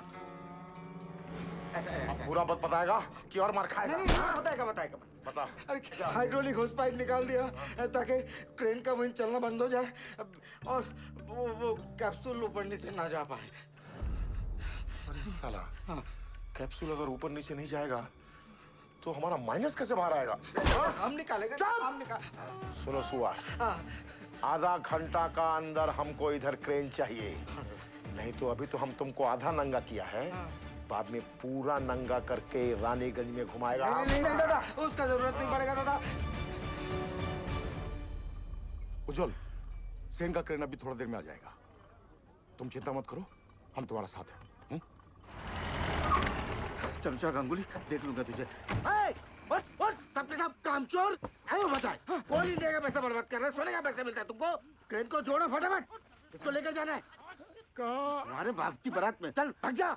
[SPEAKER 11] अब पूरा बात बताएगा कि और मार खाएगा?
[SPEAKER 2] नहीं, बताएगा।
[SPEAKER 11] बता।
[SPEAKER 3] अरे हाइड्रोलिक होस पाइप निकाल दिया ताकि क्रेन का वहीं चलना बंद हो जाए और वो कैप्सूल ऊपर नीचे ना जा पाए।
[SPEAKER 11] अरे साला, कैप्सूल अगर ऊपर नीचे नहीं जाएगा तो हमारा माइनस कैसे बाहर आएगा?
[SPEAKER 3] हम निकालेंगे।
[SPEAKER 11] सुनो सुअर, आधा घंटा का अंदर हमको इधर क्रेन चाहिए, नहीं तो अभी तो हम तुमको आधा नंगा किया है, बाद में पूरा नंगा करके रानीगंज में घुमाएगा।
[SPEAKER 3] नहीं दादा, उसका जरूरत नहीं पड़ेगा दादा।
[SPEAKER 11] उज्जवल, सेन का क्रेन अभी थोड़ा देर में आ जाएगा, तुम चिंता मत करो, हम तुम्हारा साथ हैं।
[SPEAKER 3] चमचा गांगुली, देख लूंगा तुझे। सबके सब कामचोर आयो बताए, कोल इंडिया का पैसा बर्बाद कर रहा है, सोने का पैसा मिलता है तुमको? क्रेन को जोड़ो फटाफट, इसको लेकर जाना है। तुम्हारे बाप की बारात में, चल भाग जा।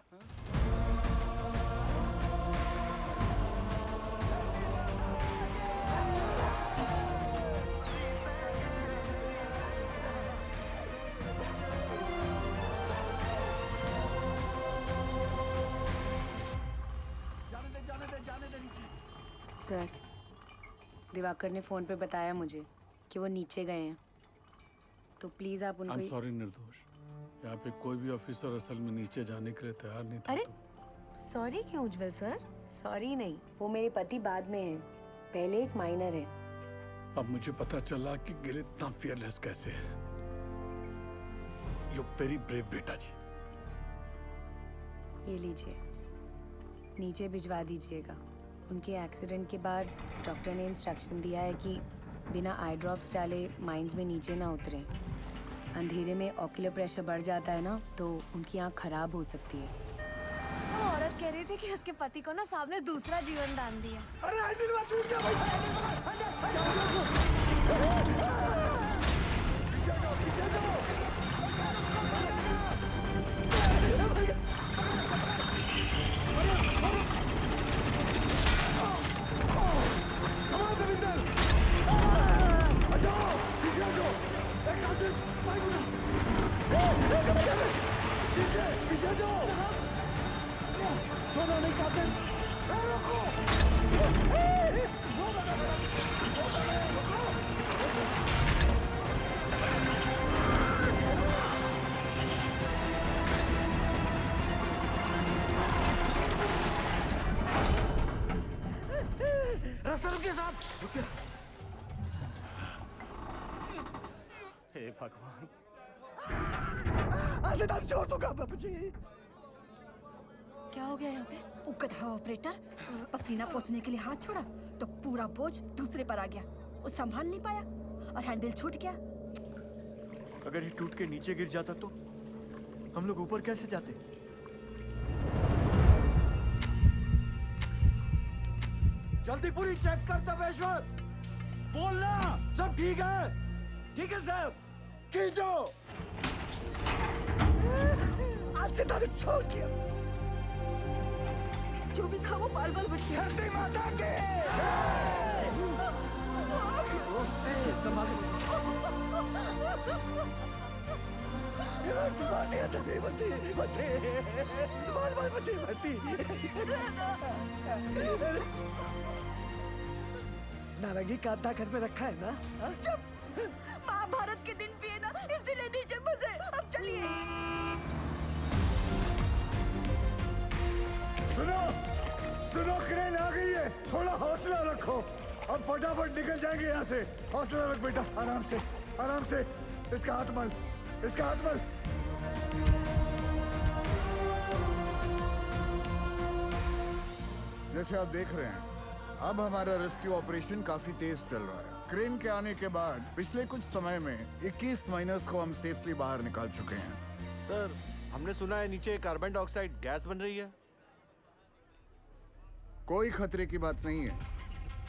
[SPEAKER 21] सर, दिवाकर ने फोन पे बताया मुझे कि वो नीचे गए हैं, तो प्लीज आप उनको।
[SPEAKER 14] सॉरी निर्दोष, यहाँ पे कोई भी ऑफिसर असल में नीचे जाने के लिए तैयार नहीं था।
[SPEAKER 21] अरे सॉरी क्यों उज्जवल सर? सॉरी नहीं, वो मेरे पति बाद में हैं, पहले एक माइनर है।
[SPEAKER 14] अब मुझे पता चला कि गिल इतना फियरलेस कैसे है। यू वेरी ब्रेव बेटा जी।
[SPEAKER 21] ये लीजिए, नीचे भिजवा दीजिएगा। उनके एक्सीडेंट के बाद डॉक्टर ने इंस्ट्रक्शन दिया है कि बिना आई ड्रॉप्स डाले माइंस में नीचे ना उतरें। अंधेरे में ऑक्यूलर प्रेशर बढ़ जाता है ना, तो उनकी आँख खराब हो सकती है।
[SPEAKER 23] वो औरत कह रही थी कि उसके पति को ना साहब ने दूसरा जीवन दान दिया।
[SPEAKER 2] अरे आइडिया छूट गया भाई। दो। छोड़ो नहीं कासिम।
[SPEAKER 12] रास्ता रुकिए साहब।
[SPEAKER 20] हे भगवान।
[SPEAKER 2] आसिफ आप छोड़ दो बाबूजी।
[SPEAKER 23] क्या हो गया यहाँ पे?
[SPEAKER 6] उकथा ऑपरेटर पसीना पोंछने के लिए हाथ छोड़ा तो पूरा बोझ दूसरे पर आ गया। वो संभाल नहीं पाया और हैंडल छूट गया।
[SPEAKER 20] अगर ये टूट के नीचे गिर जाता तो हम लोग ऊपर कैसे जाते?
[SPEAKER 2] जल्दी पूरी चेक कर तपेश्वर। बोलना सब ठीक है। ठीक है साहब। खींचो। आज से तारीख छोड़ दिया।
[SPEAKER 6] जो भी था वो बाल बाल बच गया।
[SPEAKER 2] धरती माता के। नारंगी कांटा घर में रखा है ना?
[SPEAKER 6] चुप। महाभारत के दिन भी है ना, इसीलिए नीचे फंसे। अब चलिए।
[SPEAKER 1] सुनो सुनो, क्रेन आ गई है। थोड़ा हौसला रखो। अब फटाफट निकल जाएंगे यहाँ से। हौसला रख बेटा, आराम से आराम से। इसका हाथ मल, इसका हाथ मल।
[SPEAKER 16] जैसे आप देख रहे हैं, अब हमारा रेस्क्यू ऑपरेशन काफी तेज चल रहा है। क्रेन के आने के बाद पिछले कुछ समय में 21 माइनर्स को हम सेफली बाहर निकाल चुके हैं।
[SPEAKER 5] सर, हमने सुना है नीचे कार्बन डाइऑक्साइड गैस बन रही है।
[SPEAKER 16] कोई खतरे की बात नहीं है।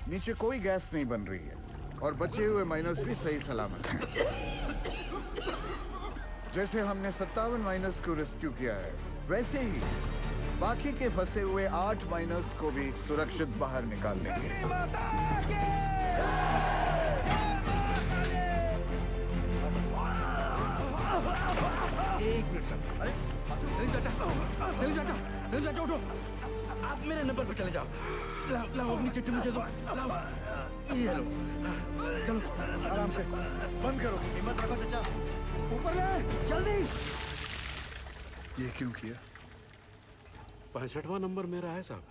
[SPEAKER 16] नीचे कोई गैस नहीं बन रही है और बचे हुए माइनर्स भी सही सलामत हैं। जैसे हमने 57 माइनर्स को रेस्क्यू किया है, वैसे ही बाकी के फंसे हुए 8 माइनर्स को भी सुरक्षित बाहर निकाल लेंगे।
[SPEAKER 12] एक मिनट सर। अरे सलीम चाचा, सलीम चाचा, सलीम चाचा उठो। आप मेरे नंबर पर चले जाओ। लाओ अपनी चिट्ठी मुझे दो। लाओ ये लो। चलो
[SPEAKER 1] आराम से बंद करो।
[SPEAKER 20] हिम्मत रखो चाचा।
[SPEAKER 2] ऊपर ले जल्दी।
[SPEAKER 1] ये क्यों किया?
[SPEAKER 9] 65वां नंबर मेरा है साहब,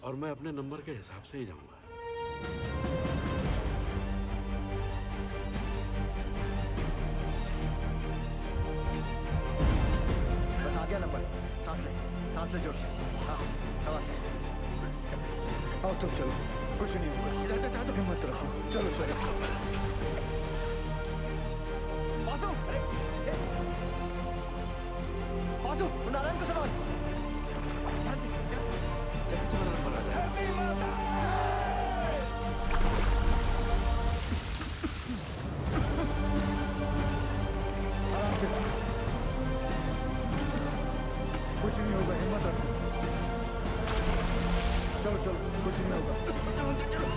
[SPEAKER 9] और मैं अपने नंबर के हिसाब से ही जाऊंगा।
[SPEAKER 20] बस आ गया नंबर। सांस ले जोर से। हाँ, सांस।
[SPEAKER 1] आओ तुम चलो, कुछ नहीं होगा।
[SPEAKER 12] चाचा तो
[SPEAKER 1] हिम्मत रखो, चलो चलो।
[SPEAKER 20] बासु, बासु, नारायण को संभाल।
[SPEAKER 1] आराम से, कुछ नहीं होगा, हिम्मत रखो। चलो चलो, कुछ नहीं होगा।
[SPEAKER 12] चलो चलो।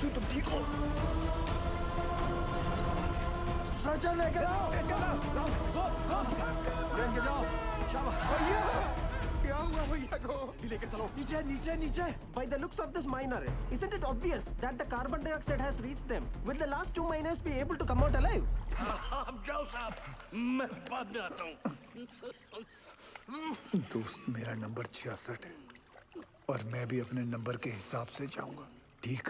[SPEAKER 2] तुम ठीक हो? स्ट्रेचर लेकर आओ।
[SPEAKER 20] लेके जाओ।
[SPEAKER 2] भैया, क्या हुआ भैया को?
[SPEAKER 20] लेके चलो।
[SPEAKER 2] नीचे नीचे नीचे।
[SPEAKER 12] By the looks of this miner, isn't it obvious that the carbon dioxide has reached them? Will the last 2 miners be able to come out alive?
[SPEAKER 15] आप जाओ साहब, मैं बाद में आता हूँ।
[SPEAKER 1] दोस्त, मेरा नंबर 66 है और मैं भी अपने नंबर के हिसाब से जाऊंगा, ठीक?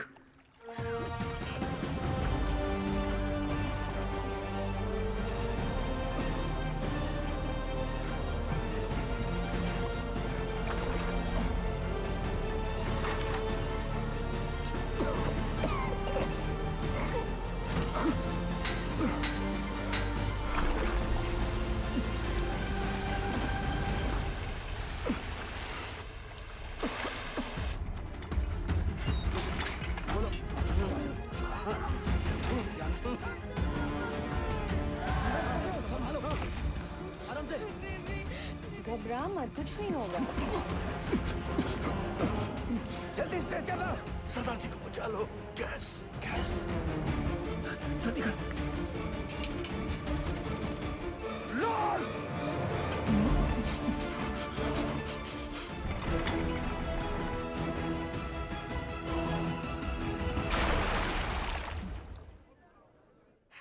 [SPEAKER 21] घबरा मत, कुछ नहीं होगा।
[SPEAKER 2] जल्दी से चलो।
[SPEAKER 12] सरदार जी को बचा लो। गैस गैस जल्दी कर।
[SPEAKER 2] लॉर्ड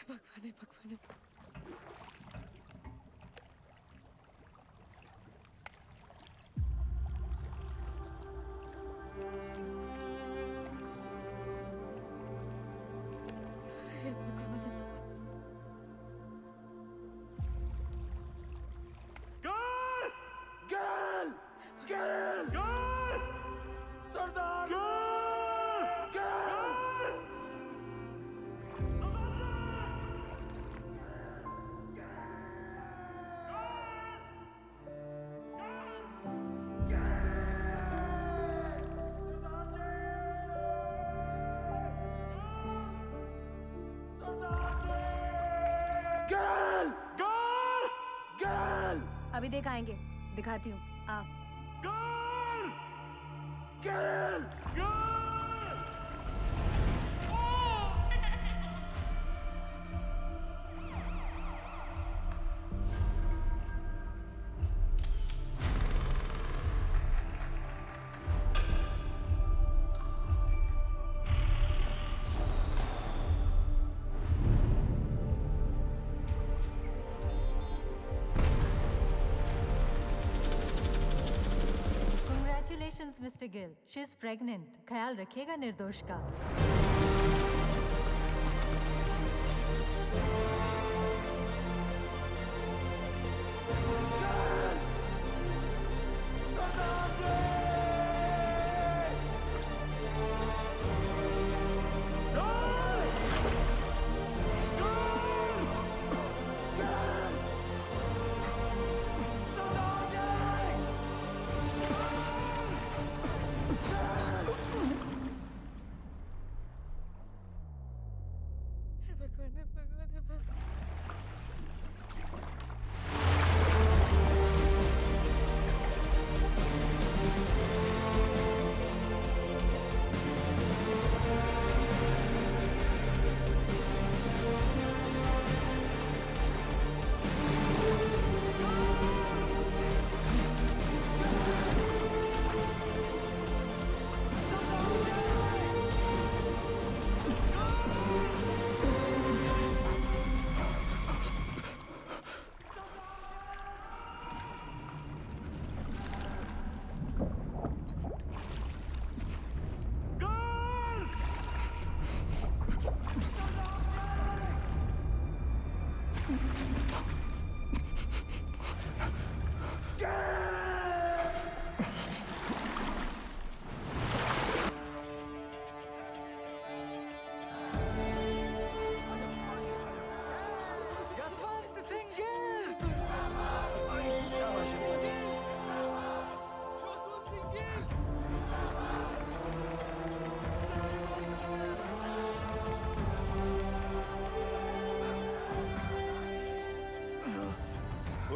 [SPEAKER 23] भगवान भगवान।
[SPEAKER 2] गर्ल गर्ल गर्ल सरदार गर्ल गर्ल गर्ल गर्ल
[SPEAKER 21] अभी दिखाएंगे, दिखाती हूँ। आ
[SPEAKER 2] girl girl girl
[SPEAKER 10] Congratulations, Mr. Gill. She's pregnant. ख्याल रखिएगा निर्दोष का।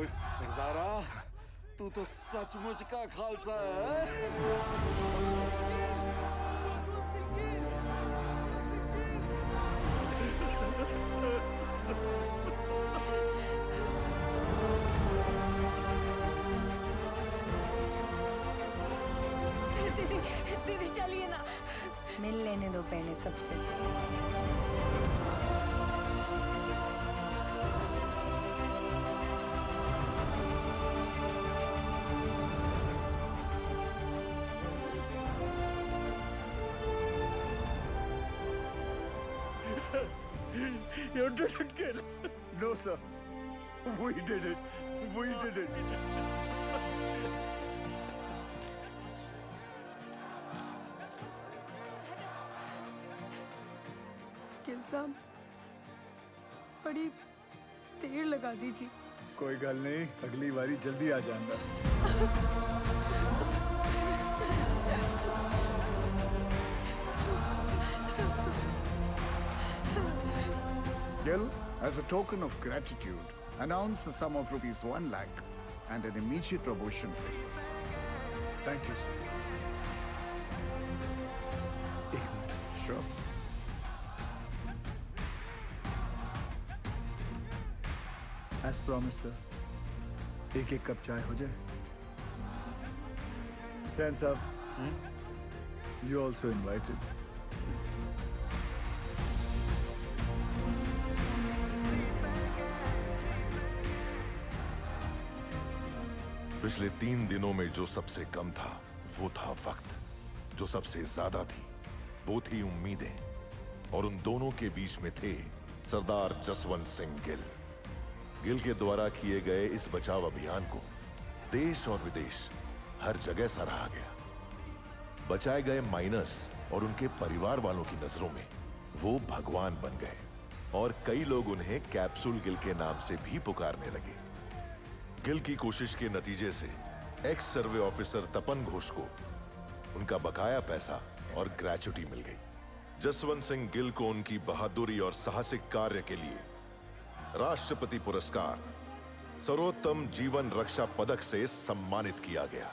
[SPEAKER 2] सरदारा तू तो सचमुच का खालसा है।
[SPEAKER 23] दीदी दीदी चलिए ना।
[SPEAKER 21] मिल लेने दो पहले सबसे।
[SPEAKER 2] You didn't kill. No, sir. We did it. We did it.
[SPEAKER 23] Gill साहब बड़ी देर लगा दीजिए।
[SPEAKER 1] कोई गल नहीं, अगली बारी जल्दी आ जाऊंगा।
[SPEAKER 16] Gill, as a token of gratitude, announce the sum of rupees 1 lakh and an immediate promotion for you.
[SPEAKER 1] Thank you, sir. एक minute.
[SPEAKER 16] Sure.
[SPEAKER 1] As promised, sir. एक एक कप चाय हो जाए. Sen साहब, you also invited.
[SPEAKER 17] पिछले 3 दिनों में जो सबसे कम था वो था वक्त. जो सबसे ज्यादा थी वो थी उम्मीदें. और उन दोनों के बीच में थे सरदार जसवंत सिंह गिल. गिल के द्वारा किए गए इस बचाव अभियान को देश और विदेश हर जगह सराहा गया. बचाए गए माइनर्स और उनके परिवार वालों की नजरों में वो भगवान बन गए और कई लोग उन्हें कैप्सूल गिल के नाम से भी पुकारने लगे. गिल की कोशिश के नतीजे से एक्स सर्वे ऑफिसर तपन घोष को उनका बकाया पैसा और ग्रेच्युटी मिल गई. जसवंत सिंह गिल को उनकी बहादुरी और साहसिक कार्य के लिए राष्ट्रपति पुरस्कार सर्वोत्तम जीवन रक्षा पदक से सम्मानित किया गया.